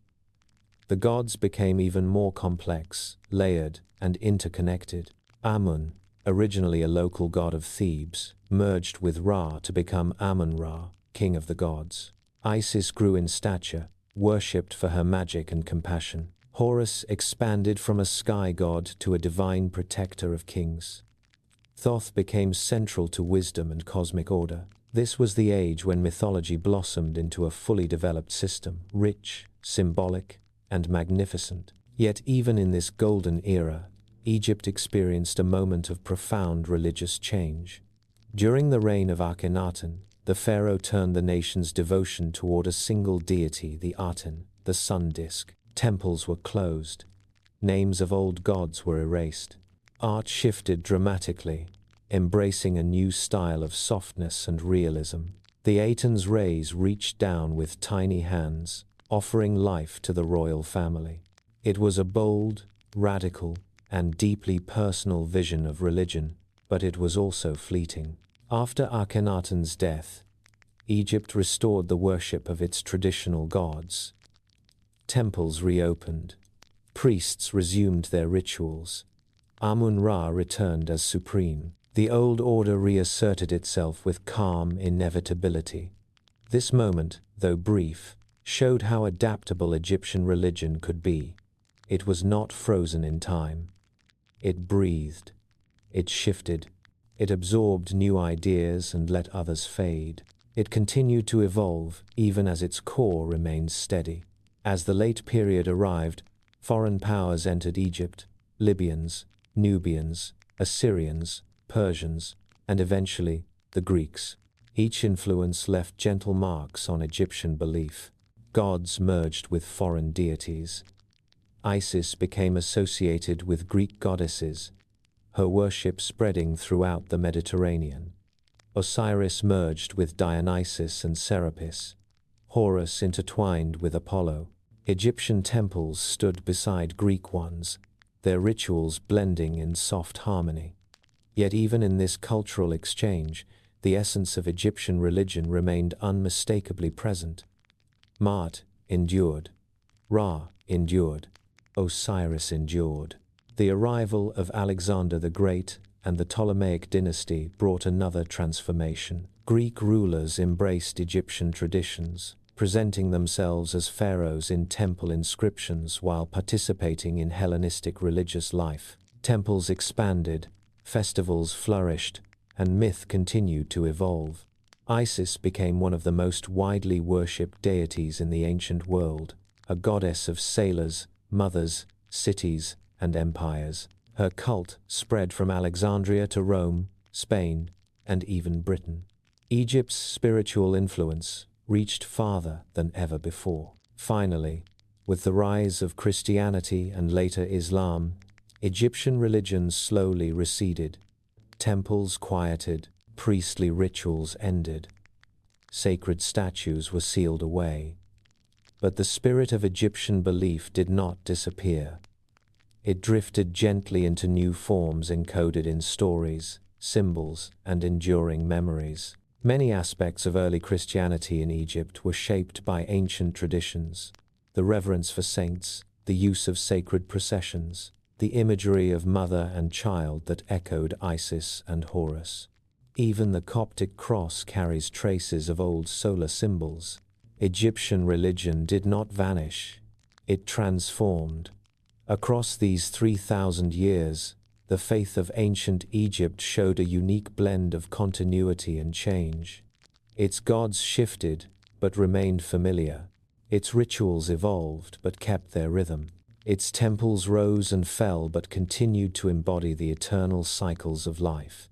The gods became even more complex, layered, and interconnected. Amun, originally a local god of Thebes, merged with Ra to become Amun-Ra, king of the gods. Isis grew in stature, worshipped for her magic and compassion. Horus expanded from a sky god to a divine protector of kings. Thoth became central to wisdom and cosmic order. This was the age when mythology blossomed into a fully developed system, rich, symbolic, and magnificent. Yet even in this golden era, Egypt experienced a moment of profound religious change. During the reign of Akhenaten, the pharaoh turned the nation's devotion toward a single deity, the Aten, the sun disk. Temples were closed. Names of old gods were erased. Art shifted dramatically, embracing a new style of softness and realism. The Aten's rays reached down with tiny hands, offering life to the royal family. It was a bold, radical, and deeply personal vision of religion, but it was also fleeting. After Akhenaten's death, Egypt restored the worship of its traditional gods. Temples reopened. Priests resumed their rituals. Amun-Ra returned as supreme. The old order reasserted itself with calm inevitability. This moment, though brief, showed how adaptable Egyptian religion could be. It was not frozen in time. It breathed. It shifted. It absorbed new ideas and let others fade. It continued to evolve, even as its core remained steady. As the late period arrived, foreign powers entered Egypt: Libyans, Nubians, Assyrians, Persians, and eventually the Greeks. Each influence left gentle marks on Egyptian belief. Gods merged with foreign deities. Isis became associated with Greek goddesses, her worship spreading throughout the Mediterranean. Osiris merged with Dionysus and Serapis. Horus intertwined with Apollo. Egyptian temples stood beside Greek ones, their rituals blending in soft harmony. Yet even in this cultural exchange, the essence of Egyptian religion remained unmistakably present. Ma'at endured. Ra endured. Osiris endured. The arrival of Alexander the Great and the Ptolemaic dynasty brought another transformation. Greek rulers embraced Egyptian traditions, presenting themselves as pharaohs in temple inscriptions while participating in Hellenistic religious life. Temples expanded, festivals flourished, and myth continued to evolve. Isis became one of the most widely worshipped deities in the ancient world, a goddess of sailors, mothers, cities, and empires. Her cult spread from Alexandria to Rome, Spain, and even Britain. Egypt's spiritual influence reached farther than ever before. Finally, with the rise of Christianity and later Islam, Egyptian religion slowly receded. Temples quieted, priestly rituals ended. Sacred statues were sealed away. But the spirit of Egyptian belief did not disappear. It drifted gently into new forms encoded in stories, symbols, and enduring memories. Many aspects of early Christianity in Egypt were shaped by ancient traditions: the reverence for saints, the use of sacred processions, the imagery of mother and child that echoed Isis and Horus. Even the Coptic cross carries traces of old solar symbols. Egyptian religion did not vanish, it transformed. Across these 3,000 years, the faith of ancient Egypt showed a unique blend of continuity and change. Its gods shifted, but remained familiar. Its rituals evolved, but kept their rhythm. Its temples rose and fell, but continued to embody the eternal cycles of life.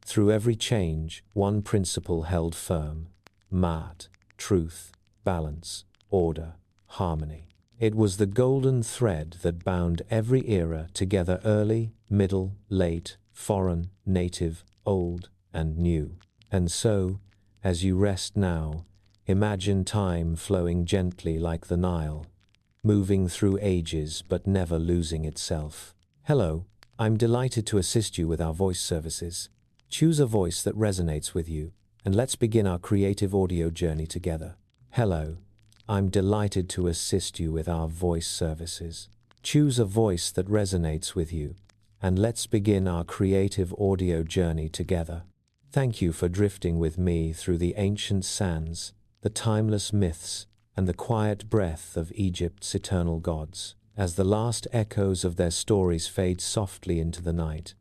Through every change, one principle held firm: Ma'at, truth, balance, order, harmony. It was the golden thread that bound every era together: early, middle, late, foreign, native, old, and new. And so, as you rest now, imagine time flowing gently like the Nile, moving through ages but never losing itself. Hello, I'm delighted to assist you with our voice services. Choose a voice that resonates with you, and let's begin our creative audio journey together. Hello, I'm delighted to assist you with our voice services. Choose a voice that resonates with you, and let's begin our creative audio journey together. Thank you for drifting with me through the ancient sands, the timeless myths, and the quiet breath of Egypt's eternal gods. As the last echoes of their stories fade softly into the night,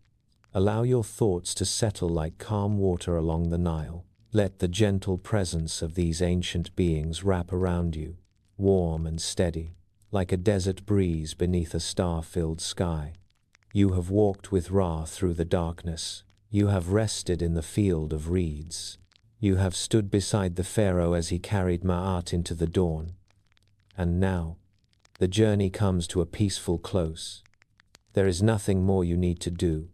allow your thoughts to settle like calm water along the Nile. Let the gentle presence of these ancient beings wrap around you, warm and steady, like a desert breeze beneath a star-filled sky. You have walked with Ra through the darkness. You have rested in the field of reeds. You have stood beside the pharaoh as he carried Ma'at into the dawn. And now, the journey comes to a peaceful close. There is nothing more you need to do.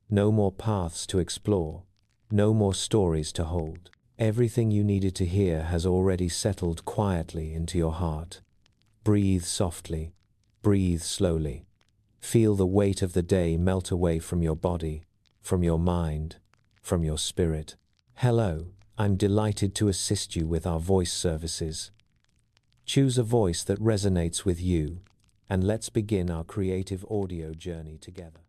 No more paths to explore. No more stories to hold. Everything you needed to hear has already settled quietly into your heart. Breathe softly. Breathe slowly. Feel the weight of the day melt away from your body, from your mind, from your spirit. Hello, I'm delighted to assist you with our voice services. Choose a voice that resonates with you, and let's begin our creative audio journey together.